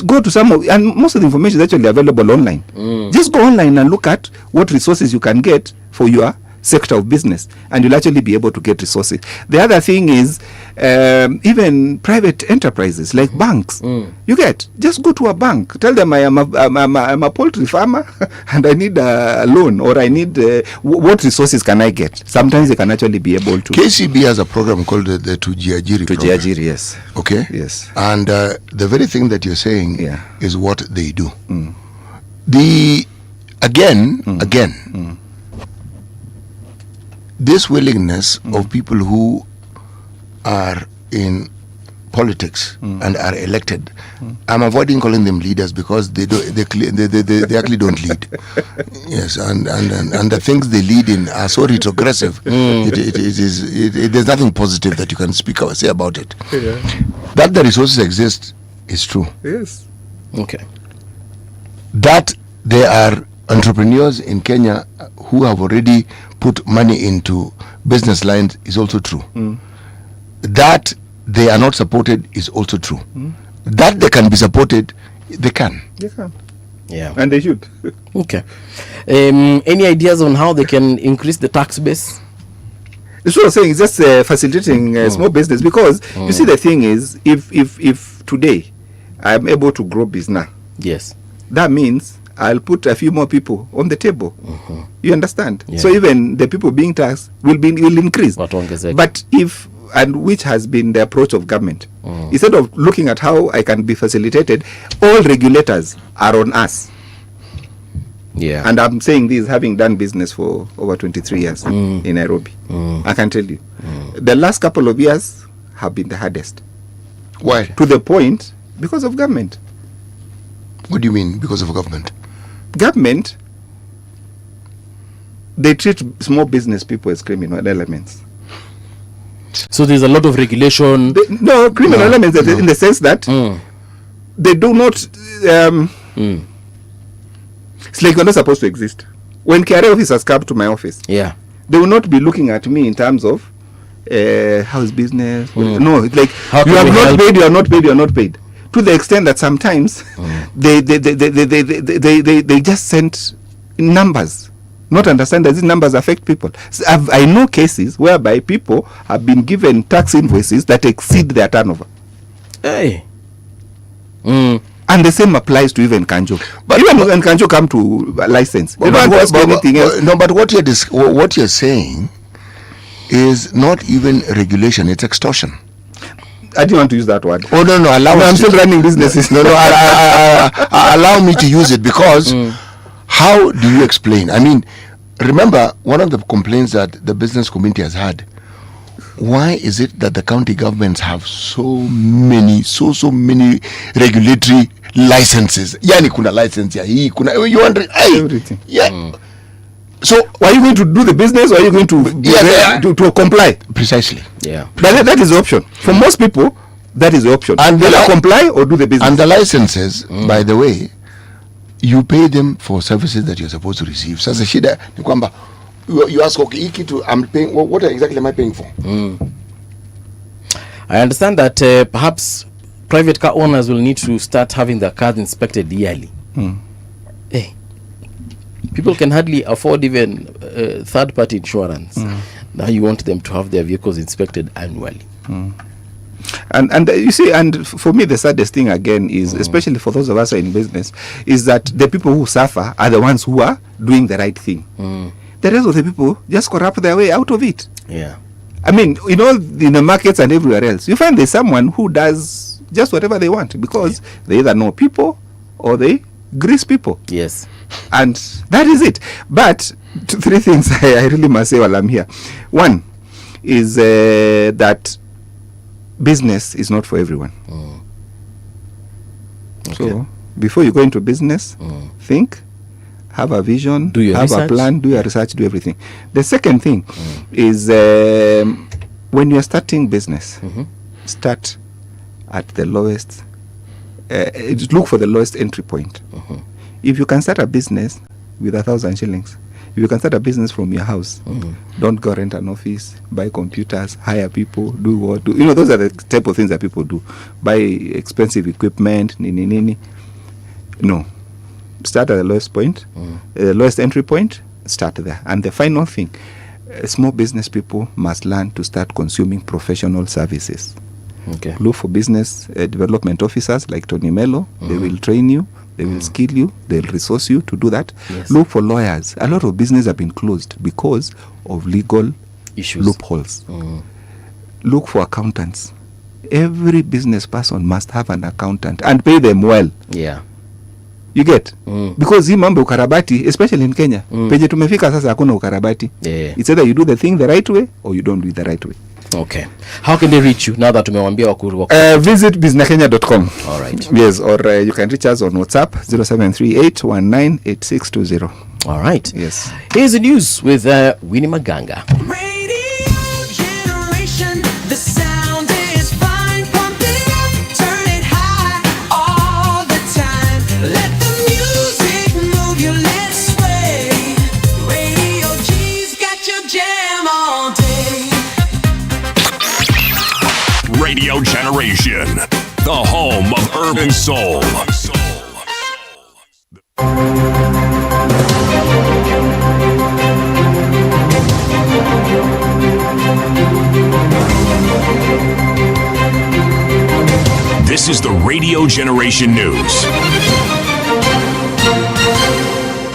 Go to some of, and most of the information is actually available online. Just go online and look at what resources you can get for your sector of business, and you'll actually be able to get resources. The other thing is even private enterprises like banks. You just go to a bank, tell them I'm a poultry farmer and I need a loan, or I need what resources can I get. Sometimes they can actually be able to. KCB has a program called the Tujiajiri program. Tujiajiri, yes. Okay. Yes. And the very thing that you're saying is what they do. This willingness of people who are in politics and are elected, I'm avoiding calling them leaders because they actually don't lead. Yes, and the things they lead in are so retrogressive. There's nothing positive that you can say about it. That the resources exist is true. Yes. Okay. That there are entrepreneurs in Kenya who have already put money into business lines is also true. That they are not supported is also true. That they can be supported, they can. They can. Yeah. And they should. Okay. Any ideas on how they can increase the tax base? That's what I'm saying. It's just facilitating small business, because you see, the thing is, if today I'm able to grow business, yes, that means I'll put a few more people on the table. You understand? Yeah. So even the people being taxed will increase. But if, and which has been the approach of government, instead of looking at how I can be facilitated, all regulators are on us. Yeah. And I'm saying this having done business for over 23 years in Nairobi. I can tell you, the last couple of years have been the hardest. Why? To the point, because of government. What do you mean, because of government? Government, they treat small business people as criminal elements. So there's a lot of regulation. Criminal elements in the sense that they do not. It's like you're not supposed to exist. When KRA officers come to my office, they will not be looking at me in terms of how's business. No, it's like you have not paid, you are not paid, you are not paid. To the extent that sometimes they just send numbers, not understand that these numbers affect people. So I know cases whereby people have been given tax invoices that exceed their turnover. Hey. And the same applies to even Kanjo. But even when Kanjo come to license, they don't ask anything else. No, but what you're saying is not even regulation; it's extortion. I didn't want to use that word. Oh no, allow me. I'm still running businesses. Allow me to use it, because how do you explain? I mean, remember, one of the complaints that the business community has had: why is it that the county governments have so many regulatory licenses? Yani kuna license ya hii, kuna you wonder, everything. Yeah. So are you going to do the business, or are you going to to comply? Precisely. Yeah. But that is the option. For most people, that is the option. And they comply or do the business. And the licenses, by the way, you pay them for services that you're supposed to receive. Sasa shida ni kwamba you ask, okay, hii kitu I'm paying, what exactly am I paying for? I understand that perhaps private car owners will need to start having their cars inspected yearly. Hey, people can hardly afford even third-party insurance. Now you want them to have their vehicles inspected annually. And you see, and for me the saddest thing again is, especially for those of us who are in business, is that the people who suffer are the ones who are doing the right thing. The rest of the people just corrupt their way out of it. Yeah. I mean, you know, in the markets and everywhere else, you find there's someone who does just whatever they want, because they either know people or they grease people. Yes. And that is it. But three things I really must say while I'm here. One is that business is not for everyone. Okay. So before you go into business, think, have a vision, do your have research. a plan, do your research, do everything. The second thing is when you're starting business, start at the lowest, look for the lowest entry point. If you can start a business with 1,000 shillings, if you can start a business from your house, don't go rent an office, buy computers, hire people, do what, you know, those are the type of things that people do. Buy expensive equipment, nini. No. Start at the lowest point, the lowest entry point, start there. And the final thing, small business people must learn to start consuming professional services. Okay. Look for business development officers like Tony Mello. They will train you, they will skill you, they'll resource you to do that. Yes. Look for lawyers. A lot of business have been closed because of legal issues, loopholes. Look for accountants. Every business person must have an accountant and pay them well. Yeah. You get? Because hii mambo ukarabati, especially in Kenya, penye tumefika sasa hakuna ukarabati. Yeah. It's either you do the thing the right way or you don't do it the right way. Okay. How can they reach you now that tumewambia wakuru? Visit businesskenya.com. All right. Yes, or you can reach us on WhatsApp 0738198620. All right. Yes. Here's the news with Winnie Maganga. The sound is fine, pump it up, turn it high all the time. Let the music move you, let's sway. Radio G's got your jam all day. Radio Generation, the home of urban soul. This is the Radio Generation News.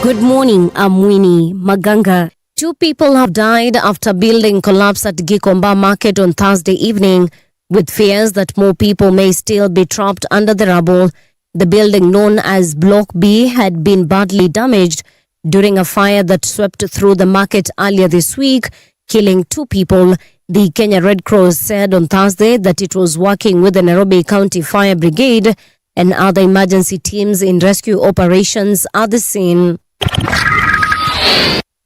Good morning, I'm Winnie Maganga. 2 people have died after building collapsed at Gikomba Market on Thursday evening, with fears that more people may still be trapped under the rubble. The building known as Block B had been badly damaged during a fire that swept through the market earlier this week, killing 2 people. The Kenya Red Cross said on Thursday that it was working with the Nairobi County Fire Brigade and other emergency teams in rescue operations at the scene.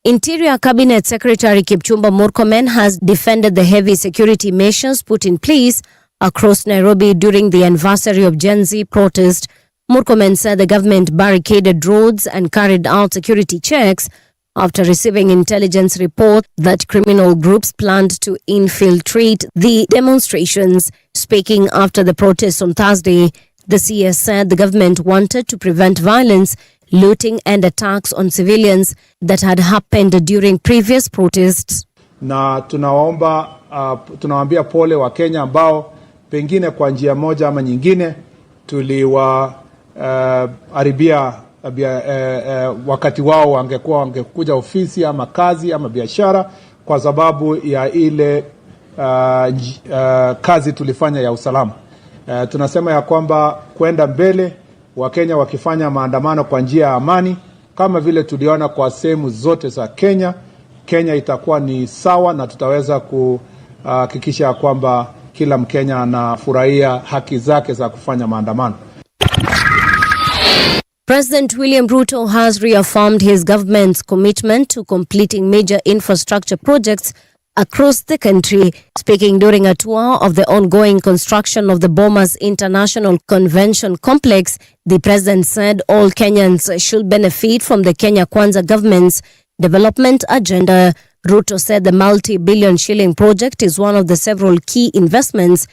Interior Cabinet Secretary Kipchumba Murkomen has defended the heavy security measures put in place across Nairobi during the anniversary of Gen Z protest. Murkomen said the government barricaded roads and carried out security checks after receiving intelligence report that criminal groups planned to infiltrate the demonstrations. Speaking after the protest on Thursday, the CS said the government wanted to prevent violence, looting and attacks on civilians that had happened during previous protests. Na tunawaambia pole wa Kenya ambao pengine kwa njia moja ama nyingine tuliwaharibia wakati wao wangekuja ofisi ama kazi ama biashara kwa sababu ya ile kazi tulifanya ya usalama. Tunasema ya kwamba kwenda mbele Wakenya wakifanya maandamano kwa njia ya amani kama vile tuliona kwa sehemu zote za Kenya, Kenya itakuwa ni sawa na tutaweza kuhakikisha kwamba kila Mkenya anafurahia haki zake za kufanya maandamano. President William Ruto has reaffirmed his government's commitment to completing major infrastructure projects across the country. Speaking during a tour of the ongoing construction of the Bomas International Convention Complex, the president said all Kenyans should benefit from the Kenya Kwanza government's development agenda. Ruto said the multi-billion shilling project is one of the several key investments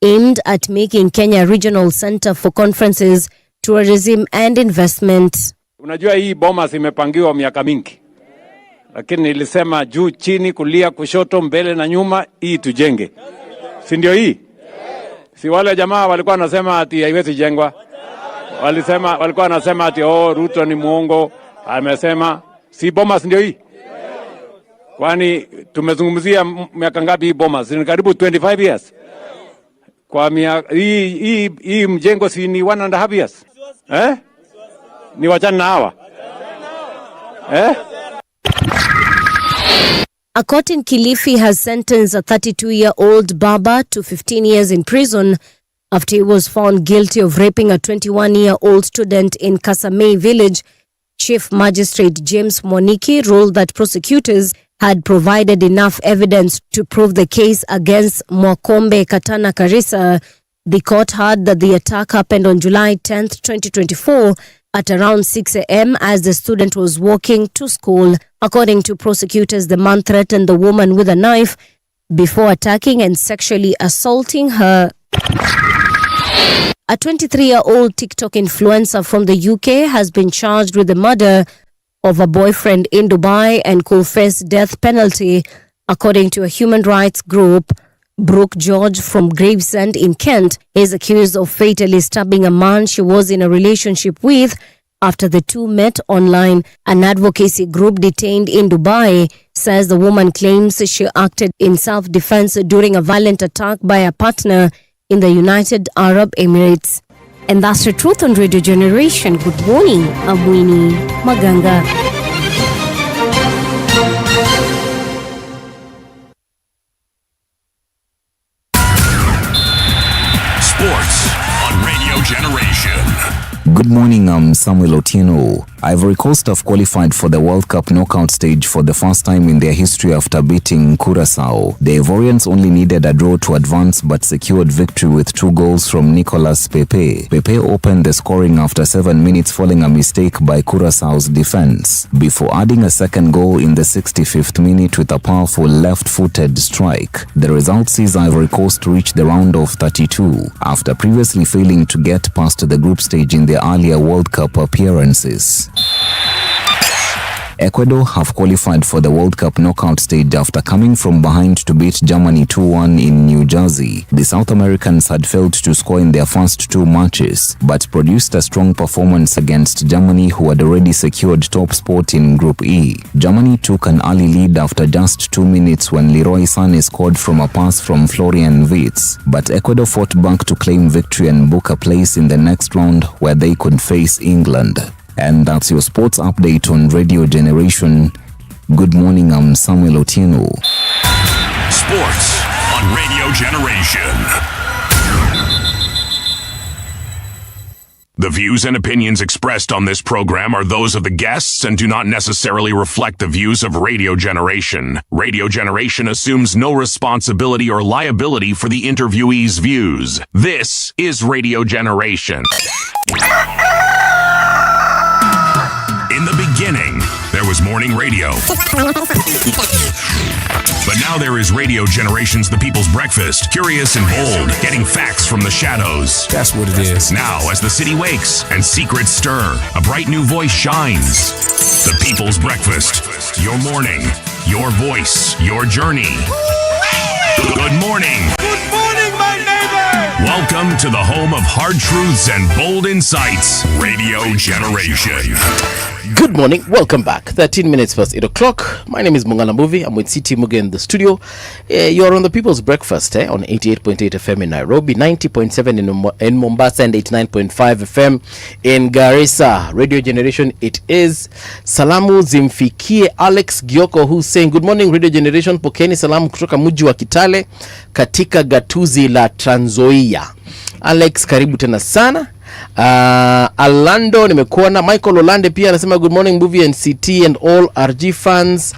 aimed at making Kenya a regional center for conferences, tourism and investment. Unajua hii Bomas imepangiwa miaka mingi. Lakini nilisema juu chini kulia kushoto mbele na nyuma hii tujenge. Si ndio hii? Si wale jamaa walikuwa wanasema ati haiwezi jengwa. Walikuwa wanasema ati Ruto ni muongo. Amesema si Bomas ndio hii? Kwani tumezungumzia miaka ngapi hii Bomas? Ni karibu 25 years. Kwa hii mjengo si ni 1.5 years? Ni wachana na hawa. A court in Kilifi has sentenced a 32-year-old Baba to 15 years in prison after he was found guilty of raping a 21-year-old student in Kasamei village. Chief Magistrate James Moniki ruled that prosecutors had provided enough evidence to prove the case against Mwakombe Katana Garissa. The court heard that the attack happened on July 10, 2024 at around 6 a.m. as the student was walking to school. According to prosecutors, the man threatened the woman with a knife before attacking and sexually assaulting her. A 23-year-old TikTok influencer from the UK has been charged with the murder of a boyfriend in Dubai and could face death penalty, according to a human rights group. Brooke George from Gravesend in Kent is accused of fatally stabbing a man she was in a relationship with after the two met online. An advocacy group detained in Dubai says the woman claims she acted in self-defense during a violent attack by a partner in the United Arab Emirates. And that's the truth on Radio Generation. Good morning, I'm Winnie Maganga. Sports on Radio Generation. Good morning, I'm Samuel Otieno. Ivory Coast have qualified for the World Cup knockout stage for the first time in their history after beating Curaçao. The Ivorians only needed a draw to advance but secured victory with 2 goals from Nicolas Pepe. Pepe opened the scoring after 7 minutes following a mistake by Curaçao's defense, before adding a second goal in the 65th minute with a powerful left-footed strike. The result sees Ivory Coast reach the round of 32 after previously failing to get past the group stage in their earlier World Cup appearances. Ecuador have qualified for the World Cup knockout stage after coming from behind to beat Germany 2-1 in New Jersey. The South Americans had failed to score in their first 2 matches, but produced a strong performance against Germany, who had already secured top spot in Group E. Germany took an early lead after just 2 minutes when Leroy Sané scored from a pass from Florian Wirtz, but Ecuador fought back to claim victory and book a place in the next round where they could face England. And that's your sports update on Radio Generation. Good morning, I'm Samuel Otieno. Sports on Radio Generation. The views and opinions expressed on this program are those of the guests and do not necessarily reflect the views of Radio Generation. Radio Generation assumes no responsibility or liability for the interviewee's views. This is Radio Generation. In the beginning, there was morning radio. But now there is Radio Generation's The People's Breakfast. Curious and bold, getting facts from the shadows. That's what it is. Now, as the city wakes and secrets stir, a bright new voice shines. The People's Breakfast. Your morning, your voice, your journey. Good morning. Good morning, my neighbor. Welcome to the home of hard truths and bold insights. Radio Generation. Good morning, welcome back. 13 minutes past 8 o'clock. My name is Mungana Mbuvi. I'm with CT Muge in the studio. You're on the People's Breakfast on 88.8 FM in Nairobi, 90.7 in Mombasa, and 89.5 FM in Garissa. Radio Generation, it is. Salamu zimfikie Alex Gioko, who's saying, good morning Radio Generation, pokeni salamu kutoka mji wa Kitale katika gatuzi la Trans Nzoia. Alex, karibu tena sana. Alando nimekuona. Michael Olande pia anasema good morning movie and CT and all RG fans.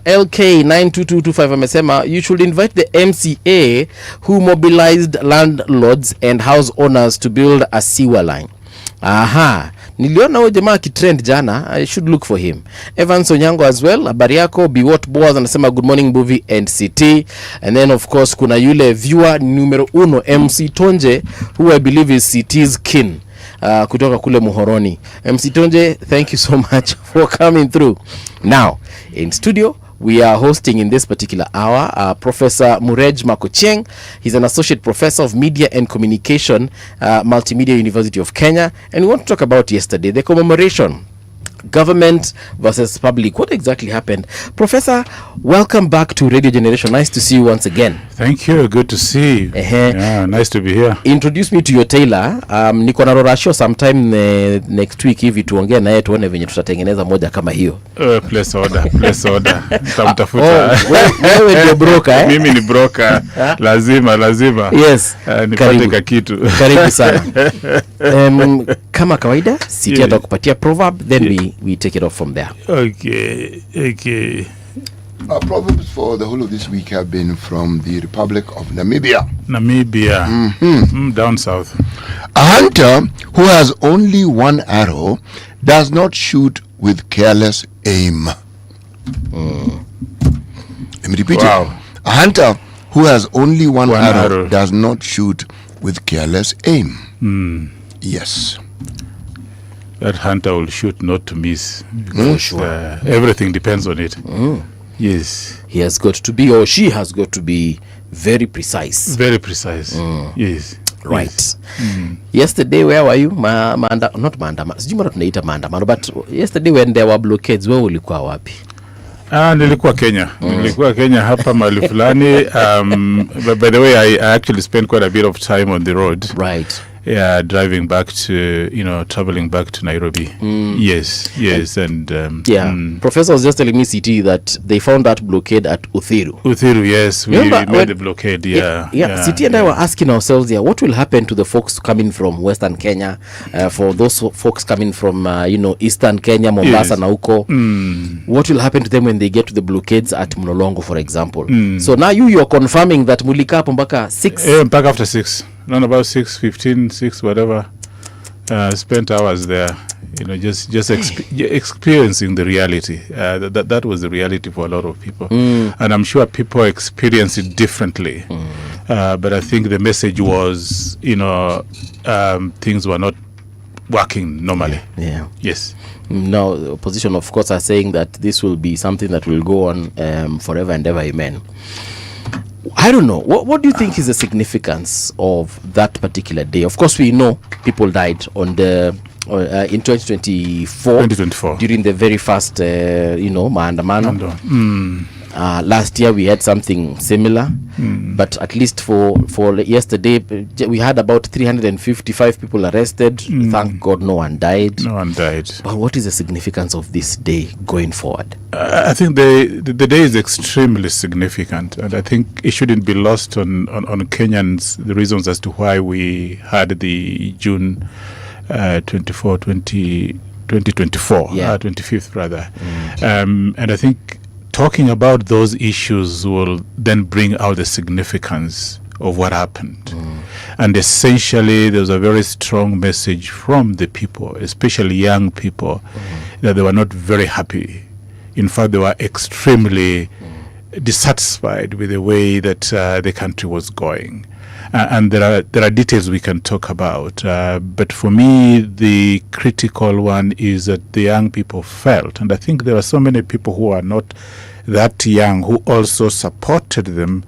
LK 92225 amesema you should invite the MCA who mobilized landlords and house owners to build a sewer line. Aha, niliona huyo jamaa kitrend jana. I should look for him. Evans Onyango as well. Habari yako Biwot Boaz anasema good morning movie and CT. And then of course kuna yule viewer numero 1 MC Tonje who I believe is CT's kin. Kutoka kule Muhoroni. MC Tonje, thank you so much for coming through. Now, in studio, we are hosting in this particular hour Professor Murej Makocheng. He's an associate professor of media and communication, Multimedia University of Kenya. And we want to talk about yesterday, the commemoration. Government versus public. What exactly happened? Professor, welcome back to Radio Generation. Nice to see you once again. Thank you. Good to see you. Yeah, nice to be here. Introduce me to your tailor. Niko na Rorasho sometime next week hivi tuongee na yeye tuone venye tutatengeneza moja kama hiyo. Place order. Tamtafuta. Wewe ndio broker eh? Mimi ni broker. Lazima. Yes. Nipate kitu. Karibu sana. Kama kawaida, Siti atakupatia proverb, then we take it off from there. Okay. Our proverbs for the whole of this week have been from the Republic of Namibia. Down south. A hunter who has only one arrow does not shoot with careless aim. Let me repeat it. A hunter who has only one arrow does not shoot with careless aim. Yes. That hunter will shoot not to miss. Sure. Everything depends on it. Yes. He has got to be, or she has got to be very precise. Yes. Right. Yes. Yesterday, where were you? Not maandamano. Sijui mara tunaita maandamano, but yesterday when there were blockades, wewe ulikuwa wapi? Nilikuwa Kenya hapa mahali fulani. By the way, I actually spent quite a bit of time on the road. Right. Yeah, driving back to, traveling back to Nairobi. Yes. And Professor was just telling me, CT, that they found that blockade at Uthiru, yes. We made the blockade, yeah. CT and I were asking ourselves, what will happen to the folks coming from Western Kenya, for those folks coming from, Eastern Kenya, Mombasa, na huko. What will happen to them when they get to the blockades at Mlolongo, for example? So now you're confirming that mulika hapo mpaka 6? Back after 6. Around about 6:15, 6 whatever. Spent hours there, just experiencing the reality. That was the reality for a lot of people, and I'm sure people experience it differently. But I think the message was, things were not working normally. Yeah. Yes. Now, the opposition, of course, are saying that this will be something that will go on forever and ever. Amen. I don't know. What do you think is the significance of that particular day? Of course, we know people died on the in 2024 during the very first, maandamano. Last year we had something similar, but at least for yesterday we had about 355 people arrested. Thank God no one died. But what is the significance of this day going forward? I think the day is extremely significant, and I think it shouldn't be lost on Kenyans the reasons as to why we had the June 2024 25th rather. And I think talking about those issues will then bring out the significance of what happened. And essentially, there's a very strong message from the people, especially young people, that they were not very happy. In fact, they were extremely dissatisfied with the way that the country was going. And there are details we can talk about. But for me, the critical one is that the young people felt, and I think there are so many people who are not that young who also supported them,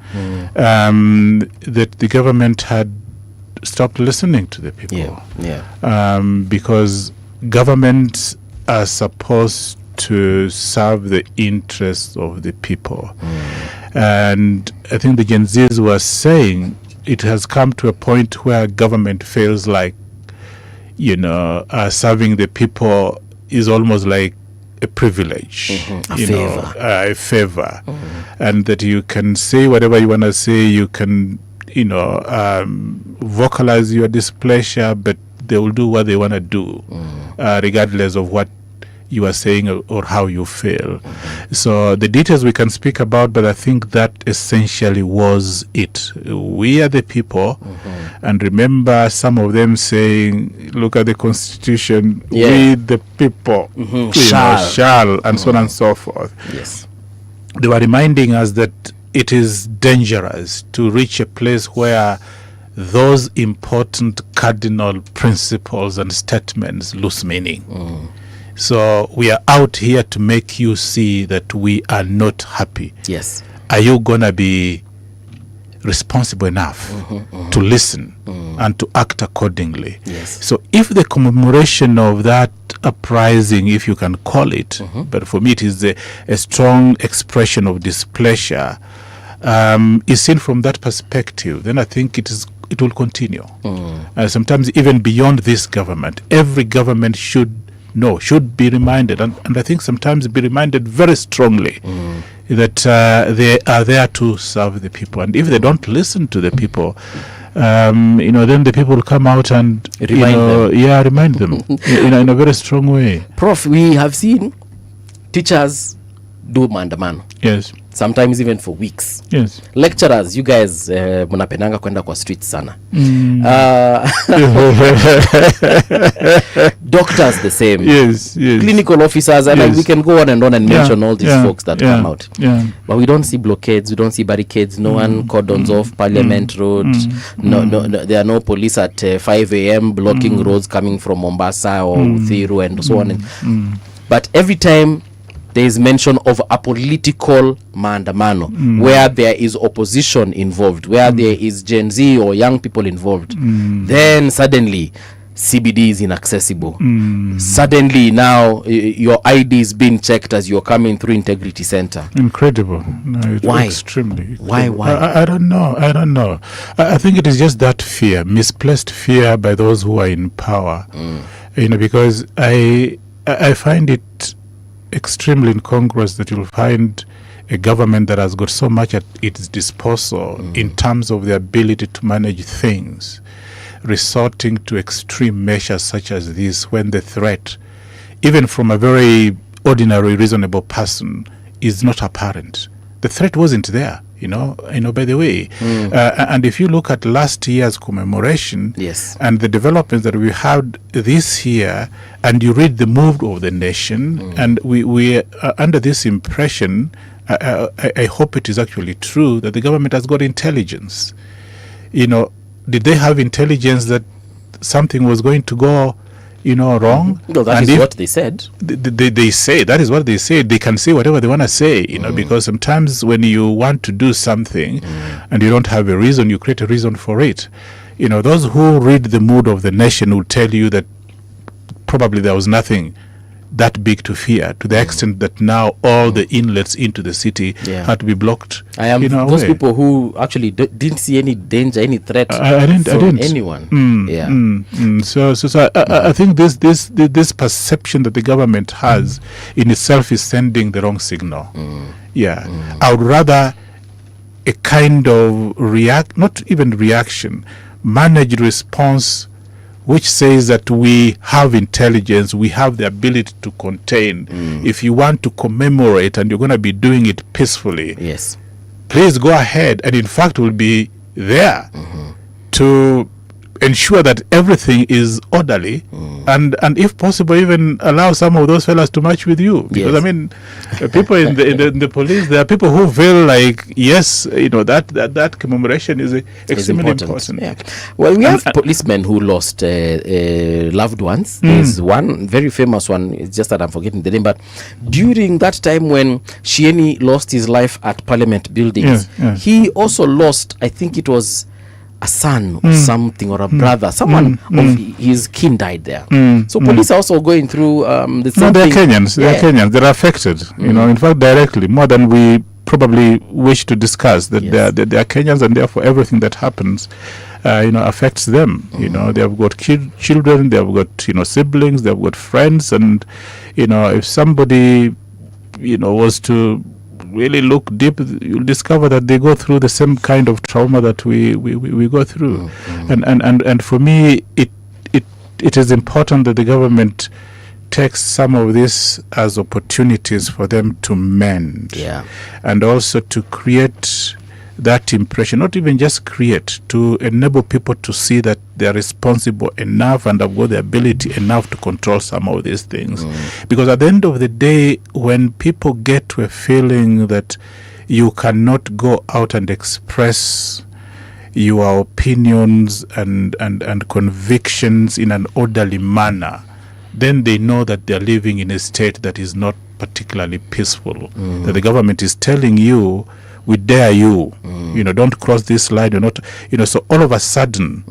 that the government had stopped listening to the people. Because governments are supposed to serve the interests of the people. And I think the Gen Zs were saying it has come to a point where government feels like, serving the people is almost like a privilege, a favor. And that you can say whatever you want to say, you can vocalize your displeasure, but they will do what they want to do, regardless of what you are saying or how you feel. So the details we can speak about, but I think that essentially was it. We are the people, and remember some of them saying, look at the Constitution, we the people, shall, and so on and so forth. Yes. They were reminding us that it is dangerous to reach a place where those important cardinal principles and statements lose meaning. So we are out here to make you see that we are not happy. Yes. Are you going to be responsible enough to listen and to act accordingly? Yes. So if the commemoration of that uprising, if you can call it, but for me it is a strong expression of displeasure, is seen from that perspective, then I think it will continue. Sometimes even beyond this government, every government should be reminded, and I think sometimes be reminded very strongly that they are there to serve the people. And if they don't listen to the people, then the people will come out and remind them in a very strong way. Prof, we have seen teachers do maandamano. Yes. Sometimes even for weeks. Yes. Lecturers, you guys mnapendanga kwenda kwa streets sana. Doctors the same. Yes. Clinical officers, and we can go on and mention all these folks that come out. Yeah. But we don't see blockades, we don't see barricades, no one cordons off Parliament Road. No, there are no police at 5 a.m. blocking roads coming from Mombasa or Uthiru and so on. But every time there is mention of a political maandamano where there is opposition involved, where there is Gen Z or young people involved, then suddenly CBD is inaccessible. Suddenly now your ID is being checked as you're coming through Integrity Center. Incredible. No, Why? Extremely. Why? I don't know. I think it is just that fear, misplaced fear by those who are in power. Because I find it extremely incongruous that you'll find a government that has got so much at its disposal in terms of the ability to manage things, resorting to extreme measures such as this when the threat, even from a very ordinary, reasonable person, is not apparent. The threat wasn't there, by the way. And if you look at last year's commemoration and the developments that we had this year, and you read the mood of the nation, and we are under this impression, I hope it is actually true, that the government has got intelligence. Did they have intelligence that something was going to go wrong? No, that is what they said. They say, that is what they say. They can say whatever they want to say, because sometimes when you want to do something and you don't have a reason, you create a reason for it. Those who read the mood of the nation will tell you that probably there was nothing that big to fear, to the extent that now all the inlets into the city had to be blocked. I am those people who actually didn't see any danger, any threat from anyone. So I think this perception that the government has in itself is sending the wrong signal. I would rather a kind of managed response, which says that we have intelligence, we have the ability to contain. If you want to commemorate and you're going to be doing it peacefully, please go ahead. And in fact, we'll be there to ensure that everything is orderly, and if possible, even allow some of those fellas to march with you. Because people in the police, there are people who feel like that commemoration is extremely important. Well, we have policemen who lost loved ones. There's one very famous one. It's just that I'm forgetting the name. But during that time when Shieni lost his life at Parliament buildings, he also lost, I think it was a son or something, or a brother, someone of his kin died there. So police are also going through the same they're thing. Kenyans. They're Kenyans. They're affected. In fact, directly, more than we probably wish to discuss. That they are Kenyans, and therefore everything that happens, affects them. They have got children. They have got siblings. They have got friends, and if somebody was to really look deep, you'll discover that they go through the same kind of trauma that we go through. And for me, it is important that the government takes some of this as opportunities for them to mend, and also to create that impression, not even just create, to enable people to see that they are responsible enough and have got the ability enough to control some of these things. Because at the end of the day, when people get to a feeling that you cannot go out and express your opinions and convictions in an orderly manner, then they know that they are living in a state that is not particularly peaceful. That the government is telling you, we dare you, don't cross this line. You're not, so all of a sudden,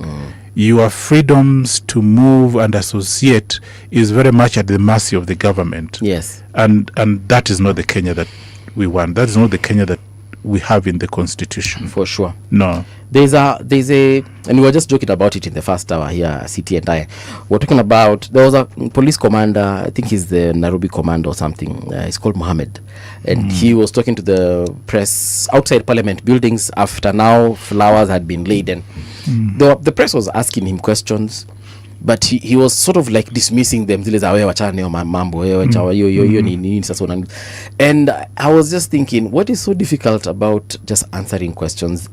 your freedoms to move and associate is very much at the mercy of the government. Yes. And that is not the Kenya that we want. That is not the Kenya that we have in the constitution. For sure. No. There's a, and we were just joking about it in the first hour here, City and I. We're talking about, there was a police commander, I think he's the Nairobi commander or something. He's called Mohammed. And he was talking to the press outside Parliament buildings after now flowers had been laid. And the press was asking him questions, but he was sort of like dismissing them. And I was just thinking, what is so difficult about just answering questions?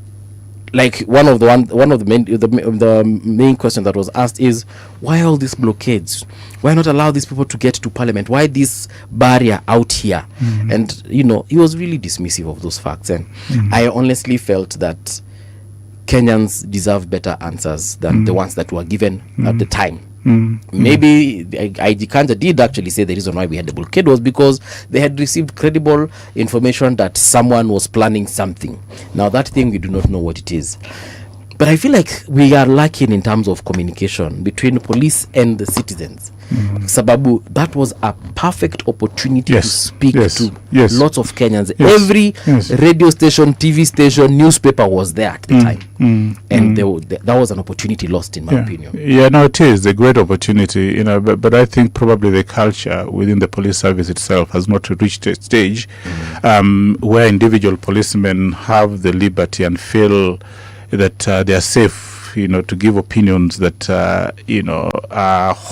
Like one of the main question that was asked is, why all these blockades? Why not allow these people to get to Parliament? Why this barrier out here? And he was really dismissive of those facts. And I honestly felt that Kenyans deserve better answers than the ones that were given at the time. Maybe IG Kanja did actually say the reason why we had the blockade was because they had received credible information that someone was planning something. Now that thing, we do not know what it is. But I feel like we are lacking in terms of communication between police and the citizens. Sababu, that was a perfect opportunity to speak to lots of Kenyans. Every radio station, TV station, newspaper was there at the time. And that was an opportunity lost, in my opinion. Yeah, no, it is a great opportunity, but I think probably the culture within the police service itself has not reached a stage where individual policemen have the liberty and feel that they are safe, to give opinions that, are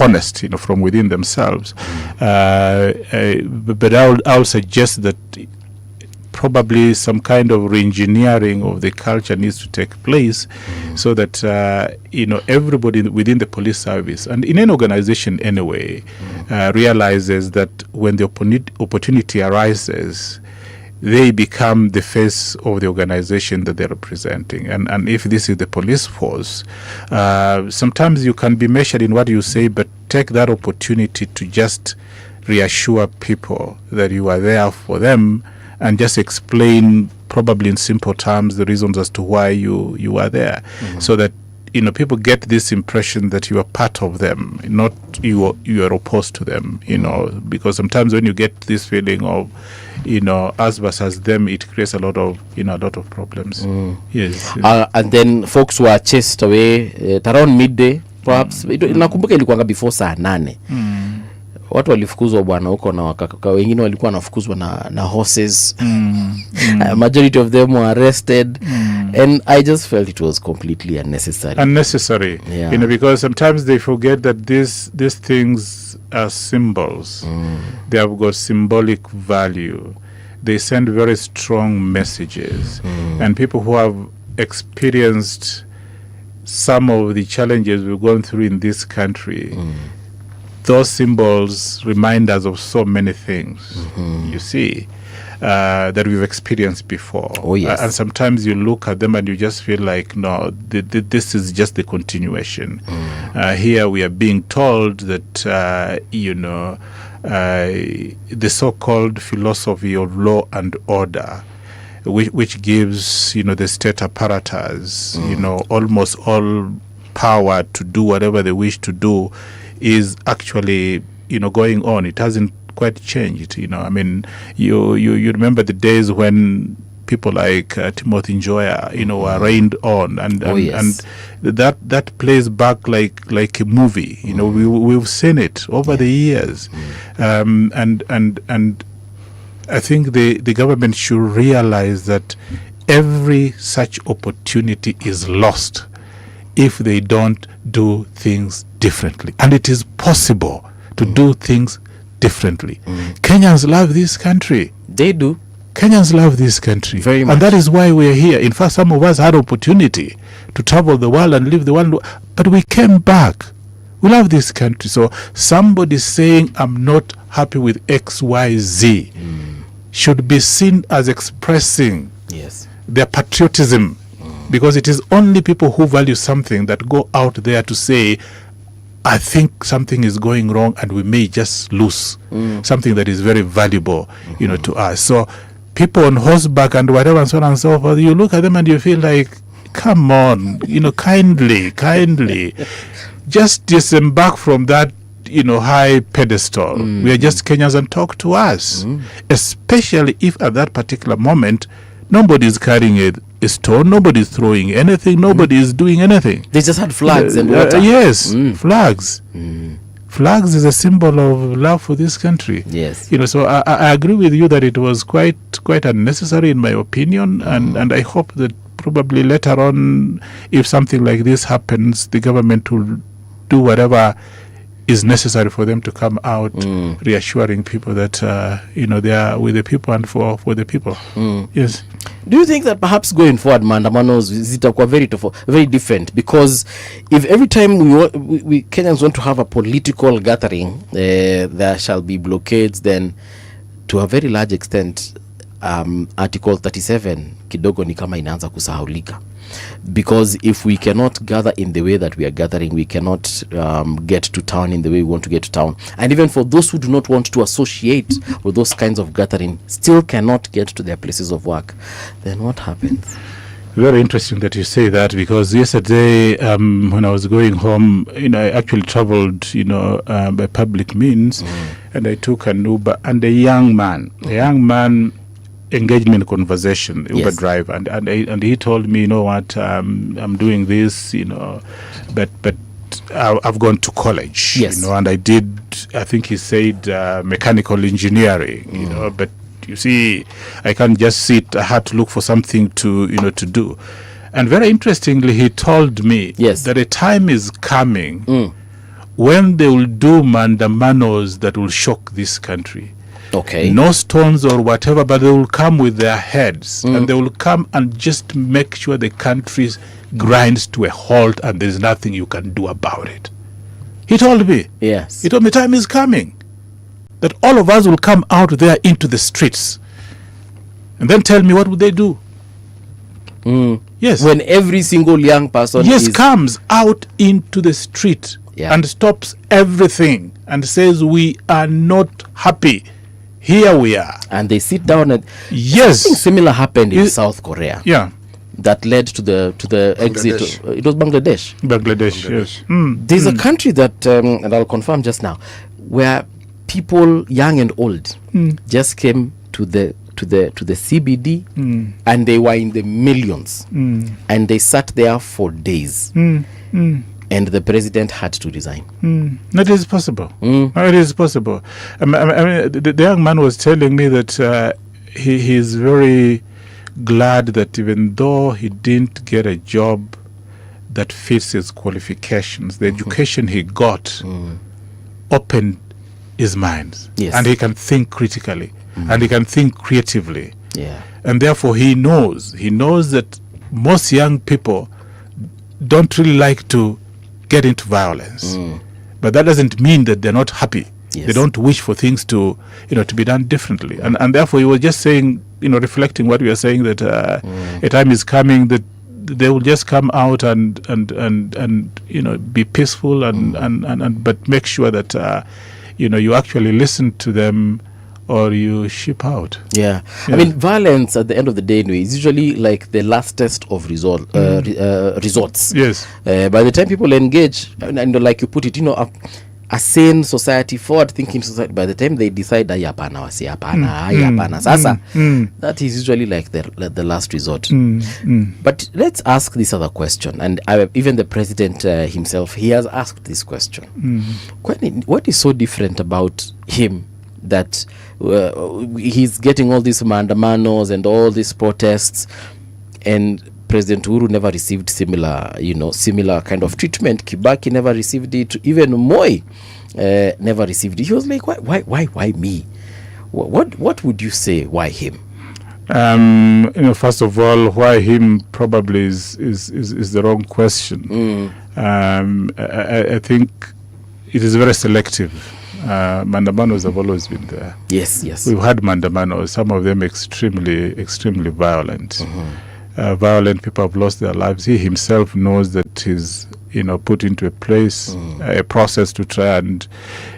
honest, from within themselves. But I'll suggest that probably some kind of re-engineering of the culture needs to take place so that, everybody within the police service and in an organization anyway realizes that when the opportunity arises, they become the face of the organization that they're representing. And if this is the police force, sometimes you can be measured in what you say, but take that opportunity to just reassure people that you are there for them and just explain, probably in simple terms, the reasons as to why you are there, so that people get this impression that you are part of them, not you are opposed to them, because sometimes when you get this feeling of, us versus them, it creates a lot of problems. Yes. And then folks were chased away at around midday, perhaps. Nakumbuka ilikuwa before saa 8. Watu walifukuzwa bwana huko na wengine walikuwa wanafukuzwa na horses. Majority of them were arrested. And I just felt it was completely unnecessary. Yeah. Because sometimes they forget that these things are symbols. They have got symbolic value. They send very strong messages. And people who have experienced some of the challenges we've gone through in this country, those symbols remind us of so many things, you see, that we've experienced before. Oh, yes. And sometimes you look at them and you just feel like, no, this is just the continuation. Here we are being told that, the so-called philosophy of law and order, which gives, the state apparatus, almost all power to do whatever they wish to do, is actually, going on. It hasn't quite changed. You remember the days when people like Timothy Njoya, were rained on, and that plays back like a movie. We've seen it over the years, and I think the government should realize that every such opportunity is lost if they don't do things differently. And it is possible to do things differently. Kenyans love this country. They do. Kenyans love this country. Very much. And that is why we are here. In fact, some of us had opportunity to travel the world and live the world, but we came back. We love this country. So somebody saying, I'm not happy with X, Y, Z, should be seen as expressing their patriotism, because it is only people who value something that go out there to say, I think something is going wrong and we may just lose something that is very valuable, to us. So people on horseback and whatever and so on and so forth, you look at them and you feel like, come on, kindly, just disembark from that, high pedestal. We are just Kenyans and talk to us, especially if at that particular moment, nobody is carrying a stone, nobody is throwing anything, nobody is doing anything. They just had flags and water. Yes, flags. Flags is a symbol of love for this country. Yes. So I agree with you that it was quite unnecessary in my opinion, and I hope that probably later on, if something like this happens, the government will do whatever is necessary for them to come out reassuring people that they are with the people and for the people. Yes. Do you think that perhaps going forward, maandamanos zitakuwa very different? Because if every time we Kenyans want to have a political gathering, there shall be blockades, then to a very large extent, Article 37 kidogo ni kama inaanza kusahaulika. Because if we cannot gather in the way that we are gathering, we cannot get to town in the way we want to get to town. And even for those who do not want to associate with those kinds of gathering, still cannot get to their places of work, then what happens? Very interesting that you say that, because yesterday when I was going home, I actually traveled, by public means, and I took an Uber, and a young man engaged me in conversation, Uber driver, and he told me, I'm doing this, but I've gone to college, and I think he said mechanical engineering, but you see, I can't just sit. I had to look for something to do. And very interestingly, he told me that a time is coming when they will do mandamanos that will shock this country. Okay. No stones or whatever, but they will come with their heads and they will come and just make sure the country grinds to a halt and there's nothing you can do about it. He told me. Yes. He told me time is coming that all of us will come out there into the streets. And then tell me, what would they do? Yes. When every single young person comes out into the street and stops everything and says, we are not happy. Here we are. And they sit down and something similar happened in South Korea. Yeah. That led to the exit. It was Bangladesh. Bangladesh, yes. There's a country that, and I'll confirm just now, where people, young and old, just came to the CBD and they were in the millions. And they sat there for days. And the president had to resign. That is possible. It is possible. I mean, the young man was telling me that he is very glad that even though he didn't get a job that fits his qualifications, the education he got opened his mind. Yes. And he can think critically and he can think creatively. Yeah. And therefore he knows that most young people don't really like to get into violence, but that doesn't mean that they're not happy. They don't wish for things to be done differently, and therefore he was just saying, reflecting what we are saying, that a time is coming that they will just come out and be peaceful and but make sure that you actually listen to them or you ship out. Yeah. I mean, violence at the end of the day anyway is usually like the last test of resorts. Yes. By the time people engage, and like you put it, a sane society, forward-thinking society, by the time they decide, sasa, that is usually like the last resort. But let's ask this other question, and even the president himself, he has asked this question. What is so different about him that he's getting all these mandamanos and all these protests, and President Uhuru never received similar kind of treatment. Kibaki never received it. Even Moi never received it. He was like, why me? What would you say? Why him? First of all, why him probably is the wrong question. I think it is very selective. Mandamanos have always been there. Yes. We've had mandamanos, some of them extremely violent. Violent people have lost their lives. He himself knows that he's put into a place, a process to try and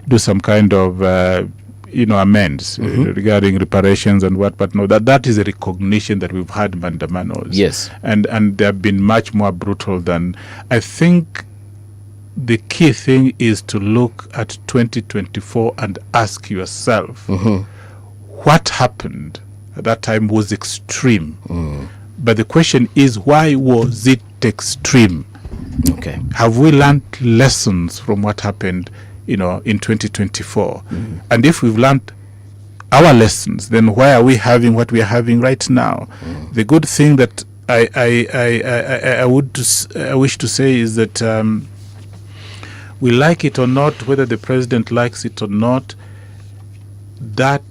do some kind of amends regarding reparations and what. But no, that is a recognition that we've had mandamanos. Yes, and they have been much more brutal than. I think the key thing is to look at 2024 and ask yourself, what happened at that time was extreme. But the question is, why was it extreme? Okay. Have we learned lessons from what happened, in 2024? And if we've learned our lessons, then why are we having what we are having right now? The good thing that I wish to say is that we like it or not, whether the president likes it or not, that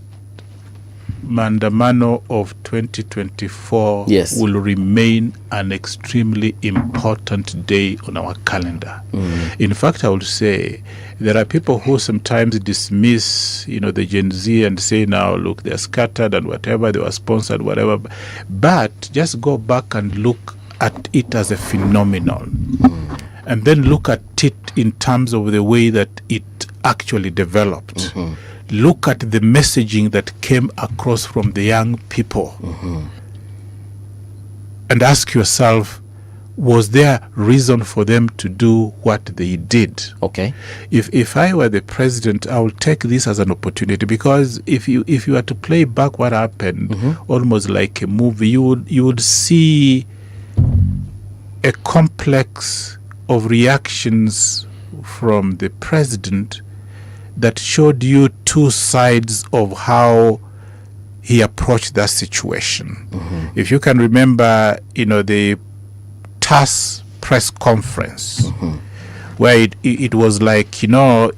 Mandamano of 2024 will remain an extremely important day on our calendar. In fact, I would say there are people who sometimes dismiss, the Gen Z and say, now, look, they're scattered and whatever, they were sponsored, whatever. But just go back and look at it as a phenomenon. And then look at it in terms of the way that it actually developed. Look at the messaging that came across from the young people. And ask yourself, was there reason for them to do what they did? Okay. If I were the president, I would take this as an opportunity, because if you were to play back what happened, almost like a movie, you would see a complex of reactions from the president that showed you two sides of how he approached that situation. If you can remember, the TAS press conference, where it was like, you'll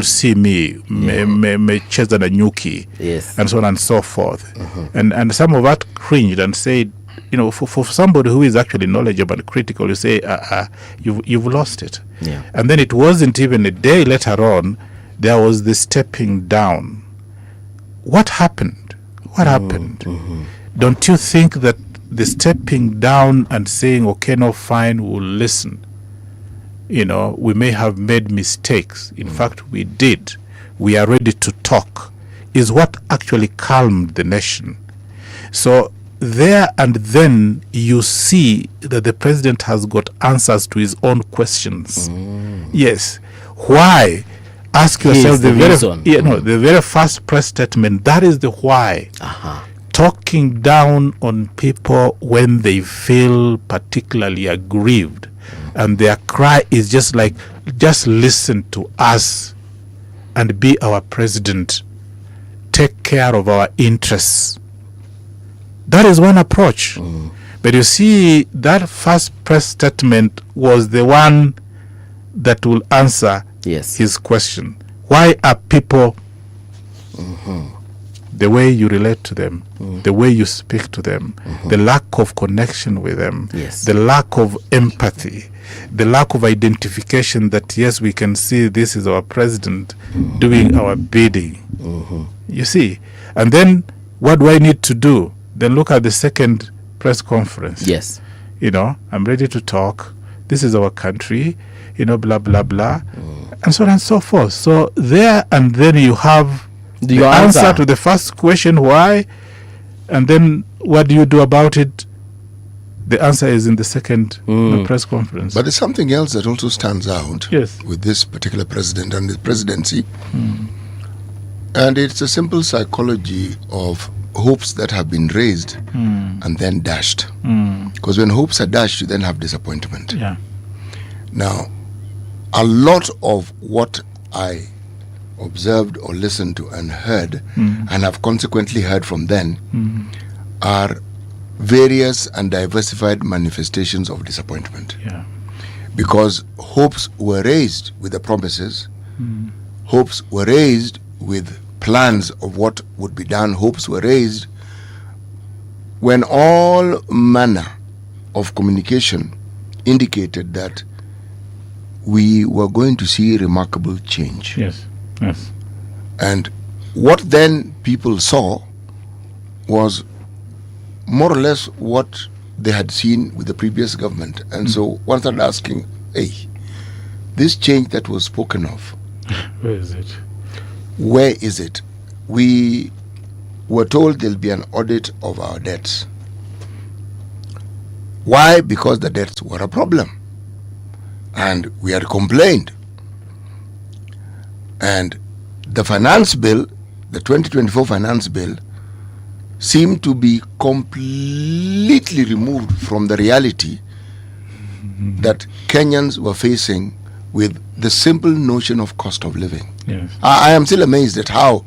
see me, Cheza na Nyuki, and so on and so forth. And some of that cringed and said, for somebody who is actually knowledgeable and critical, you say, you've lost it. And then it wasn't even a day later on, there was the stepping down. What happened? Don't you think that the stepping down and saying, okay, no, fine, we'll listen, we may have made mistakes. In fact, we did. We are ready to talk, is what actually calmed the nation. So there and then you see that the president has got answers to his own questions. Yes. Why? Ask yourself the very first press statement. That is the why. Talking down on people when they feel particularly aggrieved, and their cry is just like, just listen to us and be our president. Take care of our interests. That is one approach. But you see, that first press statement was the one that will answer his question. Why are people, the way you relate to them, the way you speak to them, the lack of connection with them, the lack of empathy, the lack of identification that, yes, we can see this is our president doing our bidding. You see? And then what do I need to do? Then look at the second press conference. Yes. I'm ready to talk. This is our country, blah, blah, blah, and so on and so forth. So there and then you have the answer to the first question, why, and then what do you do about it? The answer is in the second press conference. But there's something else that also stands out yes. with this particular president and the presidency. And it's a simple psychology of hopes that have been raised and then dashed. Because when hopes are dashed, you then have disappointment. Yeah. Now, a lot of what I observed or listened to and heard, and have consequently heard from then, are various and diversified manifestations of disappointment. Yeah. Because hopes were raised with the promises, hopes were raised with plans of what would be done, hopes were raised when all manner of communication indicated that we were going to see remarkable change. Yes. Yes. And what then people saw was more or less what they had seen with the previous government. And so one started asking, hey, this change that was spoken of, where is it? Where is it? We were told there'll be an audit of our debts. Why? Because the debts were a problem. And we had complained. And the finance bill, the 2024 finance bill, seemed to be completely removed from the reality that Kenyans were facing with the simple notion of cost of living. Yes. I am still amazed at how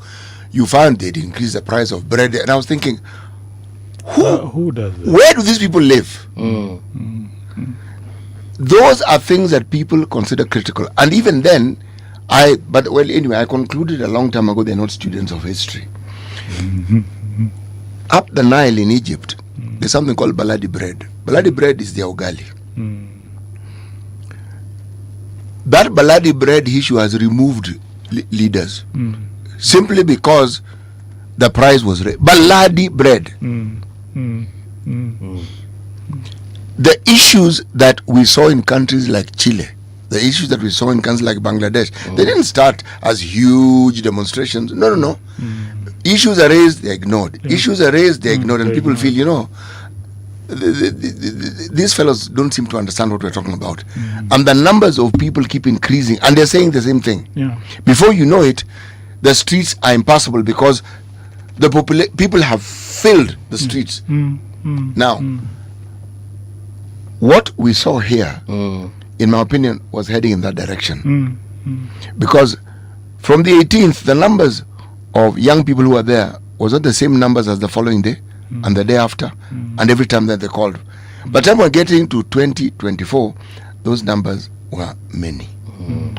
you found they'd increase the price of bread. And I was thinking, who does that? Where do these people live? Those are things that people consider critical. And even then, I concluded a long time ago they're not students of history. Up the Nile in Egypt, there's something called baladi bread. Baladi bread is the ugali. That baladi bread issue has removed leaders simply because the price was raised. Baladi bread. The issues that we saw in countries like Chile, the issues that we saw in countries like Bangladesh, they didn't start as huge demonstrations. No. Issues are raised, they're ignored. Issues are raised, they're ignored, and people feel, these fellows don't seem to understand what we're talking about. And the numbers of people keep increasing, and they're saying the same thing. Yeah. Before you know it, the streets are impassable because the people have filled the streets. Now, what we saw here, in my opinion, was heading in that direction. Because from the 18th, the numbers of young people who were there was not the same numbers as the following day and the day after and every time that they called. By the time we're getting to 2024, those numbers were many.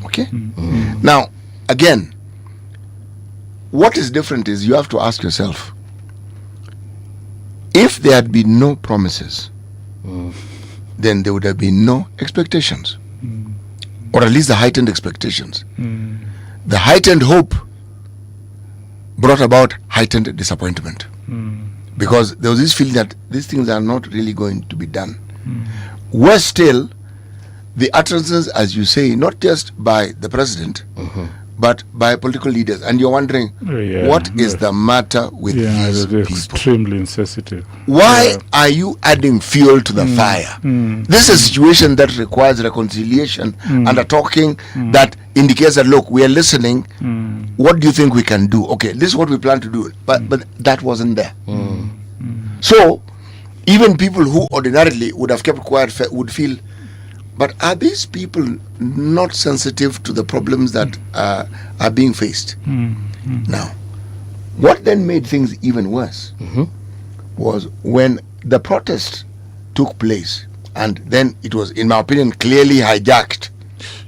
Okay? Now, again, what is different is you have to ask yourself, if there had been no promises, then there would have been no expectations, or at least the heightened expectations. The heightened hope brought about heightened disappointment, because there was this feeling that these things are not really going to be done. Worse still, the utterances, as you say, not just by the president, but by political leaders, and you're wondering, what is the matter with these they're people? Extremely insensitive. Why are you adding fuel to the fire? This is a situation that requires reconciliation and a talking that indicates that, look, we are listening. What do you think we can do? Okay, this is what we plan to do. But that wasn't there. So even people who ordinarily would have kept quiet would feel, but are these people not sensitive to the problems that are being faced? Now, what then made things even worse was when the protest took place, and then it was, in my opinion, clearly hijacked.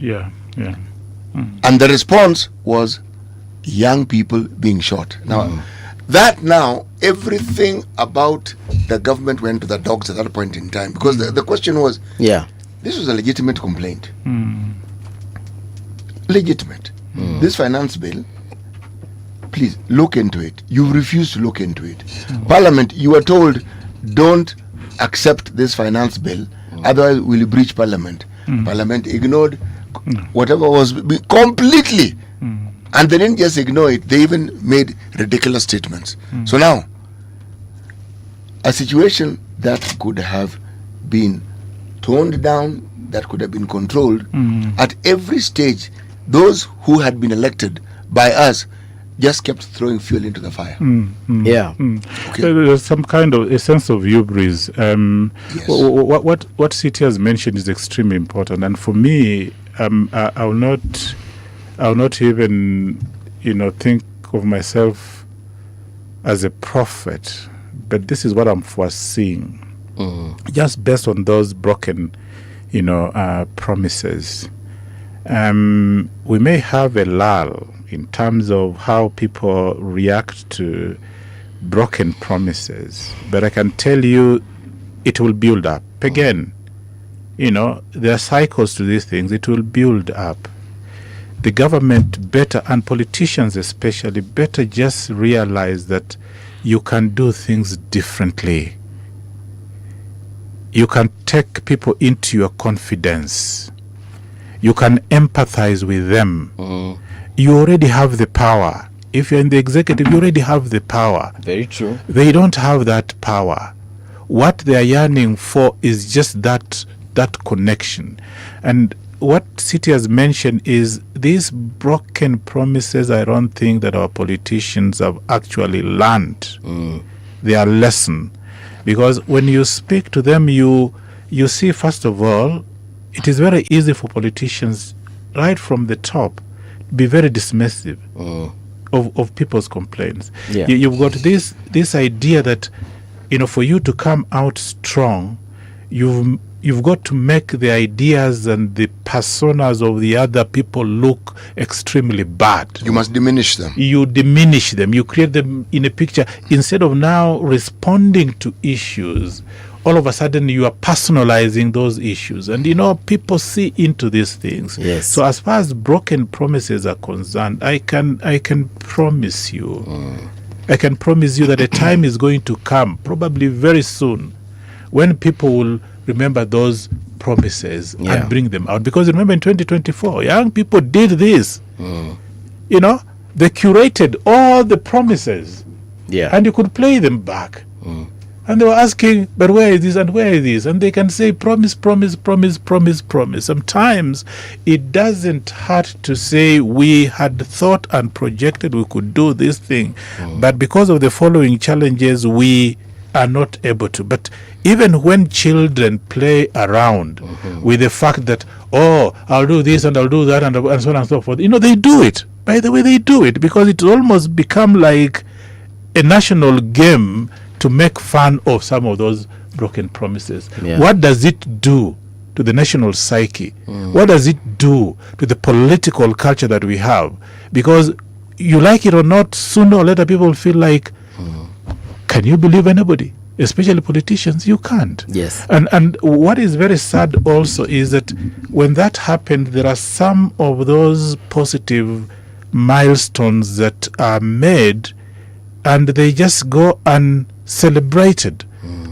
And the response was young people being shot. Now, everything about the government went to the dogs at that point in time, because the question was, this was a legitimate complaint. Legitimate. This finance bill, please look into it. You refused to look into it. Parliament, you were told, don't accept this finance bill, otherwise we'll breach Parliament. Parliament ignored whatever was completely. And they didn't just ignore it, they even made ridiculous statements. So now, a situation that could have been toned down, that could have been controlled, at every stage, those who had been elected by us just kept throwing fuel into the fire. There's some kind of a sense of hubris. What City has mentioned is extremely important, and for me, I will not even think of myself as a prophet, but this is what I'm foreseeing. Just based on those broken, promises. We may have a lull in terms of how people react to broken promises, but I can tell you it will build up. Again, there are cycles to these things. It will build up. The government better, and politicians especially, better just realize that you can do things differently. You can take people into your confidence. You can empathize with them. You already have the power. If you're in the executive, you already have the power. Very true. They don't have that power. What they are yearning for is just that connection. And what City has mentioned is these broken promises. I don't think that our politicians have actually learned their lesson. Because when you speak to them, you see, first of all, it is very easy for politicians right from the top to be very dismissive of people's complaints. Yeah. You've got this idea that, for you to come out strong, you've got to make the ideas and the personas of the other people look extremely bad. You must diminish them. You diminish them. You create them in a picture. Instead of now responding to issues, all of a sudden you are personalizing those issues. And, people see into these things. Yes. So as far as broken promises are concerned, I can promise you, I can promise you that a time is going to come, probably very soon, when people will remember those promises and bring them out. Because remember, in 2024, young people did this. They curated all the promises. And you could play them back. And they were asking, but where is this and where is this? And they can say, promise, promise, promise, promise, promise. Sometimes it doesn't hurt to say we had thought and projected we could do this thing. But because of the following challenges, we are not able to. But even when children play around with the fact that, I'll do this and I'll do that and so on and so forth, they do it. By the way, they do it because it's almost become like a national game to make fun of some of those broken promises. What does it do to the national psyche? What does it do to the political culture that we have? Because you like it or not, sooner or later people feel like, can you believe anybody? Especially politicians, you can't. Yes. And what is very sad also is that when that happened, there are some of those positive milestones that are made and they just go uncelebrated.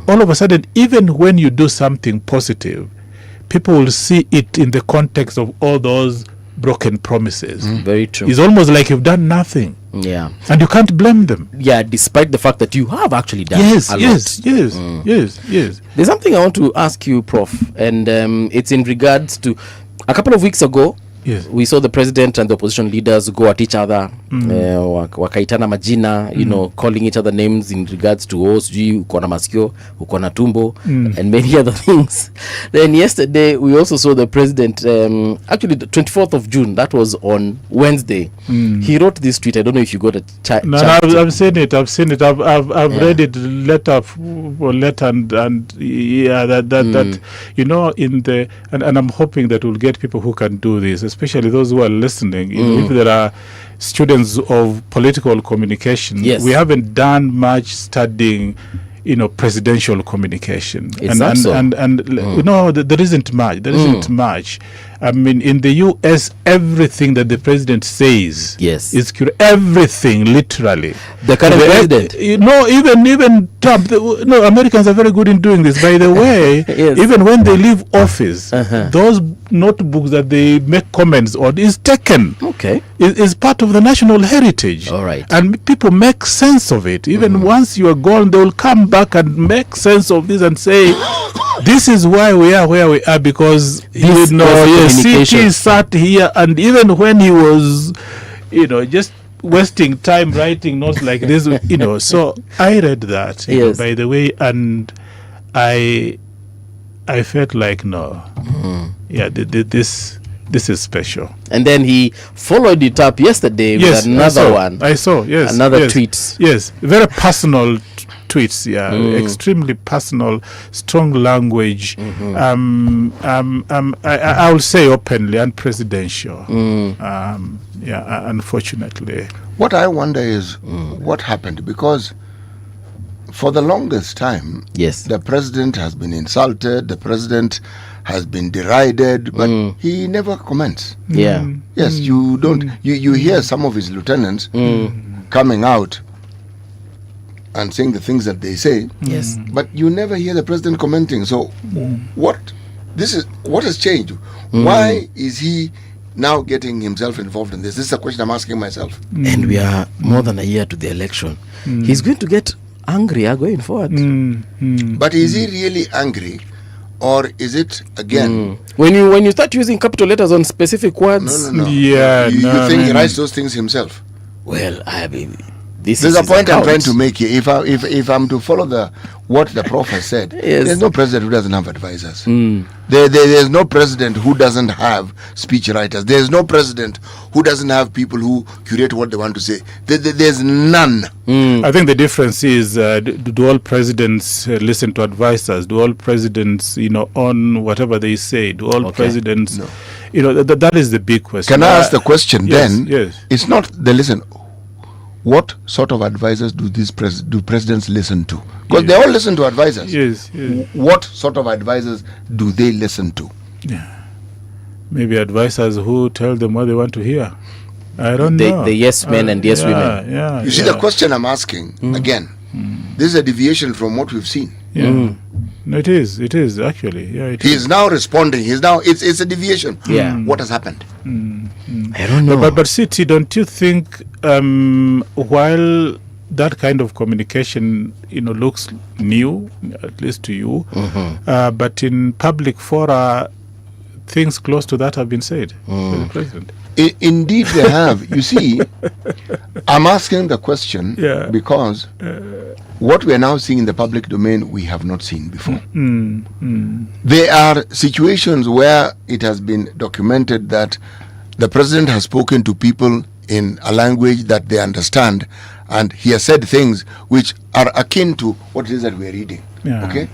All of a sudden, even when you do something positive, people will see it in the context of all those broken promises. Very true. It's almost like you've done nothing. Yeah. And you can't blame them. Yeah, despite the fact that you have actually done yes, a lot. Yes. There's something I want to ask you, Prof, and it's in regards to a couple of weeks ago. Yes. We saw the president and the opposition leaders go at each other, wakaitana majina, calling each other names in regards to sijui uko na masikio, uko na tumbo, and many other things. Then yesterday, we also saw the president, actually the 24th of June, that was on Wednesday. He wrote this tweet. I don't know if you got a chance. No, I've seen it. I've read it letter for letter and in the, and I'm hoping that we'll get people who can do this, especially those who are listening. If there are students of political communication, we haven't done much studying, presidential communication. There isn't much. There isn't much. I mean, in the U.S., everything that the president says is everything, literally. The current president? Even Trump. Americans are very good in doing this. By the way, even when they leave office, those notebooks that they make comments on is taken. Okay. Is part of the national heritage. All right. And people make sense of it. Even once you are gone, they will come back and make sense of this and say, this is why we are where we are, because CT sat here, and even when he was, just wasting time writing notes like this, so I read that, by the way, and I felt like, no, this this is special. And then he followed it up yesterday with another one. I saw, yes. Another tweet. Yes, very personal tweets, extremely personal, strong language. I will say openly unpresidential. Unfortunately. What I wonder is what happened, because for the longest time, the president has been insulted, the president has been derided, but he never comments. Yes, you don't. You hear some of his lieutenants coming out and saying the things that they say. Yes, but you never hear the president commenting. So, what has changed? Why is he now getting himself involved in this? This is a question I'm asking myself. And we are more than a year to the election. He's going to get angrier going forward. But is he really angry, or is it again when you start using capital letters on specific words? No. You think he writes those things himself? Well, I mean, there's a point I'm trying to make here. If I'm to follow what the prof has said, there's no president who doesn't have advisors. There's no president who doesn't have speech writers. There's no president who doesn't have people who curate what they want to say. There's none. I think the difference is, do all presidents listen to advisors? Do all presidents, own whatever they say? Do all presidents, that is the big question. Can I ask the question then? Yes. It's not the listen. What sort of advisors do presidents listen to? Because they all listen to advisors. Yes. What sort of advisors do they listen to? Maybe advisors who tell them what they want to hear. I don't know. The yes men and yes women. You see, the question I'm asking, again, this is a deviation from what we've seen. No, it is actually. He's now responding. It's a deviation. What has happened? I don't know. But City, don't you think while that kind of communication looks new, at least to you, but in public fora, things close to that have been said by the president? Indeed they have. You see, I'm asking the question because what we are now seeing in the public domain, we have not seen before. There are situations where it has been documented that the president has spoken to people in a language that they understand, and he has said things which are akin to what it is that we are reading. Okay?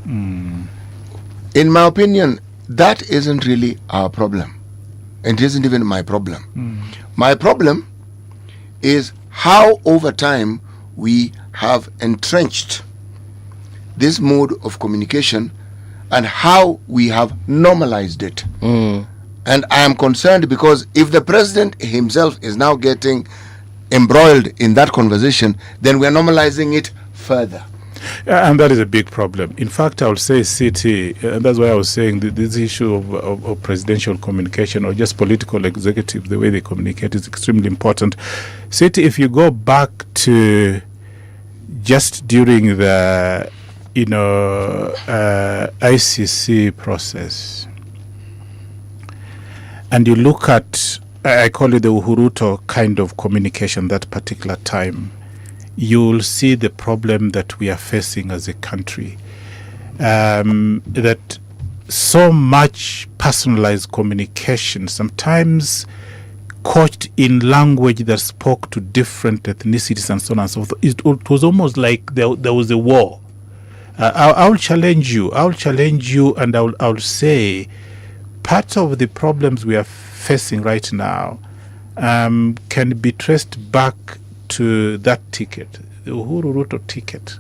In my opinion, that isn't really our problem. It isn't even my problem. My problem is how over time we have entrenched this mode of communication and how we have normalized it. And I am concerned because if the president himself is now getting embroiled in that conversation, then we are normalizing it further. And that is a big problem. In fact, I would say, City, and that's why I was saying that this issue of presidential communication or just political executive, the way they communicate is extremely important. City, if you go back to just during the ICC process, and you look at, I call it the Uhuruto kind of communication that particular time, you'll see the problem that we are facing as a country. That so much personalized communication, sometimes couched in language that spoke to different ethnicities and so on and so forth. It was almost like there was a war. I'll challenge you, and I'll say part of the problems we are facing right now can be traced back to that ticket, the Uhuru Ruto ticket.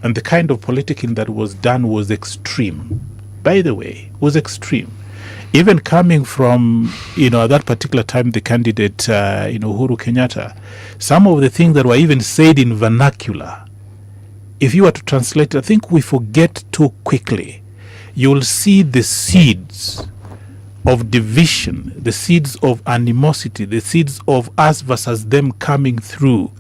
And the kind of politicking that was done was extreme. By the way, was extreme. Even coming from, at that particular time, the candidate, Uhuru Kenyatta, some of the things that were even said in vernacular, if you were to translate it, I think we forget too quickly. You'll see the seeds of division, the seeds of animosity, the seeds of us versus them coming through.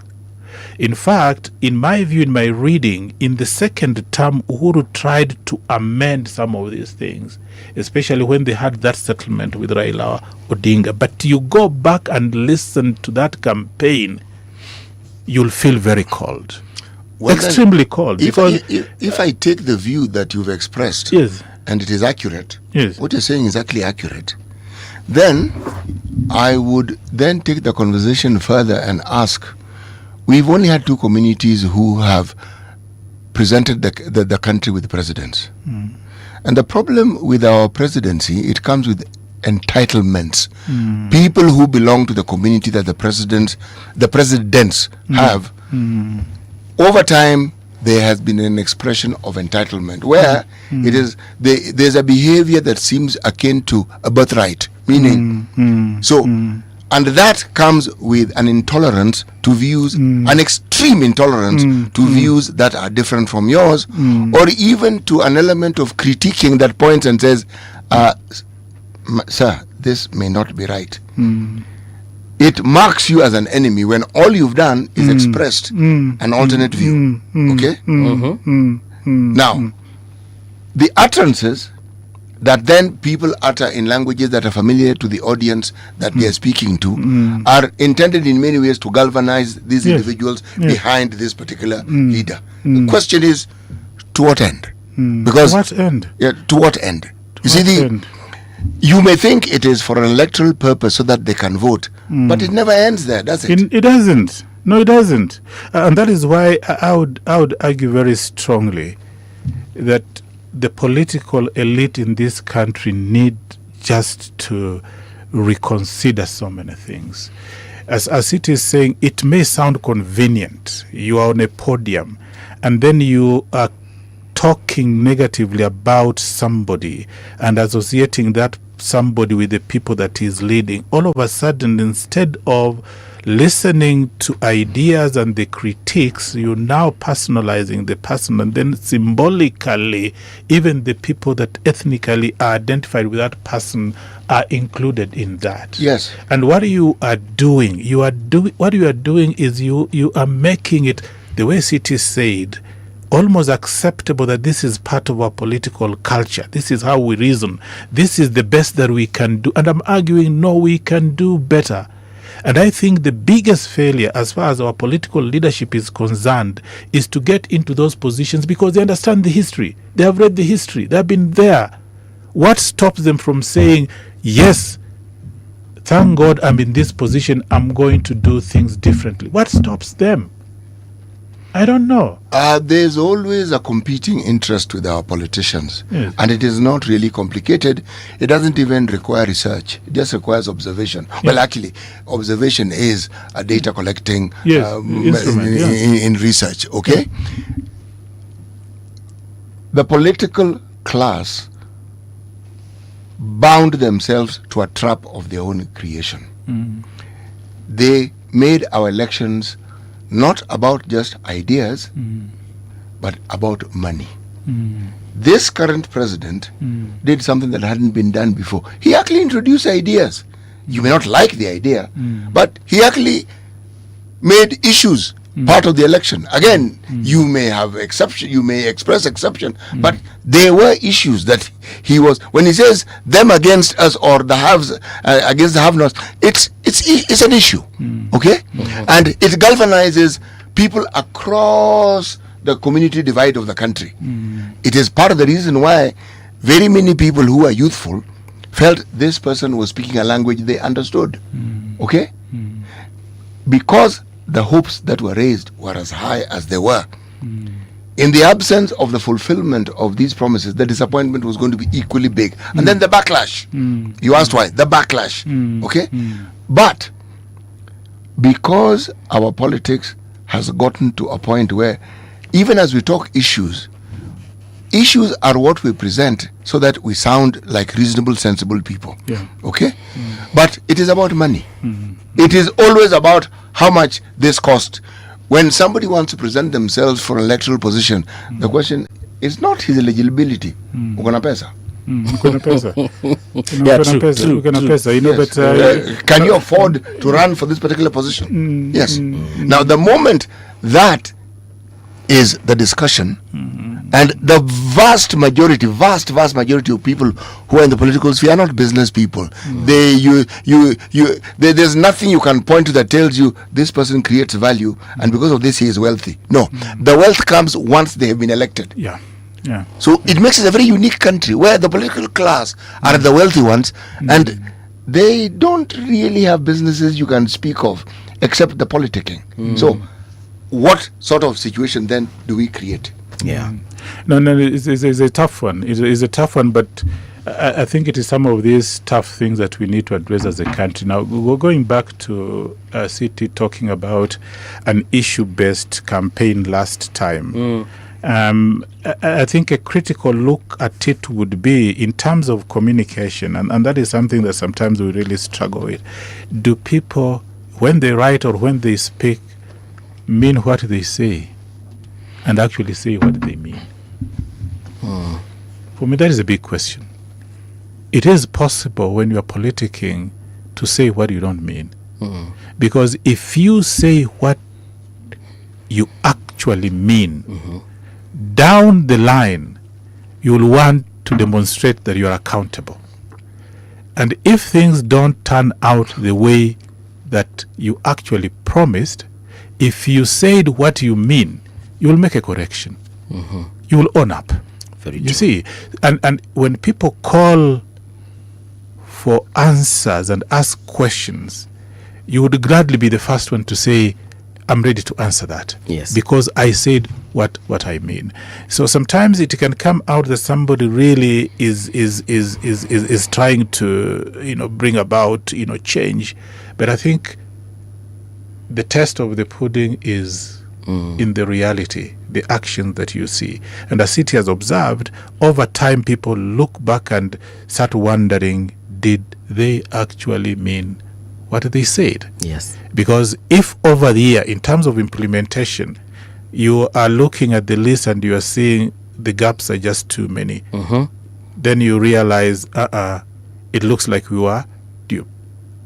In fact, in my view, in my reading, in the second term, Uhuru tried to amend some of these things, especially when they had that settlement with Raila Odinga. But you go back and listen to that campaign, you'll feel very cold. Extremely cold. If I take the view that you've expressed, yes, and it is accurate, yes, what you're saying is actually accurate, Then I would then take the conversation further and ask, we've only had two communities who have presented the country with presidents. And the problem with our presidency, it comes with entitlements. People who belong to the community that the presidents have, over time, there has been an expression of entitlement where it is there's a behavior that seems akin to a birthright, meaning and that comes with an intolerance to views, an extreme intolerance to views that are different from yours, or even to an element of critiquing that points and says, sir, this may not be right. It marks you as an enemy when all you've done is expressed an alternate view. Okay? Now, the utterances that then people utter in languages that are familiar to the audience that they are speaking to are intended in many ways to galvanize these individuals behind this particular leader. The question is, to what end? Because to what end? Yeah, to what end? You see, you may think it is for an electoral purpose so that they can vote, but it never ends there, does it? It doesn't. No, it doesn't. And that is why I would argue very strongly that the political elite in this country need just to reconsider so many things. As it is saying, it may sound convenient. You are on a podium and then you are talking negatively about somebody and associating that somebody with the people that is leading. All of a sudden, instead of listening to ideas and the critiques, you're now personalizing the person, and then symbolically even the people that ethnically are identified with that person are included in that. Yes. And what you are doing, what you are doing is you are making it, the way City said, almost acceptable that this is part of our political culture. This is how we reason. This is the best that we can do. And I'm arguing, no, we can do better. And I think the biggest failure as far as our political leadership is concerned is to get into those positions because they understand the history. They have read the history. They have been there. What stops them from saying, yes, thank God I'm in this position, I'm going to do things differently? What stops them? I don't know. There's always a competing interest with our politicians. Yes. And it is not really complicated. It doesn't even require research. It just requires observation. Yeah. Well, actually, observation is a data collecting instrument, in research. Okay? The political class bound themselves to a trap of their own creation. They made our elections not about just ideas, but about money. This current president did something that hadn't been done before. He actually introduced ideas. You may not like the idea, but he actually made issues part of the election. Again, you may have exception, you may express exception, but there were issues that he was, when he says them against us or the haves against the have-nots, it's an issue, okay? And it galvanizes people across the community divide of the country. It is part of the reason why very many people who are youthful felt this person was speaking a language they understood, okay? Because the hopes that were raised were as high as they were. In the absence of the fulfillment of these promises, the disappointment was going to be equally big. And then the backlash. You asked why. The backlash. Okay? But because our politics has gotten to a point where even as we talk issues are what we present so that we sound like reasonable, sensible people. Okay? But it is about money. It is always about how much this cost. When somebody wants to present themselves for an electoral position, the question is not his eligibility. Ukona pesa? Ukona pesa. True. You know, yes. Can you afford to run for this particular position? Yes. Now, the moment that is the discussion, and the vast majority of people who are in the political sphere are not business people. There's nothing you can point to that tells you this person creates value and because of this he is wealthy. No, the wealth comes once they have been elected. Yeah. So it makes it a very unique country where the political class are the wealthy ones, and they don't really have businesses you can speak of except the politicking. So what sort of situation then do we create? Yeah. No, it's a tough one. It's a tough one, but I think it is some of these tough things that we need to address as a country. Now, we're going back to City talking about an issue-based campaign last time. I think a critical look at it would be in terms of communication, and that is something that sometimes we really struggle with. Do people, when they write or when they speak, mean what they say and actually say what they mean? For me, that is a big question. It is possible when you are politicking to say what you don't mean. Because if you say what you actually mean, down the line, you will want to demonstrate that you are accountable. And if things don't turn out the way that you actually promised, if you said what you mean, you will make a correction. You will own up. You see, and when people call for answers and ask questions, you would gladly be the first one to say, I'm ready to answer that. Yes. Because I said what I mean. So sometimes it can come out that somebody really is trying to, bring about, change. But I think the test of the pudding is in the reality, the action that you see. And as City has observed, over time people look back and start wondering, did they actually mean what they said? Yes. Because if over the year, in terms of implementation, you are looking at the list and you are seeing the gaps are just too many, then you realize, it looks like we were due.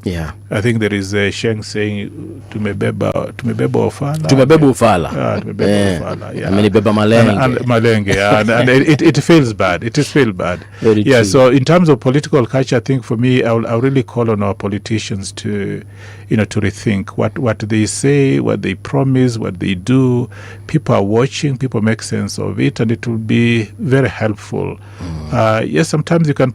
Yeah. I think there is a Sheng saying, tumebeba ufala. Tumebeba ufala. Tumebeba ufala. Yeah. Amenibeba malenge. And malenge, yeah. and it feels bad. It feels bad. Very yeah. true. So in terms of political culture, I think for me, I'll really call on our politicians to, to rethink what they say, what they promise, what they do. People are watching. People make sense of it, and it will be very helpful. Yes, sometimes you can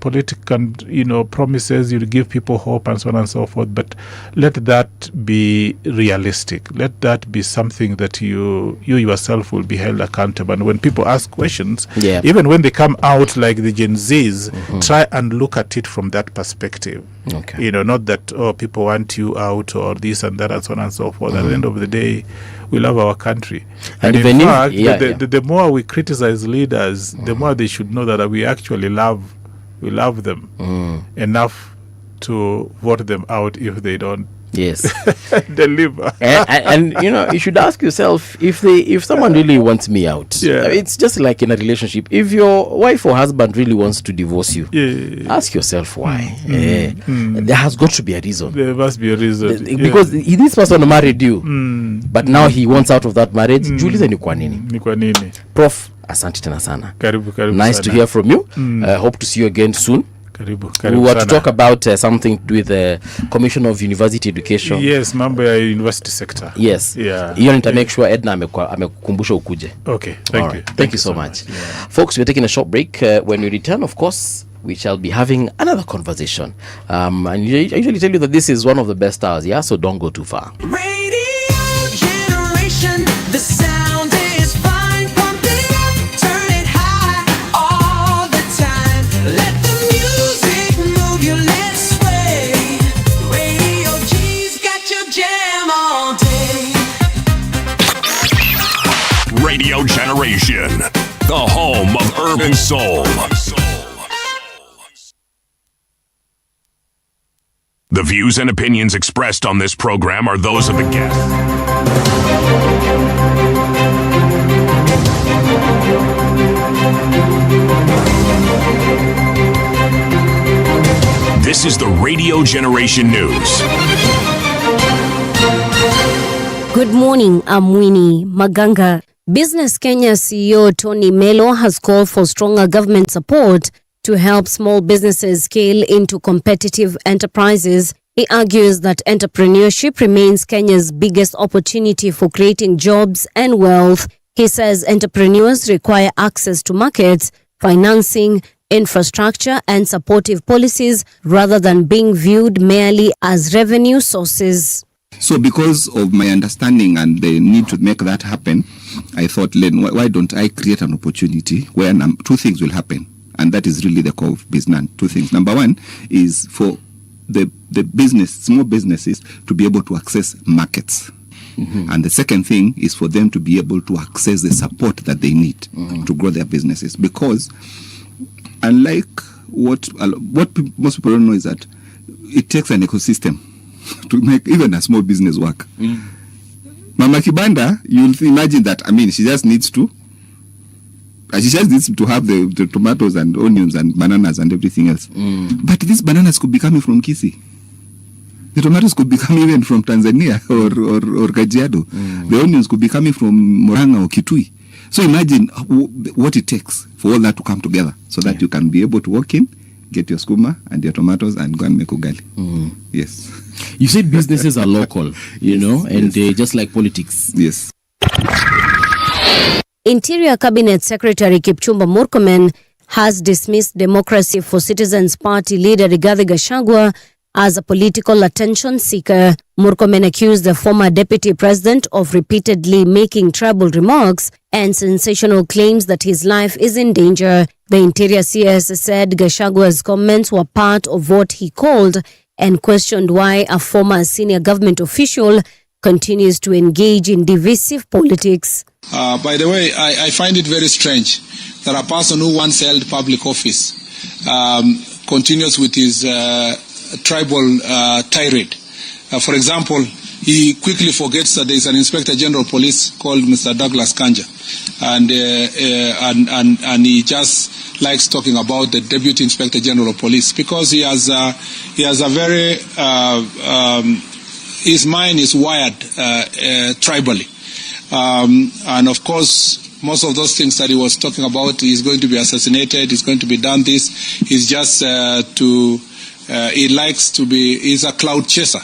promises, you give people hope and so on and so forth, but let that be realistic. Let that be something that you yourself will be held accountable. And when people ask questions, even when they come out like the Gen Zs, try and look at it from that perspective. Okay. Not that, people want you out or this and that and so on and so forth. At the end of the day, we love our country. And in fact, the more we criticize leaders, the more they should know that we actually love them enough to vote them out if they don't deliver. And you should ask yourself, if someone really wants me out, it's just like in a relationship. If your wife or husband really wants to divorce you, ask yourself why. There has got to be a reason. There must be a reason. Because this person married you, but now he wants out of that marriage. Jiulize ni kwa nini? Prof, asante tena sana. Karibu nice sana. To hear from you. Hope to see you again soon. Karibu we were to sana. talk about something to do with the Commission of University Education. Yes, mambo ya university sector. Yes. Yeah. Hiyo nita make sure Edna amekukumbusha ukuje. Okay, thank you. Thank you so much. Folks, we're taking a short break. When we return, of course, we shall be having another conversation. And I usually tell you that this is one of the best hours, so don't go too far. Radio generation, the sound is fine. Pump it up, turn it high all the time. Let the music move you, let's sway. Radio G's got your jam all day. Radio Generation, the home of urban soul. The views and opinions expressed on this program are those of the guest. This is the Radio Generation News. Good morning, I'm Winnie Maganga. Business Kenya CEO Tony Melo has called for stronger government support to help small businesses scale into competitive enterprises. He argues that entrepreneurship remains Kenya's biggest opportunity for creating jobs and wealth. He says entrepreneurs require access to markets, financing, infrastructure, and supportive policies rather than being viewed merely as revenue sources. So because of my understanding and the need to make that happen, I thought, Len, why don't I create an opportunity where two things will happen? And that is really the core of business. Two things. Number one is for the small businesses to be able to access markets. Mm-hmm. And the second thing is for them to be able to access the support that they need to grow their businesses. Because unlike what most people don't know is that it takes an ecosystem to make even a small business work. Mama Kibanda, you'll imagine that, she just needs to have the tomatoes and onions and bananas and everything else. But these bananas could be coming from Kisii. The tomatoes could be coming even from Tanzania or Kajiado. The onions could be coming from Murang'a or Kitui. So imagine what it takes for all that to come together so that you can be able to walk in, get your skuma and your tomatoes and go and make ugali. Yes. You said businesses are local, and just like politics. Yes. Interior Cabinet Secretary Kipchumba Murkomen has dismissed Democracy for Citizens Party leader Rigathi Gachagua as a political attention seeker. Murkomen accused the former deputy president of repeatedly making troubled remarks and sensational claims that his life is in danger. The Interior CS said Gachagua's comments were part of what he called and questioned why a former senior government official continues to engage in divisive politics. By the way, I find it very strange that a person who once held public office continues with his tribal tirade. For example, he quickly forgets that there is an Inspector General of Police called Mr. Douglas Kanja, and he just likes talking about the Deputy Inspector General of Police because he has a very his mind is wired tribally, and of course most of those things that he was talking about, he's going to be assassinated, he's going to be done this, he's just he likes to be, he's a cloud chaser.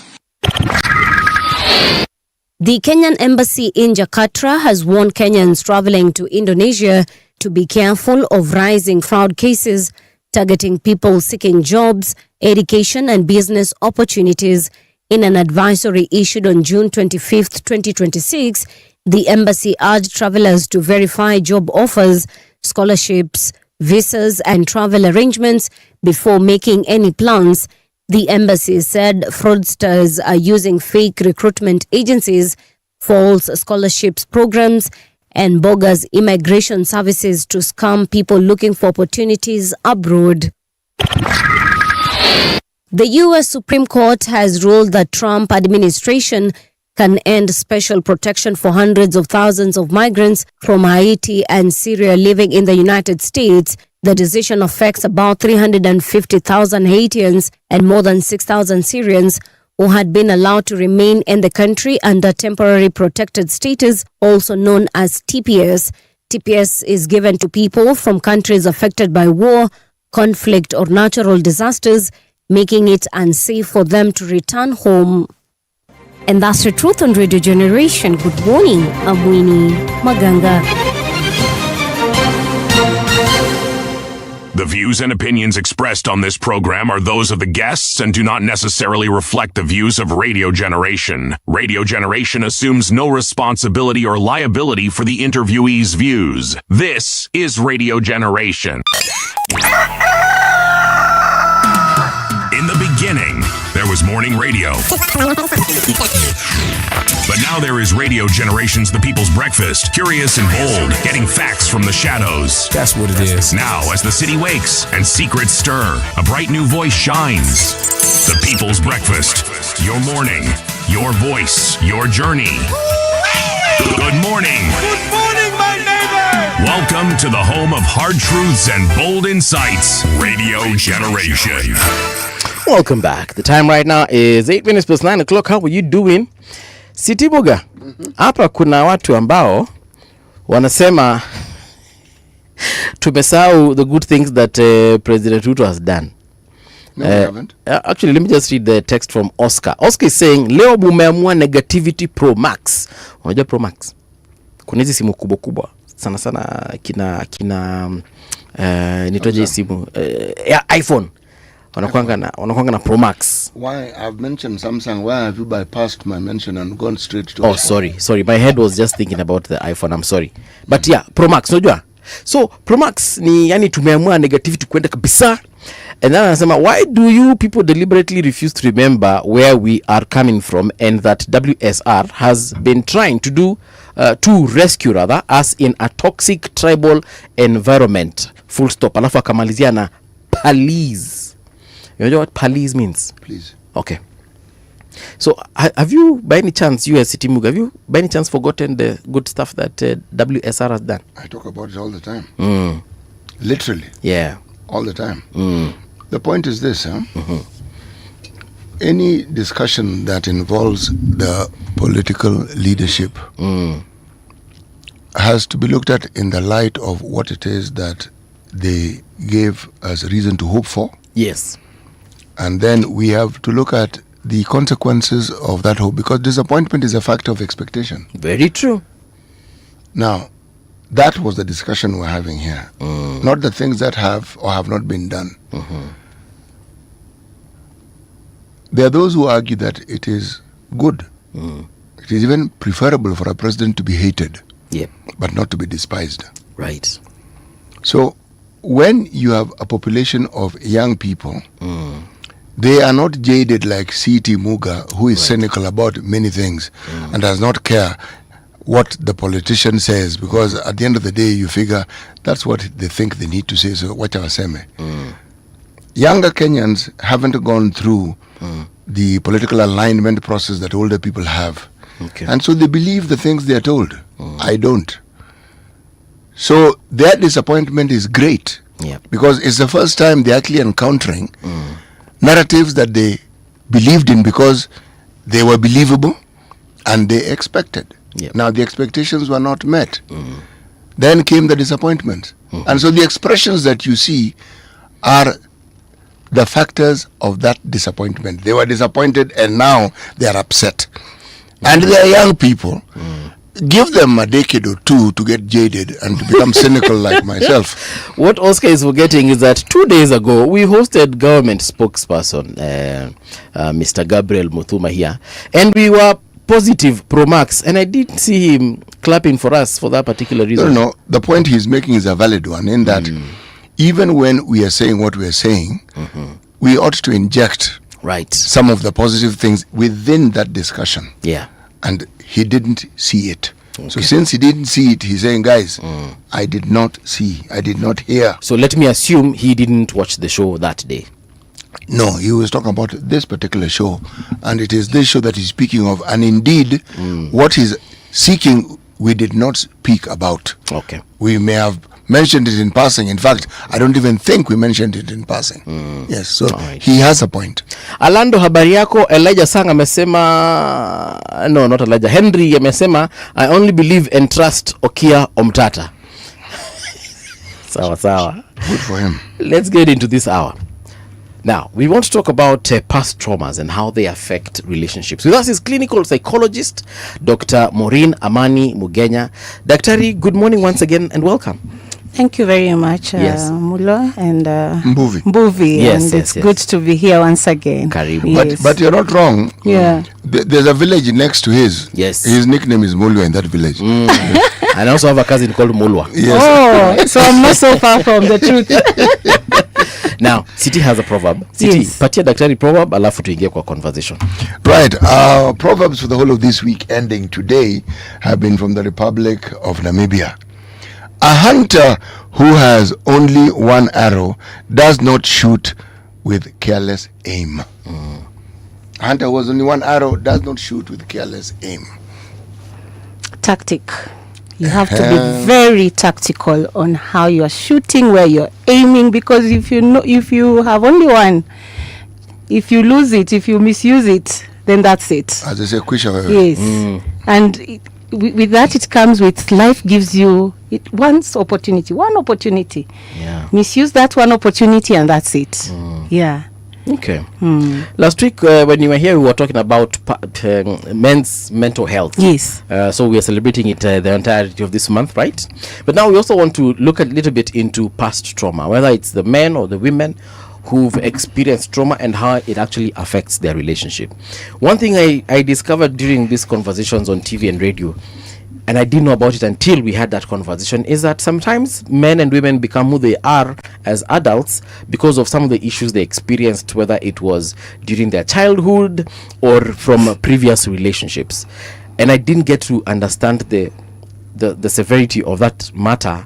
The Kenyan embassy in Jakarta has warned Kenyans traveling to Indonesia to be careful of rising fraud cases targeting people seeking jobs, education and business opportunities. In an advisory issued on June 25, 2026, the embassy urged travelers to verify job offers, scholarships, visas and travel arrangements before making any plans. The embassy said fraudsters are using fake recruitment agencies, false scholarships programs, and bogus immigration services to scam people looking for opportunities abroad. The U.S. Supreme Court has ruled that Trump administration can end special protection for hundreds of thousands of migrants from Haiti and Syria living in the United States. The decision affects about 350,000 Haitians and more than 6,000 Syrians who had been allowed to remain in the country under temporary protected status, also known as TPS. TPS is given to people from countries affected by war, conflict or natural disasters, making it unsafe for them to return home. And that's the truth on Radio Generation. Good morning, I'm Winnie Maganga. The views and opinions expressed on this program are those of the guests and do not necessarily reflect the views of Radio Generation. Radio Generation assumes no responsibility or liability for the interviewee's views. This is Radio Generation. In the beginning, there was morning radio. But now there is Radio Generation's The People's Breakfast, curious and bold, getting facts from the shadows. That's what it is. Now, as the city wakes and secrets stir, a bright new voice shines. The People's Breakfast. Your morning, your voice, your journey. Good morning. Good morning, my neighbor. Welcome to the home of hard truths and bold insights, Radio Generation. Welcome back. The time right now is 8 minutes past 9 o'clock. How are you doing? City Boga, hapa kuna watu ambao wanasema tumesahau the good things that President Ruto has done. No, we haven't. Actually, let me just read the text from Oscar. Oscar is saying, leo mumeamua negativity Pro Max. Unajua Pro Max? Kuna hizi simu kubwa kubwa. Sana kina nitoje simu iPhone wanakuanga na Pro Max. Why I've mentioned Samsung, why have you bypassed my mention and gone straight to sorry, my head was just thinking about the iPhone, I'm sorry. But yeah, Pro Max unajua. So Pro Max ni yani tumeamua negativity kwenda kabisa. And then anasema, why do you people deliberately refuse to remember where we are coming from and that WSR has been trying to do to rescue rather us in a toxic tribal environment, full stop. Alafu akamalizia na police. You know what police means? Please. Okay. So have you by any chance, you as City Muga, have you by any chance forgotten the good stuff that WSR has done? I talk about it all the time. Literally. Yeah. All the time. The point is this, any discussion that involves the political leadership has to be looked at in the light of what it is that they gave us reason to hope for. Yes. And then we have to look at the consequences of that hope, because disappointment is a factor of expectation. Very true. Now, that was the discussion we're having here, not the things that have or have not been done. There are those who argue that it is good. It is even preferable for a president to be hated, but not to be despised. Right. So, when you have a population of young people, they are not jaded like C.T. Muga, who is cynical about many things and does not care what the politician says, because at the end of the day, you figure that's what they think they need to say, so watch our seme. Younger Kenyans haven't gone through the political alignment process that older people have. And so they believe the things they are told. I don't. So their disappointment is great, because it's the first time they're actually encountering narratives that they believed in because they were believable and they expected. Now the expectations were not met. Then came the disappointment. And so the expressions that you see are the factors of that disappointment. They were disappointed and now they are upset. And they are young people. Give them a decade or two to get jaded and to become cynical like myself. What Oscar is forgetting is that 2 days ago, we hosted government spokesperson, Mr. Gabriel Muthuma here, and we were positive Pro Max, and I didn't see him clapping for us for that particular reason. No, the point he's making is a valid one, in that even when we are saying what we are saying, we ought to inject some of the positive things within that discussion. Yeah. And he didn't see it. So since he didn't see it, he's saying, guys, I did not see, I did not hear. So let me assume he didn't watch the show that day. No, he was talking about this particular show, and it is this show that he's speaking of, and indeed what he's seeking we did not speak about. We may have mentioned it in passing. In fact, I don't even think we mentioned it in passing. Yes, so he has a point. Alando, habari yako? Elijah Sang amesema, no, not Elijah, Henry amesema, I only believe and trust Okia Omtata. Sawa. Good for him. Let's get into this hour. Now, we want to talk about past traumas and how they affect relationships. With us is clinical psychologist, Dr. Maureen Amani Mugenya. Daktari, good morning once again and welcome. Thank you very much, Mulo and Mbuvi. Yes, it's good to be here once again. Yes. But you're not wrong. Yeah. There's a village next to his. Yes. His nickname is Mulwa in that village. And I also have a cousin called Mulwa. Yes. Oh, so I'm not so far from the truth. Now, City has a proverb. City, patia daktari proverb, alafu tuingie kwa conversation. Right. Proverbs for the whole of this week ending today have been from the Republic of Namibia. A hunter who has only one arrow does not shoot with careless aim. A hunter who has only one arrow does not shoot with careless aim. Tactic. You have to be very tactical on how you are shooting, where you're aiming, because if you have only one, if you lose it, if you misuse it, then that's it. As I say, yes. And with that, it comes with life gives you one opportunity. Yeah. Misuse that one opportunity, and that's it. Yeah. Okay. Last week, when you were here, we were talking about men's mental health. Yes. So we are celebrating it the entirety of this month, right? But now we also want to look a little bit into past trauma, whether it's the men or the women who've experienced trauma and how it actually affects their relationship. One thing I discovered during these conversations on TV and radio, and I didn't know about it until we had that conversation, is that sometimes men and women become who they are as adults because of some of the issues they experienced, whether it was during their childhood or from previous relationships. And I didn't get to understand the severity of that matter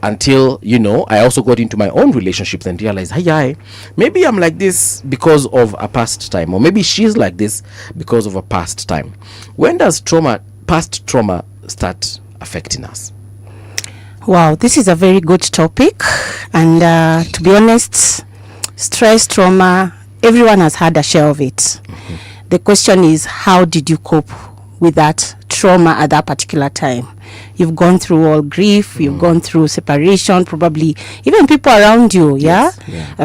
until, you know, I also got into my own relationships and realized, hey, maybe I'm like this because of a past time, or maybe she's like this because of a past time. When does past trauma start affecting us? Wow, this is a very good topic. And to be honest, stress, trauma, everyone has had a share of it. The question is, how did you cope with that trauma at that particular time? You've gone through all grief, you've gone through separation, probably even people around you,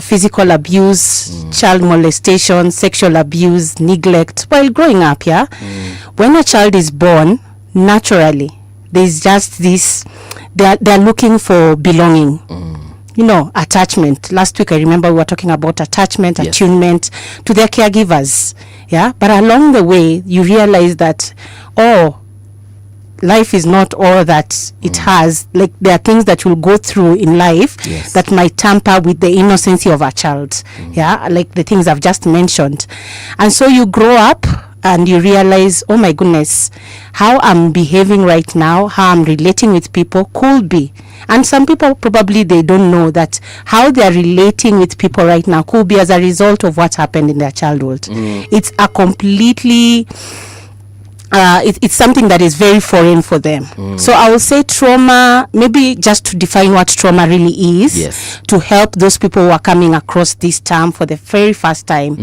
physical abuse, child molestation, sexual abuse, neglect while growing up. When a child is born, naturally there's just this, they're looking for belonging, attachment. Last week I remember we were talking about attachment, attunement to their caregivers, but along the way you realize that life is not all that it has. Like, there are things that you'll go through in life that might tamper with the innocency of a child, like the things I've just mentioned. And so you grow up and you realize, oh my goodness, how I'm behaving right now, how I'm relating with people could be. And some people probably, they don't know that how they're relating with people right now could be as a result of what happened in their childhood. It's a completely it's something that is very foreign for them. So I will say trauma, maybe just to define what trauma really is, to help those people who are coming across this term for the very first time.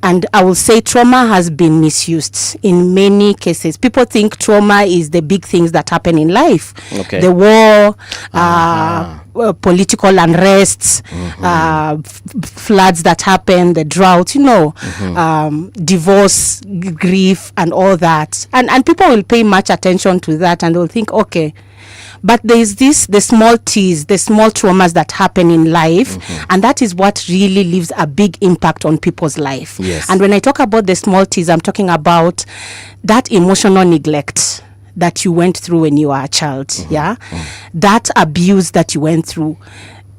And I will say trauma has been misused in many cases. People think trauma is the big things that happen in life. The war, political unrests, floods that happen, the drought, divorce, grief, and all that. And people will pay much attention to that, and they'll think, okay, but there's the small T's, the small traumas that happen in life, and that is what really leaves a big impact on people's life. And when I talk about the small T's, I'm talking about that emotional neglect that you went through when you were a child, that abuse that you went through,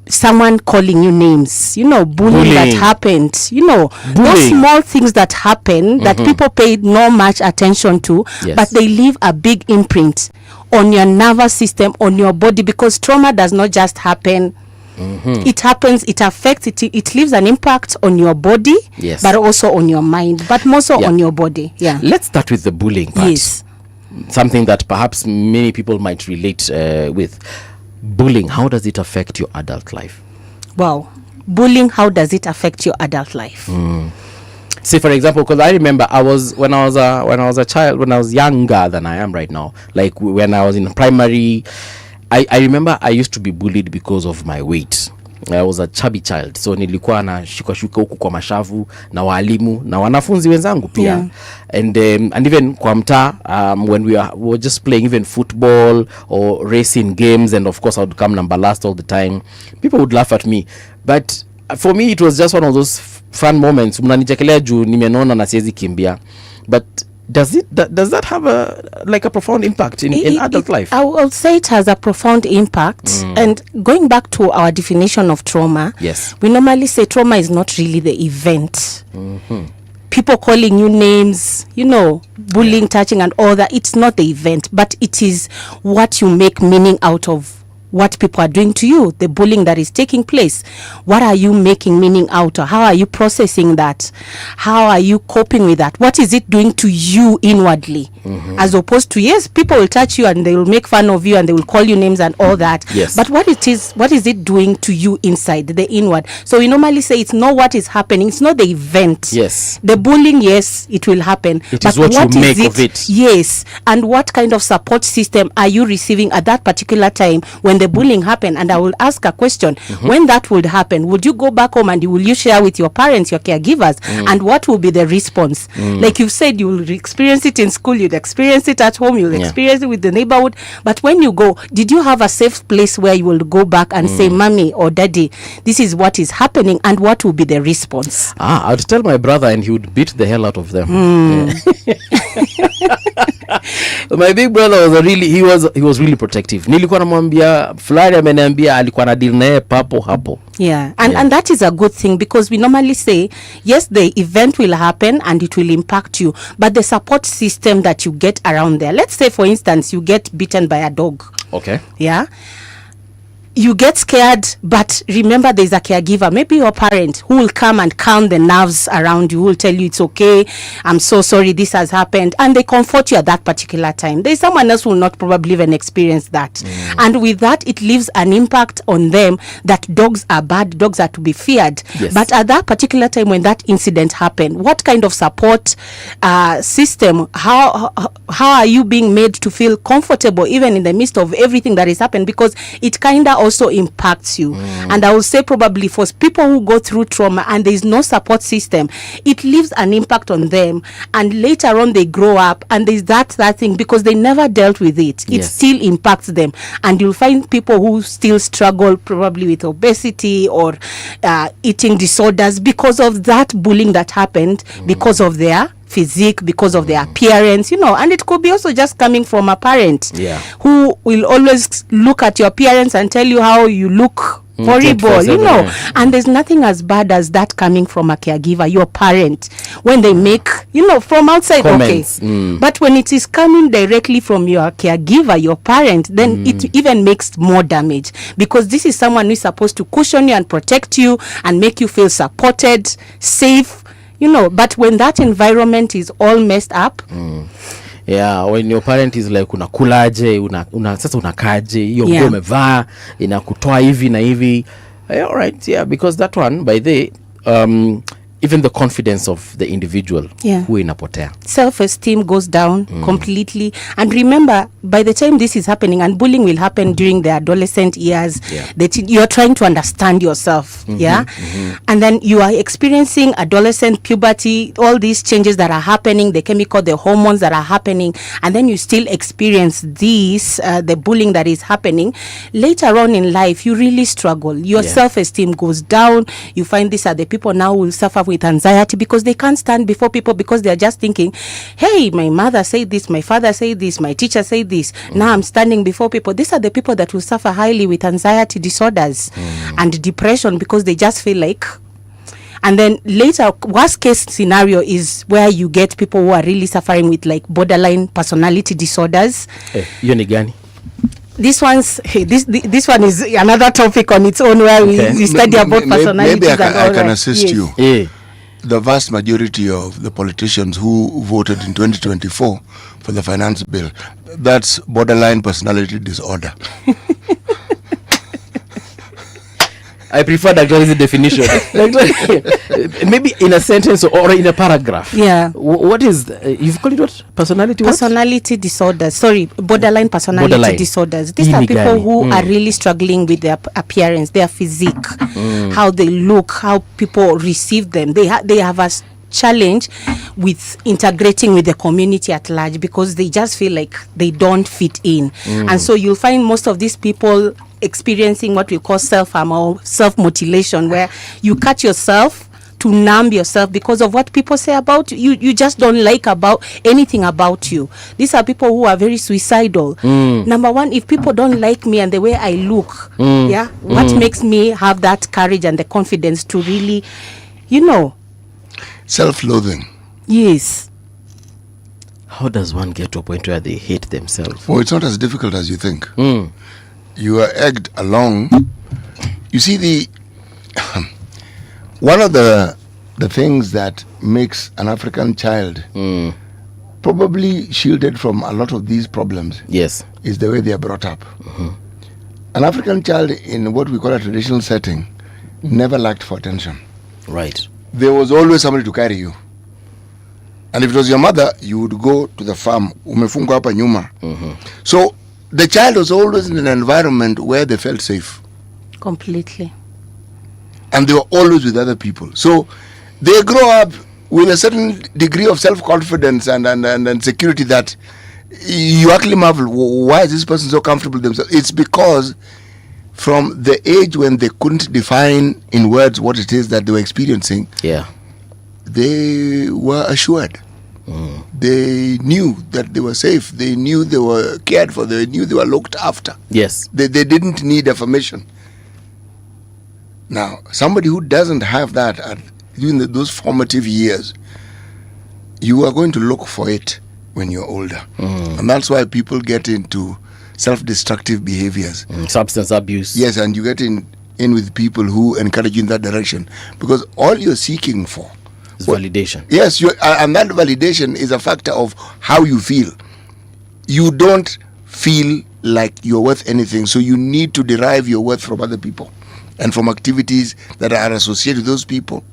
someone calling you names, bullying that happened, those small things that happen that people pay no much attention to, but they leave a big imprint on your nervous system, on your body, because trauma does not just happen. It happens, it affects, it leaves an impact on your body, but also on your mind, but more so on your body. Let's start with the bullying part. Something that perhaps many people might relate with. Bullying, how does it affect your adult life? Wow. Bullying, how does it affect your adult life? Say, for example, because I remember when I was a child, when I was younger than I am right now, like when I was in primary, I remember I used to be bullied because of my weight. I was a chubby child, so nilikuwa na shuka huku kwa mashavu na walimu na wanafunzi wenzangu pia. And even kwa mtaa, when we were just playing even football or racing games, and of course I would come number last all the time, people would laugh at me. But for me it was just one of those fun moments. Mnanichekelea juu nimenona na siwezi kimbia. But does that have a profound impact in adult life? I will say it has a profound impact. And going back to our definition of trauma, we normally say trauma is not really the event. People calling you names, bullying, touching, and all that. It's not the event, but it is what you make meaning out of what people are doing to you, the bullying that is taking place. What are you making meaning out of? How are you processing that? How are you coping with that? What is it doing to you inwardly? As opposed to, yes, people will touch you and they will make fun of you and they will call you names and all that. But what is it doing to you inside, the inward? So we normally say it's not what is happening, it's not the event. The bullying, yes, it will happen. It is what you make of it. Yes. And what kind of support system are you receiving at that particular time when the bullying happened, and I will ask a question, when that would happen, would you go back home and will you share with your parents, your caregivers, and what will be the response? Like you said, you will experience it in school, you'll experience it at home, you'll experience it with the neighborhood, but when you go, did you have a safe place where you will go back and say, mommy or daddy, this is what is happening, and what will be the response? I'd tell my brother and he would beat the hell out of them. My big brother was really protective. Nilikuwa namwambia fulani ameniambia alikuwa na deal naye papo hapo. Yeah. And that is a good thing, because we normally say, yes, the event will happen and it will impact you, but the support system that you get around there. Let's say, for instance, you get bitten by a dog. Okay. Yeah. You get scared, but remember there's a caregiver, maybe your parent, who will come and calm the nerves around you, who will tell you it's okay, I'm so sorry this has happened, and they comfort you at that particular time. There's someone else who will not probably even experience that. And with that, it leaves an impact on them that dogs are bad, dogs are to be feared. Yes. But at that particular time when that incident happened, what kind of support system, how are you being made to feel comfortable even in the midst of everything that is happening? Because it kind of also impacts you. And I will say, probably for people who go through trauma and there is no support system, it leaves an impact on them, and later on they grow up and there's that thing, because they never dealt with it. It still impacts them, and you'll find people who still struggle probably with obesity or eating disorders because of that bullying that happened, because of their physique, because of their appearance, and it could be also just coming from a parent who will always look at your appearance and tell you how you look horrible, and there's nothing as bad as that coming from a caregiver, your parent, when they make, from outside, comments. Okay, but when it is coming directly from your caregiver, your parent, then it even makes more damage, because this is someone who is supposed to cushion you and protect you and make you feel supported, safe, but when that environment is all messed up, when your parent is like unakulaje, sasa unakaje, hiyo nguo umevaa inakutoa hivi na hivi, all right, because that one, by the even the confidence of the individual who inapotea, self-esteem goes down completely. And remember, by the time this is happening, and bullying will happen during the adolescent years, you're trying to understand yourself, and then you are experiencing adolescent puberty, all these changes that are happening, the hormones that are happening, and then you still experience these the bullying that is happening. Later on in life, you really struggle. Your self-esteem goes down. You find these are the people now who will suffer with anxiety, because they can't stand before people, because they are just thinking, hey, my mother said this, my father said this, my teacher said this, now I'm standing before people. These are the people that will suffer highly with anxiety disorders and depression, because they just feel like. And then later, worst case scenario is where you get people who are really suffering with like borderline personality disorders. Hiyo ni gani? This one is another topic on its own, where we study about personalities. Maybe I can assist you. The vast majority of the politicians who voted in 2024 for the finance bill, that's borderline personality disorder. I prefer Dr. definition. Maybe in a sentence or in a paragraph. What is you've called it what? Personality disorders. Sorry, borderline personality disorders. These are people who are really struggling with their appearance, their physique, how they look, how people receive them. They have a challenge with integrating with the community at large, because they just feel like they don't fit in. And so you'll find most of these people experiencing what we call self-harm or self-mutilation, where you cut yourself to numb yourself because of what people say about you. You just don't like about anything about you. These are people who are very suicidal. Number one, if people don't like me and the way I look, what makes me have that courage and the confidence to really, self-loathing. Yes. How does one get to a point where they hate themselves? Well, it's not as difficult as you think. You are egged along. You see, one of the things that makes an African child probably shielded from a lot of these problems is the way they are brought up. An African child in what we call a traditional setting never lacked for attention. Right. There was always somebody to carry you. And if it was your mother, you would go to the farm. Umefungwa hapa nyuma. So the child was always in an environment where they felt safe. Completely. And they were always with other people. So they grow up with a certain degree of self-confidence and security that you actually marvel, why is this person so comfortable themselves? It's because from the age when they couldn't define in words what it is that they were experiencing, they were assured. They knew that they were safe. They knew they were cared for. They knew they were looked after. Yes. They didn't need affirmation. Now, somebody who doesn't have that during those formative years, you are going to look for it when you're older. And that's why people get into self-destructive behaviors. Substance abuse. Yes, and you get in with people who encourage you in that direction. Because all you're seeking for is validation. Yes, and that validation is a factor of how you feel. You don't feel like you're worth anything, so you need to derive your worth from other people and from activities that are associated with those people.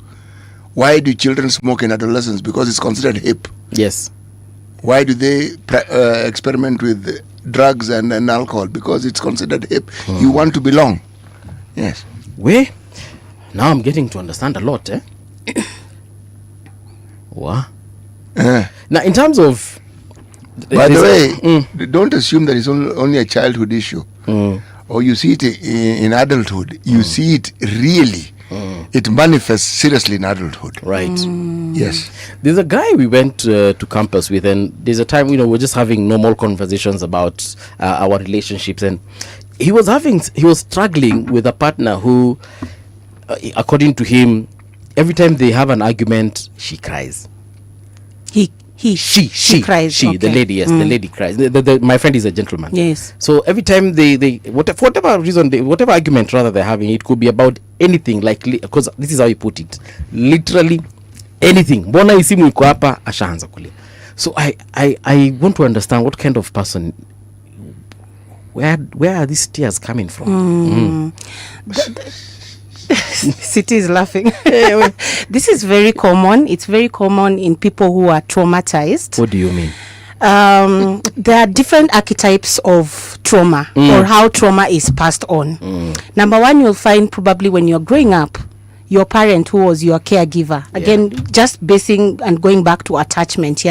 Why do children smoke in adolescence? Because it's considered hip. Yes. Why do they experiment with drugs and alcohol? Because it's considered hip. You want to belong. Yes. Where? Now I'm getting to understand a lot, eh? What? Now, in terms of... By the way, don't assume that it's only a childhood issue. Or you see it in adulthood. You see it really. It manifests seriously in adulthood. Right. Yes. There's a guy we went to campus with, and there's a time, we're just having normal conversations about our relationships, and he was struggling with a partner who, according to him, every time they have an argument, she cries. She cries. The lady, yes, the lady cries. My friend is a gentleman. Yes. So every time they for whatever reason, whatever argument rather they're having, it could be about anything, like, because this is how he put it, literally anything. Mbona hii simu iko hapa, ashaanza kulia. So I want to understand what kind of person, where are these tears coming from? City is laughing. This is very common. It's very common in people who are traumatized. What do you mean? There are different archetypes of trauma or how trauma is passed on. Number one, you'll find probably when you're growing up, your parent who was your caregiver, again, just basing and going back to attachment,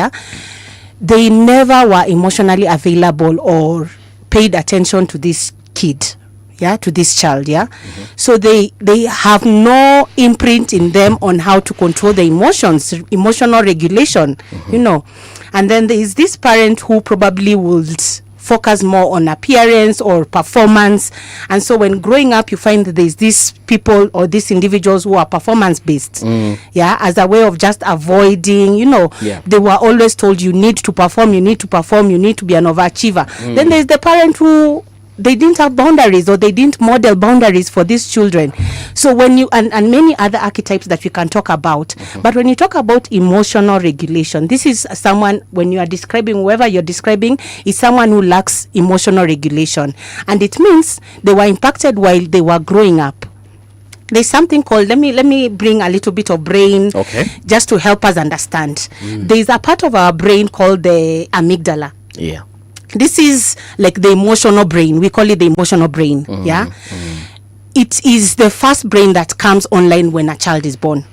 they never were emotionally available or paid attention to this kid. To this child, so they have no imprint in them on how to control the emotions, emotional regulation, and then there is this parent who probably would focus more on appearance or performance, and so when growing up you find that there's these people or these individuals who are performance based, as a way of just avoiding, they were always told you need to perform, you need to be an overachiever. Then there's the parent who they didn't have boundaries, or they didn't model boundaries for these children. So when you and many other archetypes that we can talk about, but when you talk about emotional regulation, this is someone, when you are describing, whoever you're describing is someone who lacks emotional regulation, and it means they were impacted while they were growing up. There's something called, let me bring a little bit of brain, just to help us understand. There's a part of our brain called the amygdala. This is like the emotional brain. We call it the emotional brain. It is the first brain that comes online when a child is born.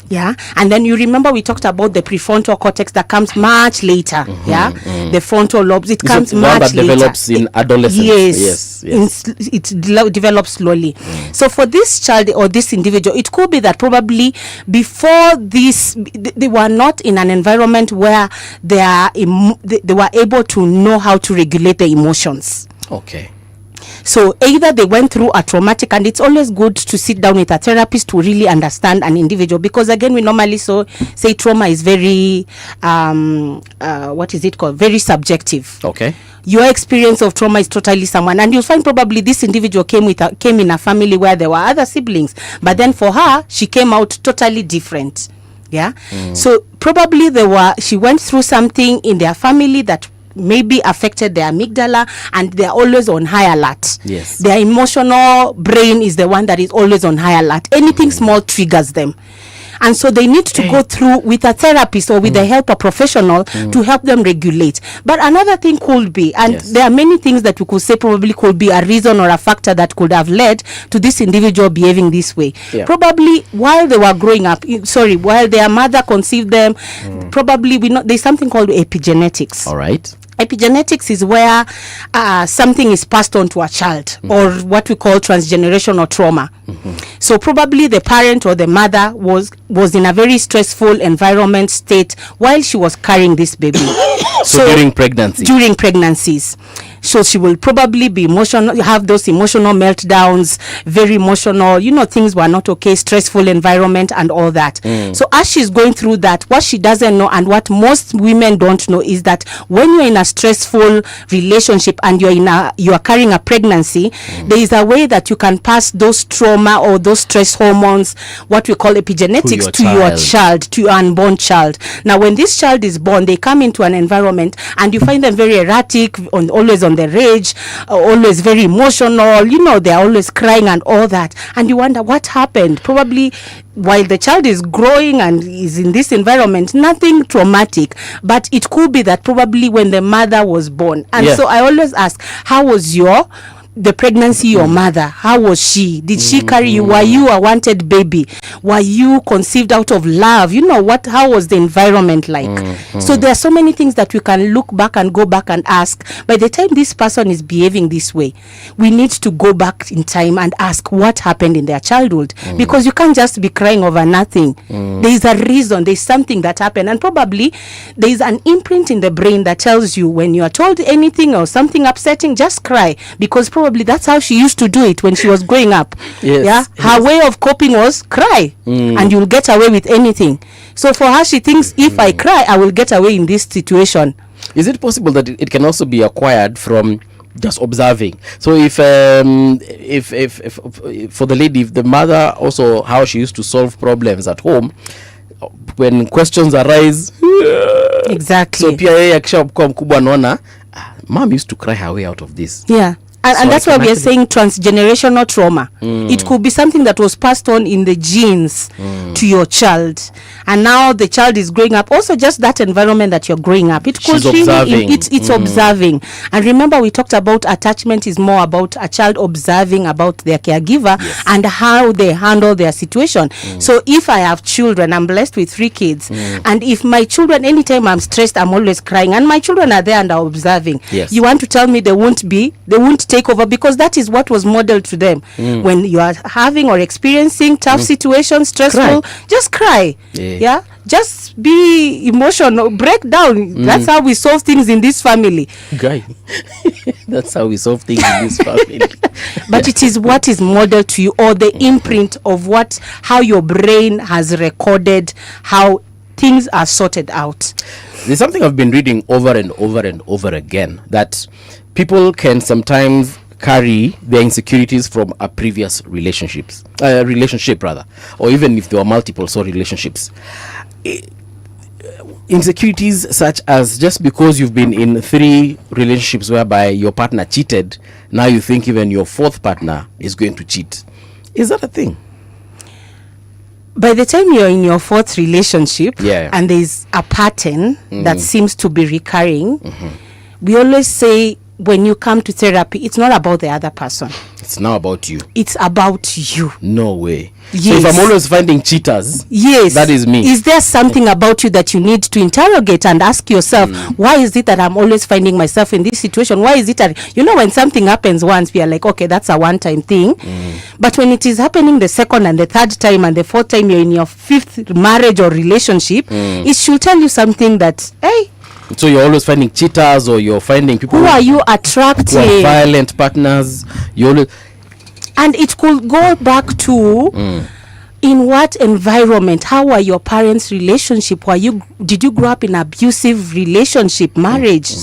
And then you remember we talked about the prefrontal cortex that comes much later. The frontal lobes, it comes much later. That develops in adolescence. Yes. It develops slowly. So for this child or this individual, it could be that probably before this, they were not in an environment where they were able to know how to regulate the emotions. So either they went through a traumatic, and it's always good to sit down with a therapist to really understand an individual, because again, we normally say trauma is very, very subjective. Your experience of trauma is totally someone, and you'll find probably this individual came in a family where there were other siblings, but then for her, she came out totally different. So probably she went through something in their family that maybe affected their amygdala, and they're always on high alert. Their emotional brain is the one that is always on high alert. Anything small triggers them. And so they need to go through with a therapist or with the help of professional to help them regulate. But another thing could be, and there are many things that we could say probably could be a reason or a factor that could have led to this individual behaving this way. Probably while they were growing up, while their mother conceived them, probably there's something called epigenetics. All right. Epigenetics is where something is passed on to a child, or what we call transgenerational trauma. So probably the parent or the mother was in a very stressful environment state while she was carrying this baby. So during pregnancy. During pregnancies. So she will probably be emotional, have those emotional meltdowns, very emotional, things were not okay, stressful environment and all that. So as she's going through that, what she doesn't know and what most women don't know is that when you're in a stressful relationship and you are carrying a pregnancy, there is a way that you can pass those trauma or those stress hormones, what we call epigenetics, to your child, to your unborn child. Now, when this child is born, they come into an environment and you find them very erratic, always on the rage, always very emotional, they're always crying and all that. And you wonder what happened. Probably while the child is growing and is in this environment, nothing traumatic, but it could be that probably when the mother was born. And so I always ask, how was the pregnancy, your mother, how was she? Did she carry you? Were you a wanted baby? Were you conceived out of love? How was the environment like? So there are so many things that we can look back and go back and ask. By the time this person is behaving this way, we need to go back in time and ask what happened in their childhood, because you can't just be crying over nothing. There is a reason, there's something that happened, and probably there is an imprint in the brain that tells you when you are told anything or something upsetting, just cry, because probably that's how she used to do it when she was growing up. Her way of coping was cry, and you'll get away with anything. So for her, she thinks if I cry, I will get away in this situation. Is it possible that it can also be acquired from just observing? So if for the lady, if the mother also how she used to solve problems at home, when questions arise, exactly. So pia yeye akishakuwa mkubwa anaona mom used to cry her way out of this. And that's why we are saying transgenerational trauma. It could be something that was passed on in the genes to your child, and now the child is growing up. Also, just that environment that you're growing up, it could it's observing. And remember, we talked about attachment is more about a child observing about their caregiver and how they handle their situation. So if I have children, I'm blessed with 3 kids, and if my children, anytime I'm stressed, I'm always crying, and my children are there and are observing. You want to tell me they won't take over, because that is what was modeled to them. When you are having or experiencing tough situations, stressful, just cry. Just be emotional, break down. That's how we solve things in this family. That's how we solve things in this family. But it is what is modeled to you, or the imprint of how your brain has recorded how things are sorted out. There's something I've been reading over and over and over again, that people can sometimes carry their insecurities from a previous relationship, or even if there were multiple relationships. Insecurities such as, just because you've been in 3 relationships whereby your partner cheated, now you think even your 4th partner is going to cheat. Is that a thing? By the time you're in your 4th relationship, and there's a pattern that seems to be recurring, we always say, when you come to therapy, it's not about the other person. It's now about you. It's about you. No way. So if I'm always finding cheaters, that is me. Is there something about you that you need to interrogate and ask yourself, why is it that I'm always finding myself in this situation? Why is it that, when something happens once, we are like, okay, that's a one-time thing. But when it is happening the 2nd and the 3rd time and the 4th time you're in your 5th marriage or relationship, it should tell you something that, hey, so you're always finding cheaters, or you're finding people who are you attracting, who are violent partners. And it could go back to in what environment, how are your parents' relationship? Did you grow up in abusive relationship, marriage,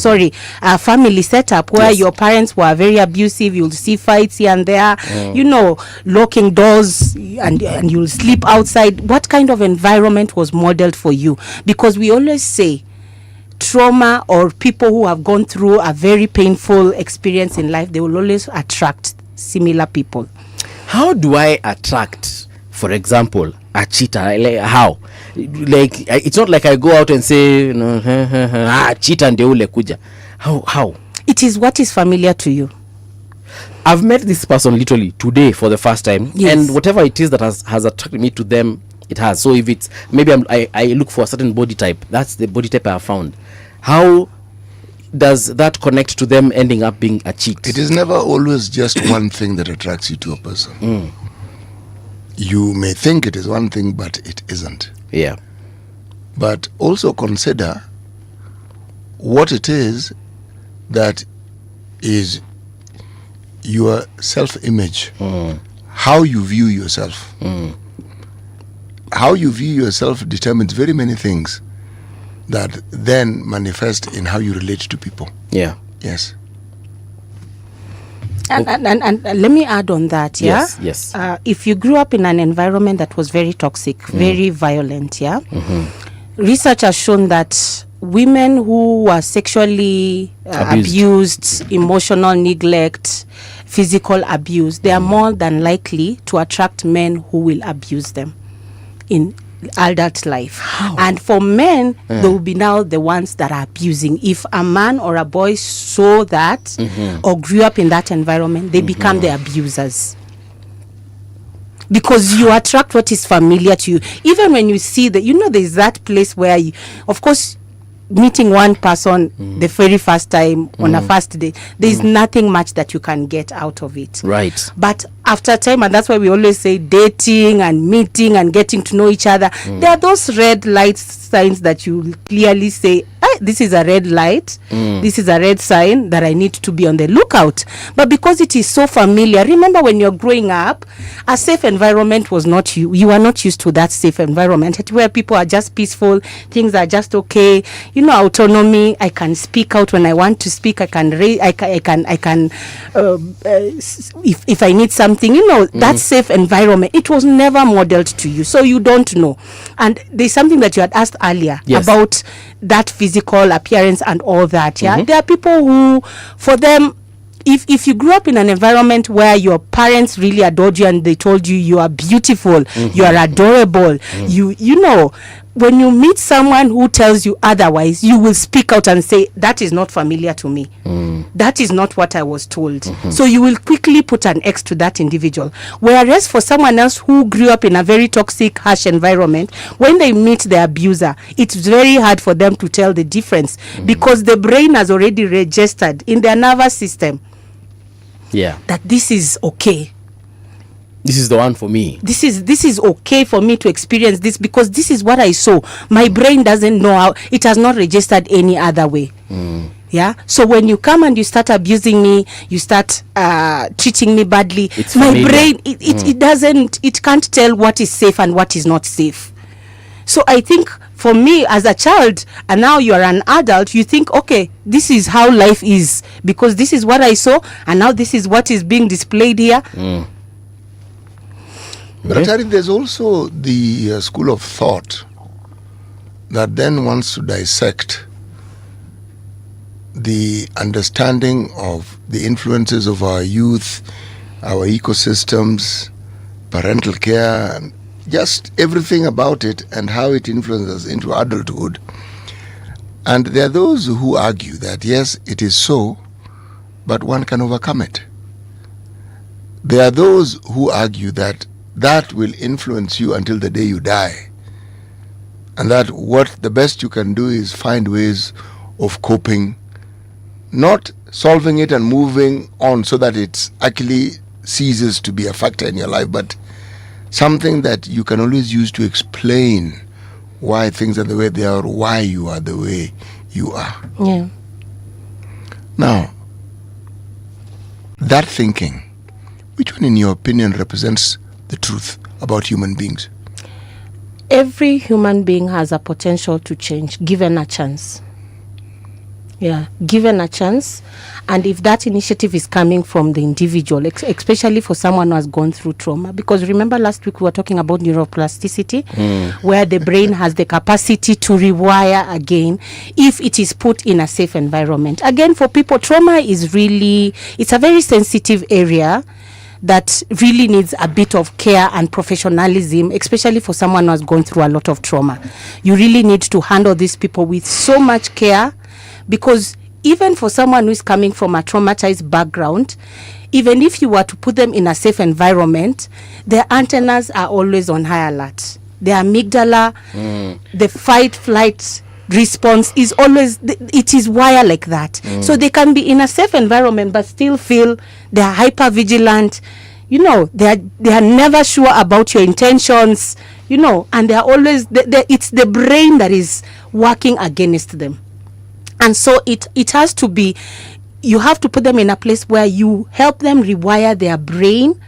family setup where your parents were very abusive? You'll see fights here and there, locking doors, and you'll sleep outside. What kind of environment was modeled for you? Because we always say, trauma, or people who have gone through a very painful experience in life, they will always attract similar people. How do I attract, for example, a cheater? Like, how? Like, it's not like I go out and say, cheater ndio ule kuja. How? It is what is familiar to you. I've met this person literally today for the first time, and whatever it is that has attracted me to them, it has. So if it's maybe I look for a certain body type, that's the body type I have found. How does that connect to them ending up being a cheat? It is never always just one thing that attracts you to a person. You may think it is one thing, but it isn't. Yeah. But also consider what it is that is your self-image, how you view yourself. How you view yourself determines very many things that then manifest in how you relate to people. Yeah. Yes. And let me add on that, yeah? Yes. If you grew up in an environment that was very toxic, very violent, yeah? Research has shown that women who were sexually abused, emotional neglect, physical abuse, they are more than likely to attract men who will abuse them in adult life. And for men, they will be now the ones that are abusing. If a man or a boy saw that or grew up in that environment, they become the abusers. Because you attract what is familiar to you. Even when you see that, there's that place where you, of course, meeting one person the very first time on a first day, there's nothing much that you can get out of it. Right. But after time, and that's why we always say dating and meeting and getting to know each other, there are those red light signs that you clearly say, this is a red light, this is a red sign that I need to be on the lookout. But because it is so familiar, remember when you're growing up, a safe environment was not you are not used to that safe environment where people are just peaceful, things are just okay, autonomy. I can speak out when I want to speak. I can raise, I can if I need something, that safe environment, it was never modeled to you, so you don't know. And there's something that you had asked earlier about that physical appearance and all that. There are people who, for them, if you grew up in an environment where your parents really adored you and they told you you are beautiful, you are adorable, you know, when you meet someone who tells you otherwise, you will speak out and say, that is not familiar to me. That is not what I was told. So you will quickly put an X to that individual. Whereas for someone else who grew up in a very toxic, harsh environment, when they meet the abuser, it's very hard for them to tell the difference because the brain has already registered in their nervous system that this is okay. This is the one for me. This is okay for me to experience this because this is what I saw. My brain doesn't know how, it has not registered any other way. Yeah. So when you come and you start abusing me, you start treating me badly, my brain it can't tell what is safe and what is not safe. So I think for me as a child, and now you are an adult, you think, okay, this is how life is because this is what I saw, and now this is what is being displayed here. But I think there's also the school of thought that then wants to dissect the understanding of the influences of our youth, our ecosystems, parental care, and just everything about it and how it influences into adulthood. And there are those who argue that, yes, it is so, but one can overcome it. There are those who argue that that will influence you until the day you die. And that what the best you can do is find ways of coping, not solving it and moving on so that it actually ceases to be a factor in your life, but something that you can always use to explain why things are the way they are, or why you are the way you are. Yeah. Now, that thinking, which one in your opinion represents the truth about human beings? Every human being has a potential to change, given a chance. Yeah, given a chance. And if that initiative is coming from the individual, especially for someone who has gone through trauma, because remember last week we were talking about neuroplasticity, where the brain has the capacity to rewire again if it is put in a safe environment. Again, for people, trauma is really, it's a very sensitive area that really needs a bit of care and professionalism, especially for someone who has gone through a lot of trauma. You really need to handle these people with so much care, because even for someone who is coming from a traumatized background, even if you were to put them in a safe environment, their antennas are always on high alert. Their amygdala, the fight-flight response is always, it is wired like that. So they can be in a safe environment but still feel they are hyper vigilant. They are never sure about your intentions, and they are always it's the brain that is working against them. And so it has to be, you have to put them in a place where you help them rewire their brain,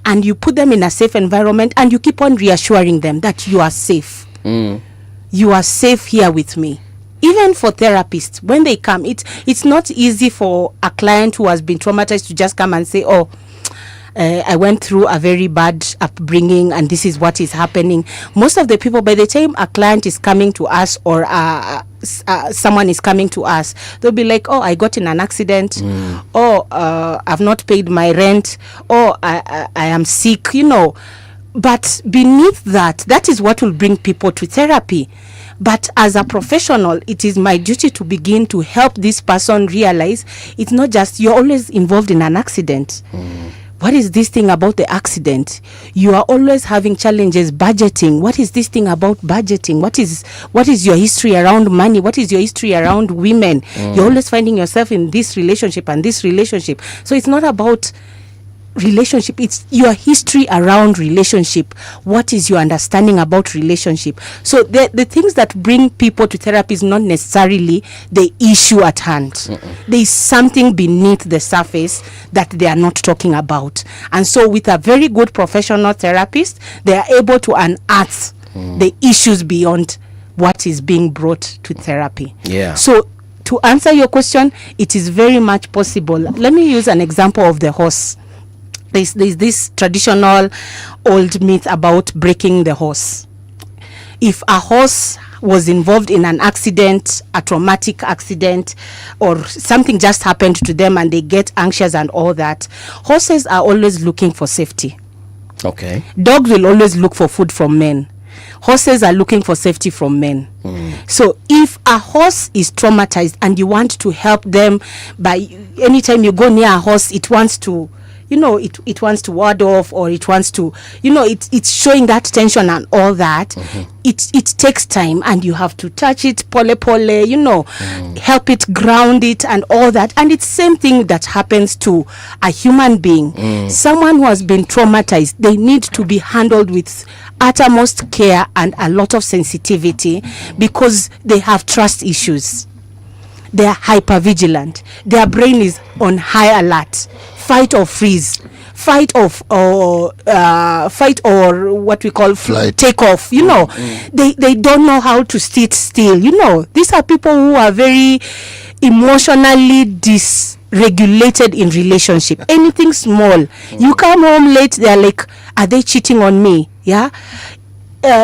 and you put them in a safe environment, and you keep on reassuring them that you are safe. You are safe here with me. Even for therapists, when they come, it's not easy for a client who has been traumatized to just come and say, I went through a very bad upbringing and this is what is happening. Most of the people, by the time a client is coming to us or someone is coming to us, they'll be like, I got in an accident, I've not paid my rent, I am sick, But beneath that is what will bring people to therapy. But as a professional, it is my duty to begin to help this person realize it's not just you're always involved in an accident. What is this thing about the accident? You are always having challenges budgeting. What is this thing about budgeting? What is your history around money? What is your history around women? You're always finding yourself in this relationship and this relationship. So it's not about relationship, it's your history around relationship. What is your understanding about relationship? So the things that bring people to therapy is not necessarily the issue at hand. There is something beneath the surface that they are not talking about, and so with a very good professional therapist, they are able to unearth the issues beyond what is being brought to therapy. So to answer your question, it is very much possible. Let me use an example of the horse. There's this traditional old myth about breaking the horse. If a horse was involved in an accident, a traumatic accident, or something just happened to them and they get anxious and all that, horses are always looking for safety. Okay. Dogs will always look for food from men. Horses are looking for safety from men. So if a horse is traumatized and you want to help them, by anytime you go near a horse, it wants to, it wants to ward off, or it wants to, it's showing that tension and all that. It takes time, and you have to touch it, pole, help it, ground it, and all that. And it's same thing that happens to a human being. Someone who has been traumatized, they need to be handled with uttermost care and a lot of sensitivity, because they have trust issues. They are hypervigilant. Their brain is on high alert. Fight or freeze. Fight or what we call flight. Take off. They don't know how to sit still. These are people who are very emotionally dysregulated in relationship. Anything small, you come home late, they're like, are they cheating on me? Yeah.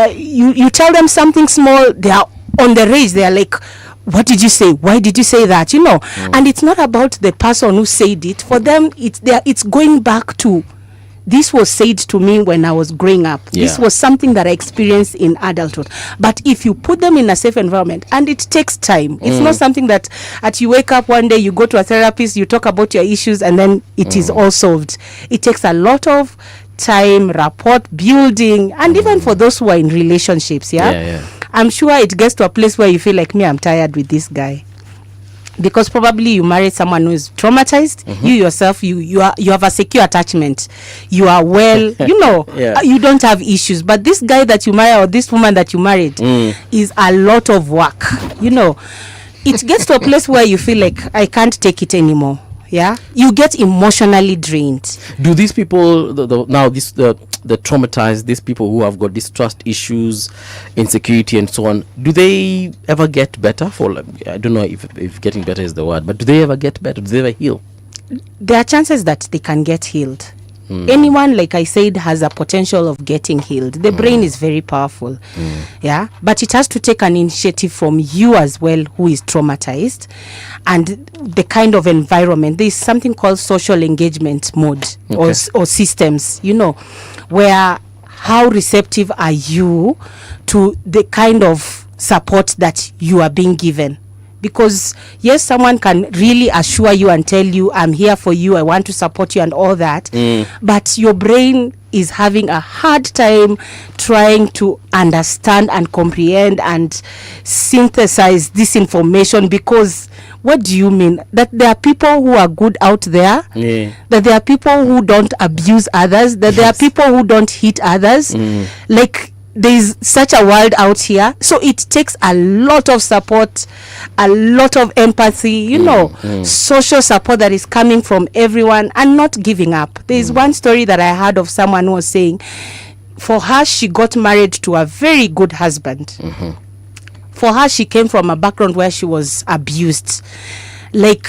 You tell them something small, they are on the rage. They are like, what did you say? Why did you say that? And it's not about the person who said it. For them, it's going back to, this was said to me when I was growing up. This was something that I experienced in adulthood. But if you put them in a safe environment, and it takes time, it's not something that you wake up one day, you go to a therapist, you talk about your issues, and then it is all solved. It takes a lot of time, rapport building, and even for those who are in relationships, I'm sure it gets to a place where you feel like, I'm tired with this guy, because probably you married someone who is traumatized. You yourself, you have a secure attachment, you are well, you don't have issues. But this guy that you married, or this woman that you married, is a lot of work. It gets to a place where you feel like, I can't take it anymore. You get emotionally drained. Do these people the traumatized, these people who have got these trust issues, insecurity and so on, do they ever get better? I don't know if getting better is the word, but do they ever get better? Do they ever heal? There are chances that they can get healed. Anyone, like I said, has a potential of getting healed. The brain is very powerful. Yeah, but it has to take an initiative from you as well, who is traumatized, and the kind of environment. There is something called social engagement mode or systems, where how receptive are you to the kind of support that you are being given? Because yes, someone can really assure you and tell you, I'm here for you, I want to support you and all that, but your brain is having a hard time trying to understand and comprehend and synthesize this information. Because what do you mean? That there are people who are good out there, that there are people who don't abuse others, that there are people who don't hit others, like there's such a world out here. So it takes a lot of support, a lot of empathy, social support that is coming from everyone, and not giving up. There's one story that I heard of someone who was saying, for her, she got married to a very good husband. For her, she came from a background where she was abused, like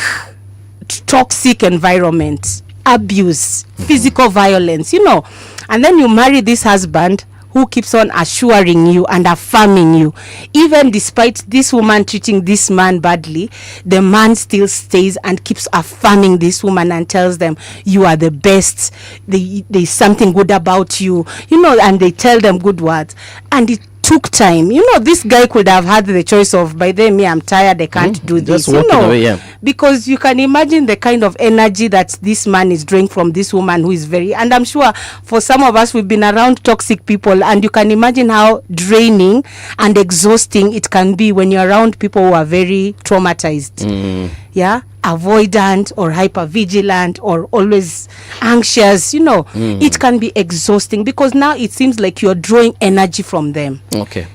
toxic environment, abuse, physical violence, and then you marry this husband who keeps on assuring you and affirming you. Even despite this woman treating this man badly, the man still stays and keeps affirming this woman and tells them, you are the best, there's something good about you, and they tell them good words. And it took time. This guy could have had the choice of, by then, me, I'm tired, I can't do this. Away, because you can imagine the kind of energy that this man is drawing from this woman who is very, and I'm sure for some of us, we've been around toxic people, and you can imagine how draining and exhausting it can be when you're around people who are very traumatized. Yeah, avoidant or hypervigilant or always anxious, it can be exhausting, because now it seems like you're drawing energy from them.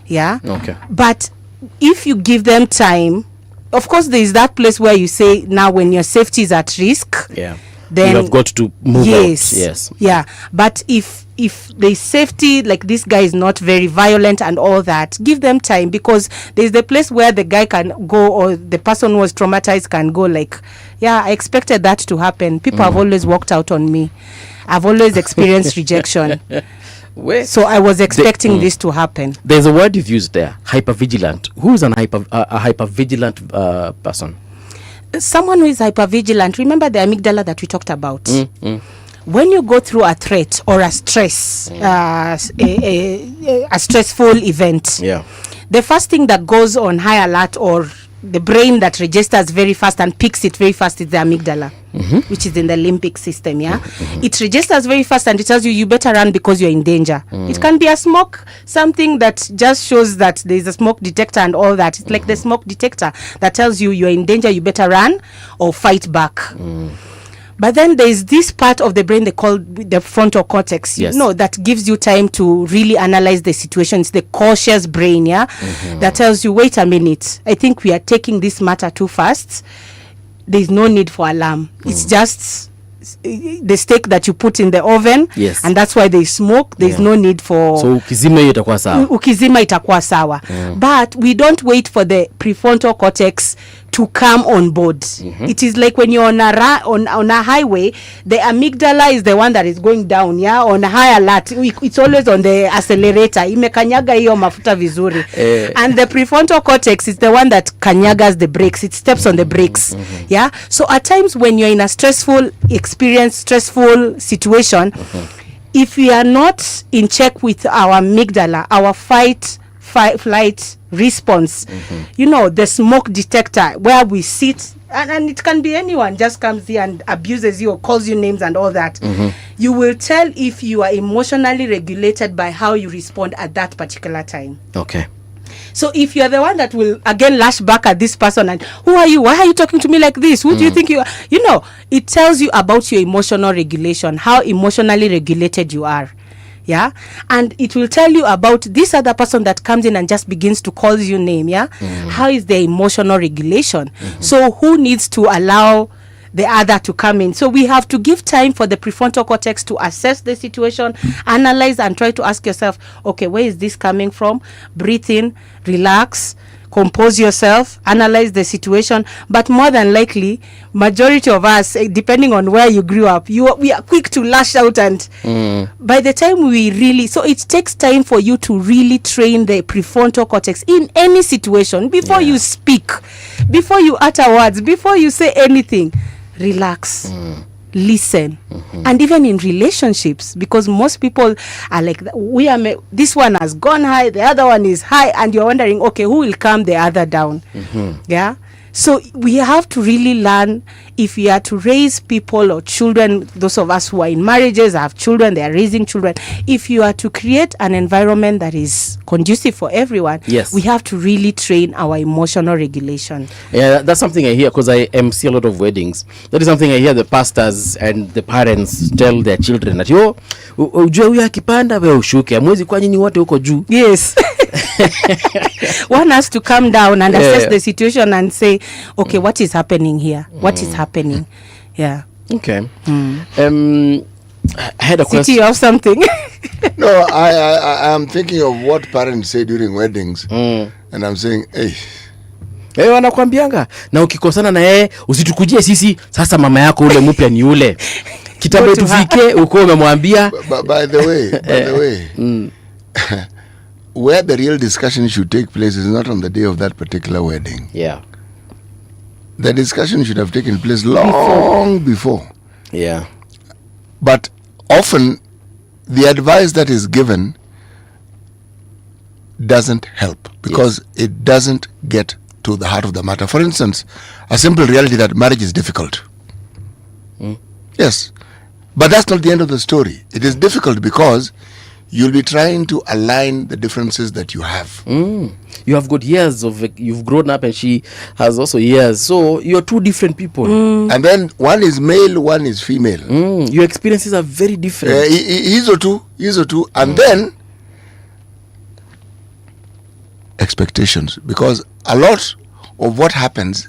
Yeah. But if you give them time, of course, there is that place where you say, now when your safety is at risk, then you have got to move out. Yes. Yeah. But if there's safety, like this guy is not very violent and all that, give them time, because there's the place where the guy can go, or the person who was traumatized can go, like, I expected that to happen. People have always walked out on me. I've always experienced rejection. So I was expecting this to happen. There's a word you've used there, hypervigilant. Who is a hypervigilant person? Someone who is hypervigilant. Remember the amygdala that we talked about? When you go through a threat or a stress, a stressful event, the first thing that goes on high alert, or the brain that registers very fast and picks it very fast, is the amygdala, which is in the limbic system. It registers very fast and it tells you better run because you're in danger. It can be a smoke, something that just shows that there's a smoke detector and all that. It's like the smoke detector that tells you you're in danger, you better run or fight back. But then there's this part of the brain they call the frontal cortex, that gives you time to really analyze the situation. It's the cautious brain, that tells you, wait a minute, I think we are taking this matter too fast. There's no need for alarm. It's just the steak that you put in the oven, and that's why they smoke. There's no need for, so ukizima itakuwa sawa. But we don't wait for the prefrontal cortex to come on board. It is like when you're on a highway, the amygdala is the one that is going down, on a high alert. It's always on the accelerator. Imekanyaga hiyo mafuta vizuri. And the prefrontal cortex is the one that kanyagas the brakes. It steps on the brakes. So at times when you're in a stressful experience, stressful situation, if we are not in check with our amygdala, our fight, flight response, the smoke detector where we sit, and it can be anyone, just comes here and abuses you or calls you names and all that, you will tell if you are emotionally regulated by how you respond at that particular time. So if you're the one that will again lash back at this person and, who are you? Why are you talking to me like this? Who do you think you are? It tells you about your emotional regulation, how emotionally regulated you are. And it will tell you about this other person that comes in and just begins to call you name. How is their emotional regulation? So who needs to allow the other to come in? So we have to give time for the prefrontal cortex to assess the situation, analyze, and try to ask yourself, okay, where is this coming from? Breathe in, relax, compose yourself, analyze the situation. But more than likely, majority of us, depending on where you grew up, we are quick to lash out, and by the time we really, so it takes time for you to really train the prefrontal cortex in any situation before you speak, before you utter words, before you say anything. Relax. Listen. And even in relationships, because most people are like, this one has gone high, the other one is high, and you're wondering, okay, who will calm the other down? Yeah. So we have to really learn, if we are to raise people or children, those of us who are in marriages, have children, they are raising children, if you are to create an environment that is conducive for everyone, we have to really train our emotional regulation. Yeah, that's something I hear, because I MC a lot of weddings. That is something I hear the pastors and the parents tell their children that, ujue huyu akipanda wewe ushuke, amwezi kwa nyinyi wote huko juu. Yes. One has to come down and assess the situation and say, okay, what is happening here? What is happening? Yeah. Okay. I had a question. City of something. No, I am thinking of what parents say during weddings, and I'm saying, hey, wanakuambianga na ukikosana na yeye usitukujie sisi, sasa mama yako ule mpya ni ule. Kitabu tufike uko umemwambia. By the way, where the real discussion should take place is not on the day of that particular wedding. Yeah. The discussion should have taken place long before. Yeah. But often the advice that is given doesn't help, because it doesn't get to the heart of the matter. For instance, a simple reality that marriage is difficult. Yes. But that's not the end of the story. It is difficult because you'll be trying to align the differences that you have. You have got years of, you've grown up, and she has also years. So you're two different people. And then one is male, one is female. Your experiences are very different. He's or two. And then expectations. Because a lot of what happens,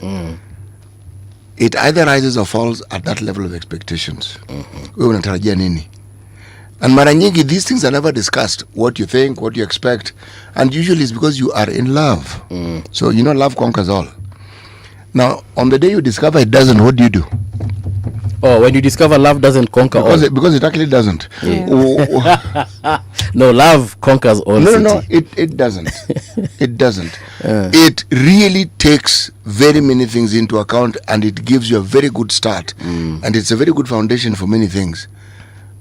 it either rises or falls at that level of expectations. Wewe unatarajia nini? And mara nyingi, these things are never discussed. What you think, what you expect. And usually it's because you are in love. So, love conquers all. Now, on the day you discover it doesn't, what do you do? Oh, when you discover love doesn't conquer all. Because it actually doesn't. No, love conquers all. No, it doesn't. It doesn't. It really takes very many things into account, and it gives you a very good start. And it's a very good foundation for many things.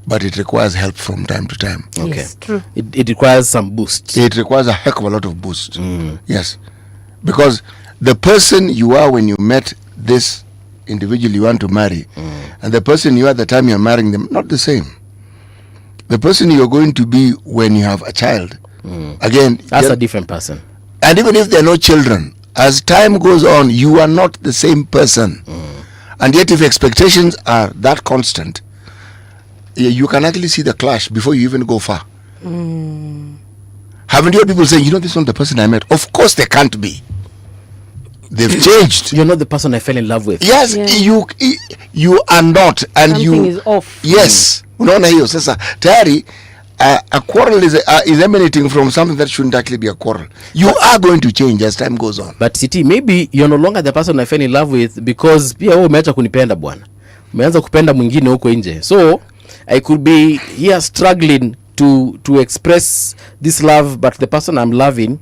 But it requires help from time to time. Okay. Yes, true. It requires some boost. It requires a heck of a lot of boost. Yes. Because the person you are when you met this individual you want to marry, and the person you are at the time you're marrying them, not the same. The person you're going to be when you have a child, again, that's a different person. And even if there are no children, as time goes on, you are not the same person. And yet, if expectations are that constant, you can actually see the clash before you even go far. Haven't you heard people saying, this is not the person I met? Of course they can't be. They've changed. You're not the person I fell in love with. Yes, you are not. And something is off. Yes. Unaona hiyo sasa tayari a quarrel is emanating from something that shouldn't actually be a quarrel. You are going to change as time goes on. But City, maybe you're no longer the person I fell in love with, because pia wewe umeacha kunipenda bwana. Umeanza kupenda mwingine huko nje. So I could be here struggling to express this love, but the person I'm loving,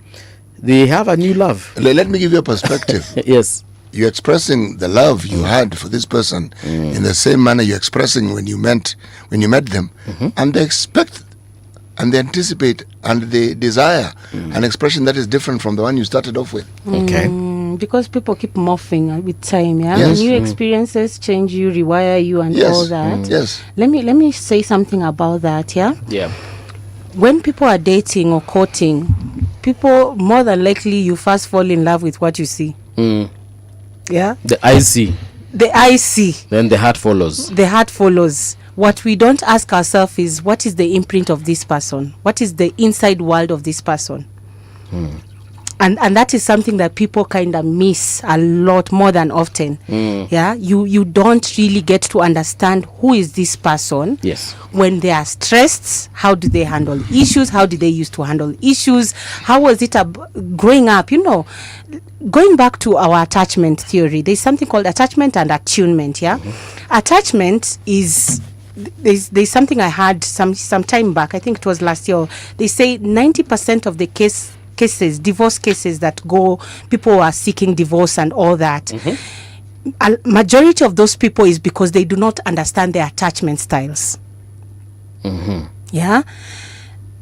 they have a new love. Let me give you a perspective. Yes. You're expressing the love you had for this person in the same manner you're expressing when you met them, and they expect and they anticipate and they desire an expression that is different from the one you started off with. Okay. Because people keep morphing with time, yeah. Yes. New experiences change you, rewire you, and all that. Yes. Let me say something about that, yeah. Yeah. When people are dating or courting, people more than likely you first fall in love with what you see. Yeah. The eyes see. The eyes see. Then the heart follows. The heart follows. What we don't ask ourselves is, what is the imprint of this person? What is the inside world of this person? And that is something that people kind of miss a lot more than often. Yeah, you don't really get to understand who is this person. Yes. When they are stressed, how do they handle issues? How did they used to handle issues? How was it growing up? You know, going back to our attachment theory, there's something called attachment and attunement. Yeah, attachment is there's something I had some time back. I think it was last year. They say 90% of the cases, divorce cases that people are seeking divorce and all that. A majority of those people is because they do not understand their attachment styles. Yeah,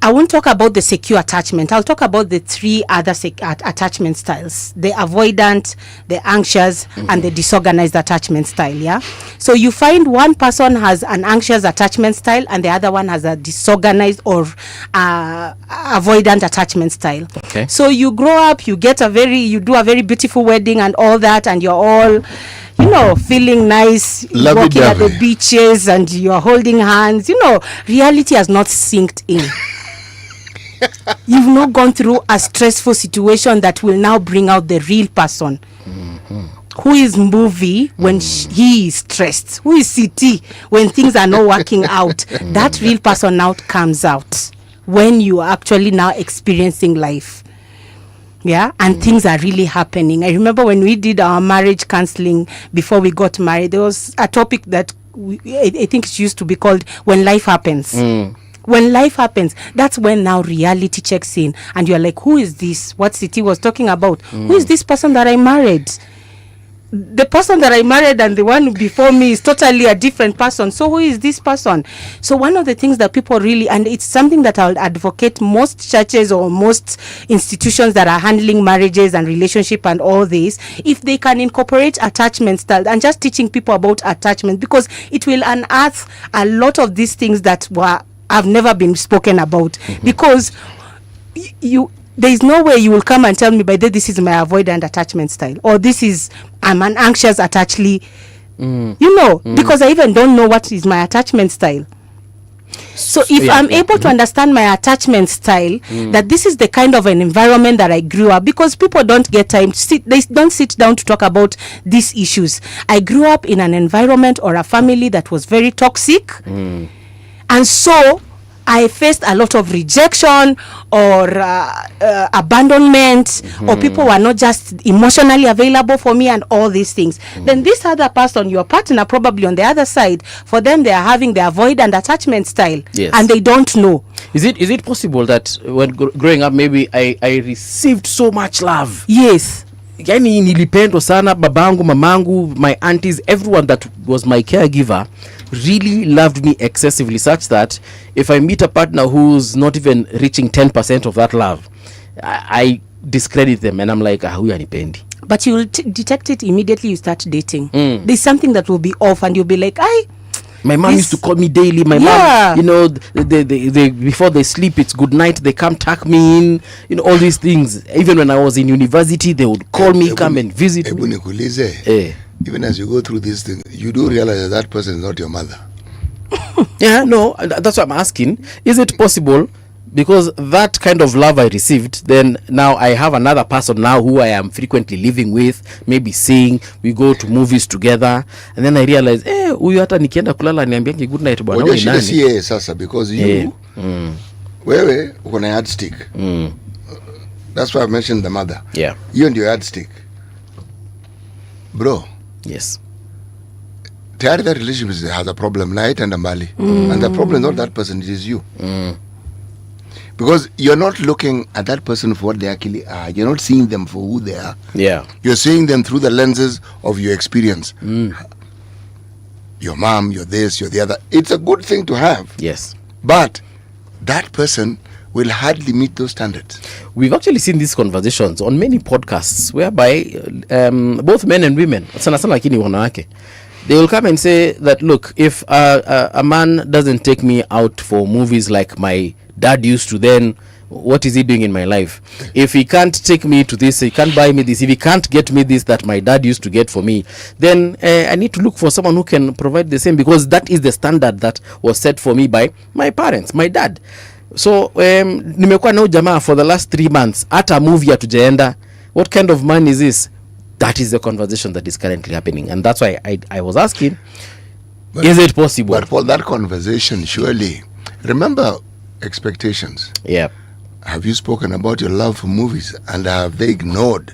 I won't talk about the secure attachment. I'll talk about the three other attachment styles: the avoidant, the anxious, and the disorganized attachment style. Yeah, so you find one person has an anxious attachment style and the other one has a disorganized or avoidant attachment style. Okay. So you grow up, you do a very beautiful wedding and all that, and you're all, you know, feeling nice, walking at the beaches, and you're holding hands. You know, reality has not sinked in. You've not gone through a stressful situation that will now bring out the real person. Who is movie when he is stressed? Who is CT when things are not working out? That real person now comes out when you are actually now experiencing life. Yeah, and things are really happening. I remember when we did our marriage counseling before we got married, there was a topic that I think it used to be called When Life Happens. When life happens, that's when now reality checks in and you're like, who is this? What City was talking about? Who is this person that I married? The person that I married and the one before me is totally a different person. So who is this person? So one of the things that people really, and it's something that I'll advocate most churches or most institutions that are handling marriages and relationship and all this, if they can incorporate attachment style and just teaching people about attachment, because it will unearth a lot of these things that have never been spoken about. Because there is no way you will come and tell me, by this is my avoidant attachment style, or I'm an anxious attachly. You know, because I even don't know what is my attachment style. So if I'm able to understand my attachment style, that this is the kind of an environment that I grew up, because people don't get time to they don't sit down to talk about these issues. I grew up in an environment or a family that was very toxic. And so I faced a lot of rejection or abandonment, or people were not just emotionally available for me and all these things. Then this other person, your partner, probably on the other side, for them they are having the avoidant attachment style. Yes. And they don't know. Is it possible that when growing up, maybe I received so much love? Yes. Yani nilipendwa sana, babangu, mamangu, my aunties, everyone that was my caregiver really loved me excessively, such that if I meet a partner who's not even reaching 10% of that love, I discredit them and I'm like, huyu hanipendi. But you will detect it immediately you start dating. There's something that will be off and you'll be like, my mom used to call me daily. My mom, you know, they before they sleep, it's good night. They come tuck me in, you know, all these things. Even when I was in university, they would call me, come and visit me. Even as you go through this thing, you do realize that person is not your mother. Yeah, no, that's what I'm asking. Is it possible? Because that kind of love I received, then now I have another person now who I am frequently living with, maybe seeing, we go to movies together, and then I realize, huyu hata nikienda kulala niambiange good night bwana. Unajua shida si yeye sasa, because you wewe uko na yardstick. That's why I mentioned the mother. Yeah. Hiyo ndio yardstick. Bro. Yes. That relationship has a problem, night and mbali. And the problem is not that person, it is you. Because you're not looking at that person for what they actually are. You're not seeing them for who they are. Yeah. You're seeing them through the lenses of your experience. Your mom, you're this, you're the other. It's a good thing to have. Yes. But that person will hardly meet those standards. We've actually seen these conversations on many podcasts whereby both men and women, sana sana lakini wanawake, they will come and say that, look, if a man doesn't take me out for movies like my dad used to, then what is he doing in my life? If he can't take me to this, he can't buy me this, if he can't get me this that my dad used to get for me, then I need to look for someone who can provide the same, because that is the standard that was set for me by my parents, my dad. So nimekuwa na jamaa for the last 3 months, hata movie hatujaenda. What kind of man is this? That is the conversation that is currently happening, and that's why I was asking, is it possible? But for that conversation, surely, remember expectations. Yeah. Have you spoken about your love for movies, and have they ignored?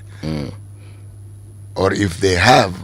Or if they have,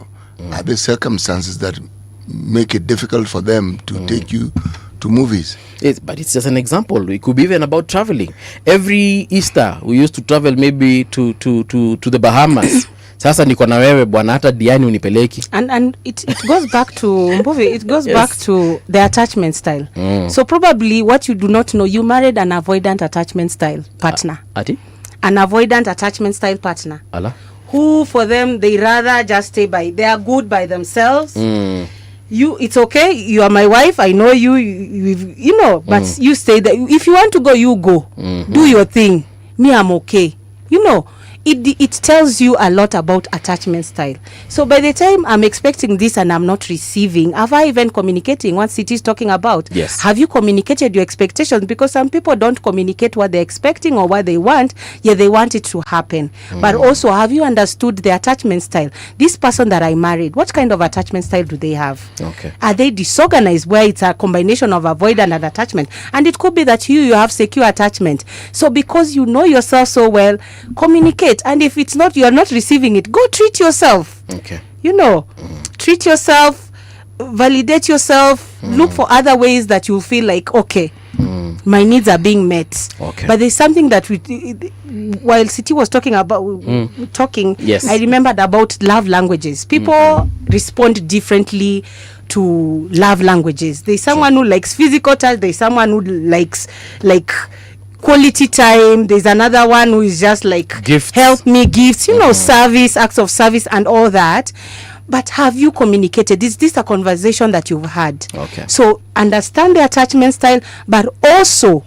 are there circumstances that make it difficult for them to take you to movies? But it's just an example. It could be even about traveling. Every Easter we used to travel maybe to the Bahamas. Sasa niko na wewe bwana, hata Diani unipeleki. And it goes back to Mbuvi, it goes back to the attachment style. So probably what you do not know, you married an avoidant attachment style partner. Ati? An avoidant attachment style partner. Ala. Who for them they rather just stay by, they are good by themselves. You, it's okay, you are my wife, I know you, you know, but you stay there. If you want to go, you go. Do your thing. Me, I'm okay. You know, it tells you a lot about attachment style. So by the time I'm expecting this and I'm not receiving, have I even communicating what City is talking about? Yes. Have you communicated your expectations? Because some people don't communicate what they're expecting or what they want, yet they want it to happen. But also, have you understood the attachment style? This person that I married, what kind of attachment style do they have? Okay. Are they disorganized, where it's a combination of avoidance and attachment? And it could be that you have secure attachment. So because you know yourself so well, communicate. And if it's not, you are not receiving it, go treat yourself. Okay. You know, treat yourself, validate yourself, look for other ways that you feel like, okay, my needs are being met. Okay. But there's something that while City was talking about, Yes. I remembered about love languages. People respond differently to love languages. There's someone who likes physical touch, there's someone who likes quality time, there's another one who is just like gifts, help me, gifts, you know, service, acts of service and all that. But have you communicated? Is this a conversation that you've had? Okay. So understand the attachment style, but also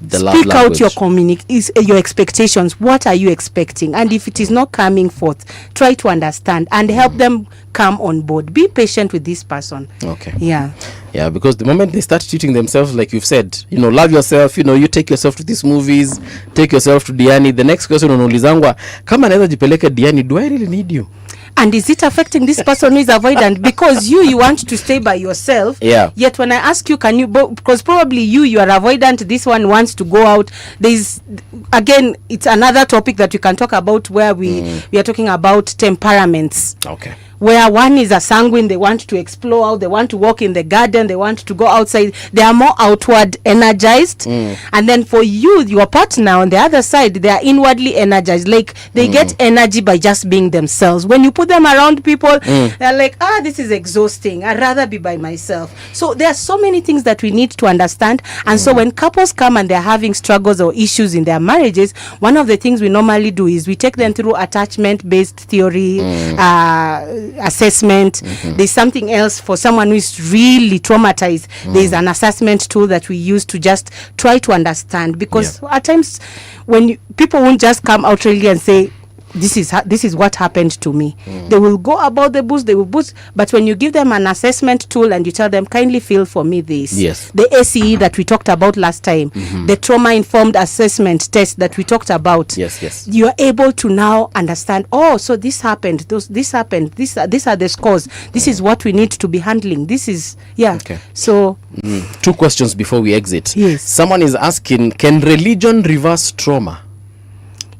speak out your expectations. What are you expecting? And if it is not coming forth, try to understand and help them come on board. Be patient with this person. Okay. Yeah, because the moment they start treating themselves like you've said, you know, love yourself, you know, you take yourself to these movies, take yourself to Diani, the next question unaulizangwa, kama naweza jipeleka Diani, do I really need you? And is it affecting this person who is avoidant? Because you want to stay by yourself. Yeah. Yet when I ask you, can you, because probably you are avoidant, this one wants to go out. There's, again, it's another topic that we can talk about where we are talking about temperaments. Okay. Where one is a sanguine, they want to explore out, they want to walk in the garden, they want to go outside. They are more outward energized. And then for you, your partner on the other side, they are inwardly energized. Like they get energy by just being themselves. When you put them around people, they're like, this is exhausting. I'd rather be by myself. So there are so many things that we need to understand. And so when couples come and they're having struggles or issues in their marriages, one of the things we normally do is we take them through attachment-based theory, assessment. There's something else for someone who is really traumatized. There's an assessment tool that we use to just try to understand, because at times when people won't just come out really and say, this is what happened to me. They will go about the bush, they will boost, but when you give them an assessment tool and you tell them, kindly feel for me this, the ACE that we talked about last time, the trauma informed assessment test that we talked about, you are able to now understand, so this happened, this happened, these are the scores, this is what we need to be handling, this is so 2 questions before we exit. Yes. Someone is asking, can religion reverse trauma?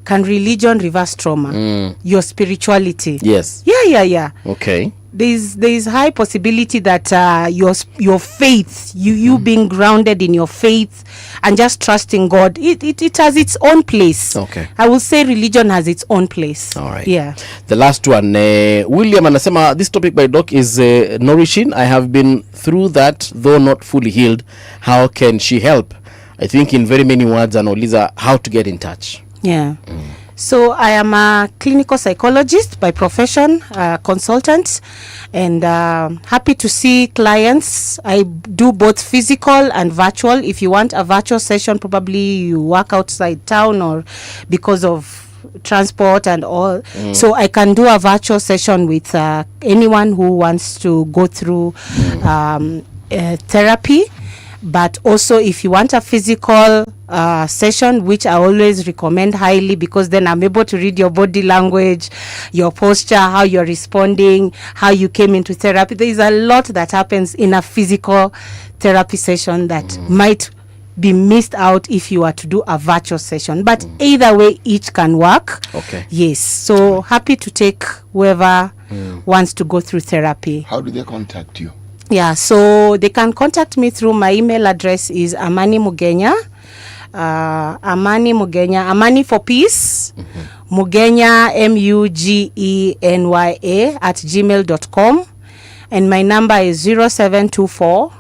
Can religion reverse trauma? Your spirituality? Yes. Yeah. Okay. There's high possibility that your faith, you being grounded in your faith and just trusting God, it has its own place. Okay. I will say religion has its own place. All right. Yeah. The last one, William anasema, this topic by Doc is nourishing. I have been through that, though not fully healed. How can she help? I think in very many words, anauliza how to get in touch. Yeah. So I am a clinical psychologist by profession, consultant, and happy to see clients. I do both physical and virtual. If you want a virtual session, probably you work outside town or because of transport and all. So I can do a virtual session with anyone who wants to go through therapy. But also, if you want a physical session, which I always recommend highly, because then I'm able to read your body language, your posture, how you're responding, how you came into therapy. There is a lot that happens in a physical therapy session that might be missed out if you are to do a virtual session. But either way, each can work. Okay. Yes. So happy to take whoever wants to go through therapy. How do they contact you? Yeah, so they can contact me through my email address is Amani Mugenya. Amani for peace. Mugenya, MUGENYA @gmail.com. And my number is 0724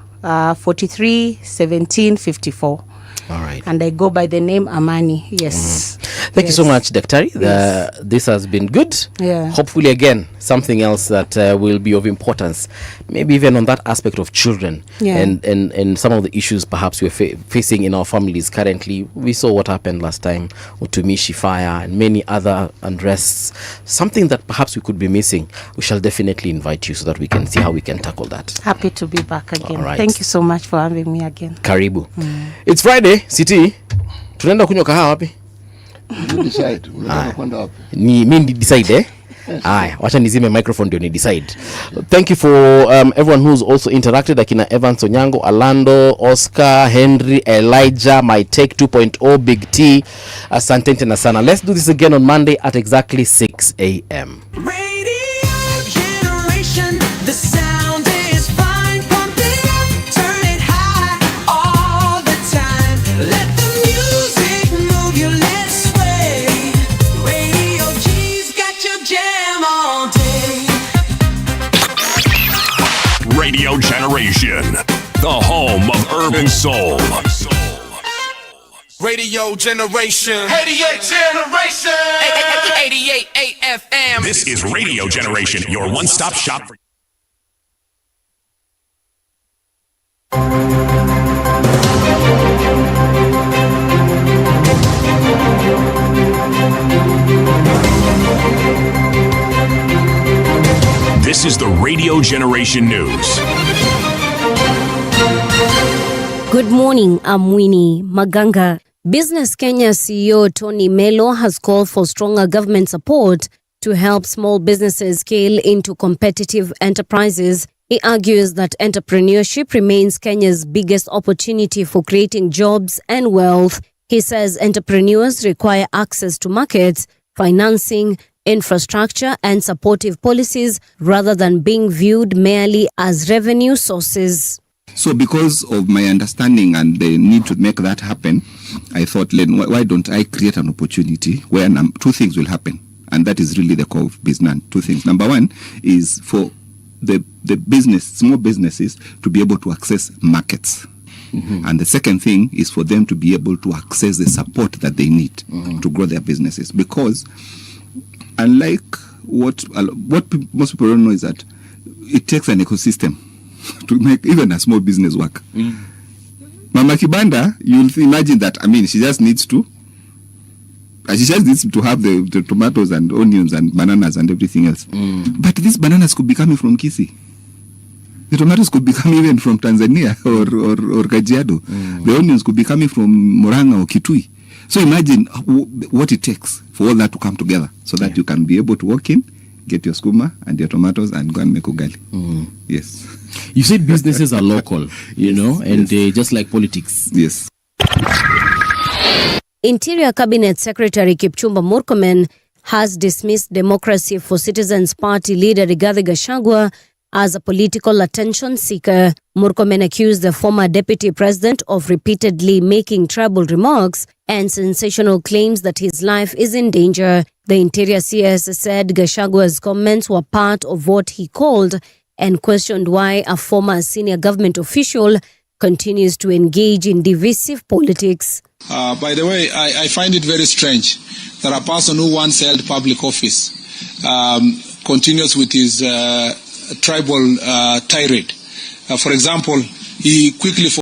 43 17 54. All right. And I go by the name Amani. Yes. Thank you so much, Daktari. This has been good. Yeah. Hopefully, again, something else that will be of importance, maybe even on that aspect of children and some of the issues perhaps we're facing in our families currently. We saw what happened last time, Utumishi fire and many other unrests. Something that perhaps we could be missing. We shall definitely invite you so that we can see how we can tackle that. Happy to be back again. All right. Thank you so much for having me again. Karibu. It's Friday, City. Tunaenda kunywa kahawa wapi? You decide. Unataka kwenda wapi? Mimi decide eh? Aye, wacha nizime microphone ndio ni decide. Thank you for everyone who's also interacted, akina Evans Onyango, Alando, Oscar, Henry, Elijah, My Take 2.0, Big T. Asante tena sana. Let's do this again on Monday at exactly 6 a.m. The sound is fine, pump it up, turn it high all the time. Let the music move you, let's sway. Radio G's got your jam all day. Radio Generation, the home of urban soul. Radio Generation. 88 Generation. 88 AFM. This is Radio Generation, your one-stop shop for... This is the Radio Generation News. Good morning, I'm Winnie Maganga. Business Kenya CEO Tony Melo has called for stronger government support to help small businesses scale into competitive enterprises. He argues that entrepreneurship remains Kenya's biggest opportunity for creating jobs and wealth. He says entrepreneurs require access to markets, financing, infrastructure, and supportive policies rather than being viewed merely as revenue sources. So because of my understanding and the need to make that happen, I thought, why don't I create an opportunity where two things will happen? And that is really the core of business. Two things. Number one is for the small businesses to be able to access markets. And the second thing is for them to be able to access the support that they need to grow their businesses. Because unlike what most people don't know is that it takes an ecosystem to make even a small business work. Mama Kibanda, you'll imagine that, she just needs to have the tomatoes and onions and bananas and everything else. But these bananas could be coming from Kisii. The tomatoes could be coming even from Tanzania or Kajiado. The onions could be coming from Murang'a or Kitui. So imagine what it takes for all that to come together so that you can be able to walk in, get your skuma and your tomatoes and go and make ugali. Yes. You said businesses are local, and just like politics. Yes. Interior Cabinet Secretary Kipchumba Murkomen has dismissed Democracy for Citizens Party leader Rigathi Gachagua as a political attention seeker. Murkomen accused the former deputy president of repeatedly making tribal remarks and sensational claims that his life is in danger. The Interior CS said Gachagua's comments were part of what he called and questioned why a former senior government official continues to engage in divisive politics. By the way, I find it very strange that a person who once held public office continues with his tribal tirade. For example, he quickly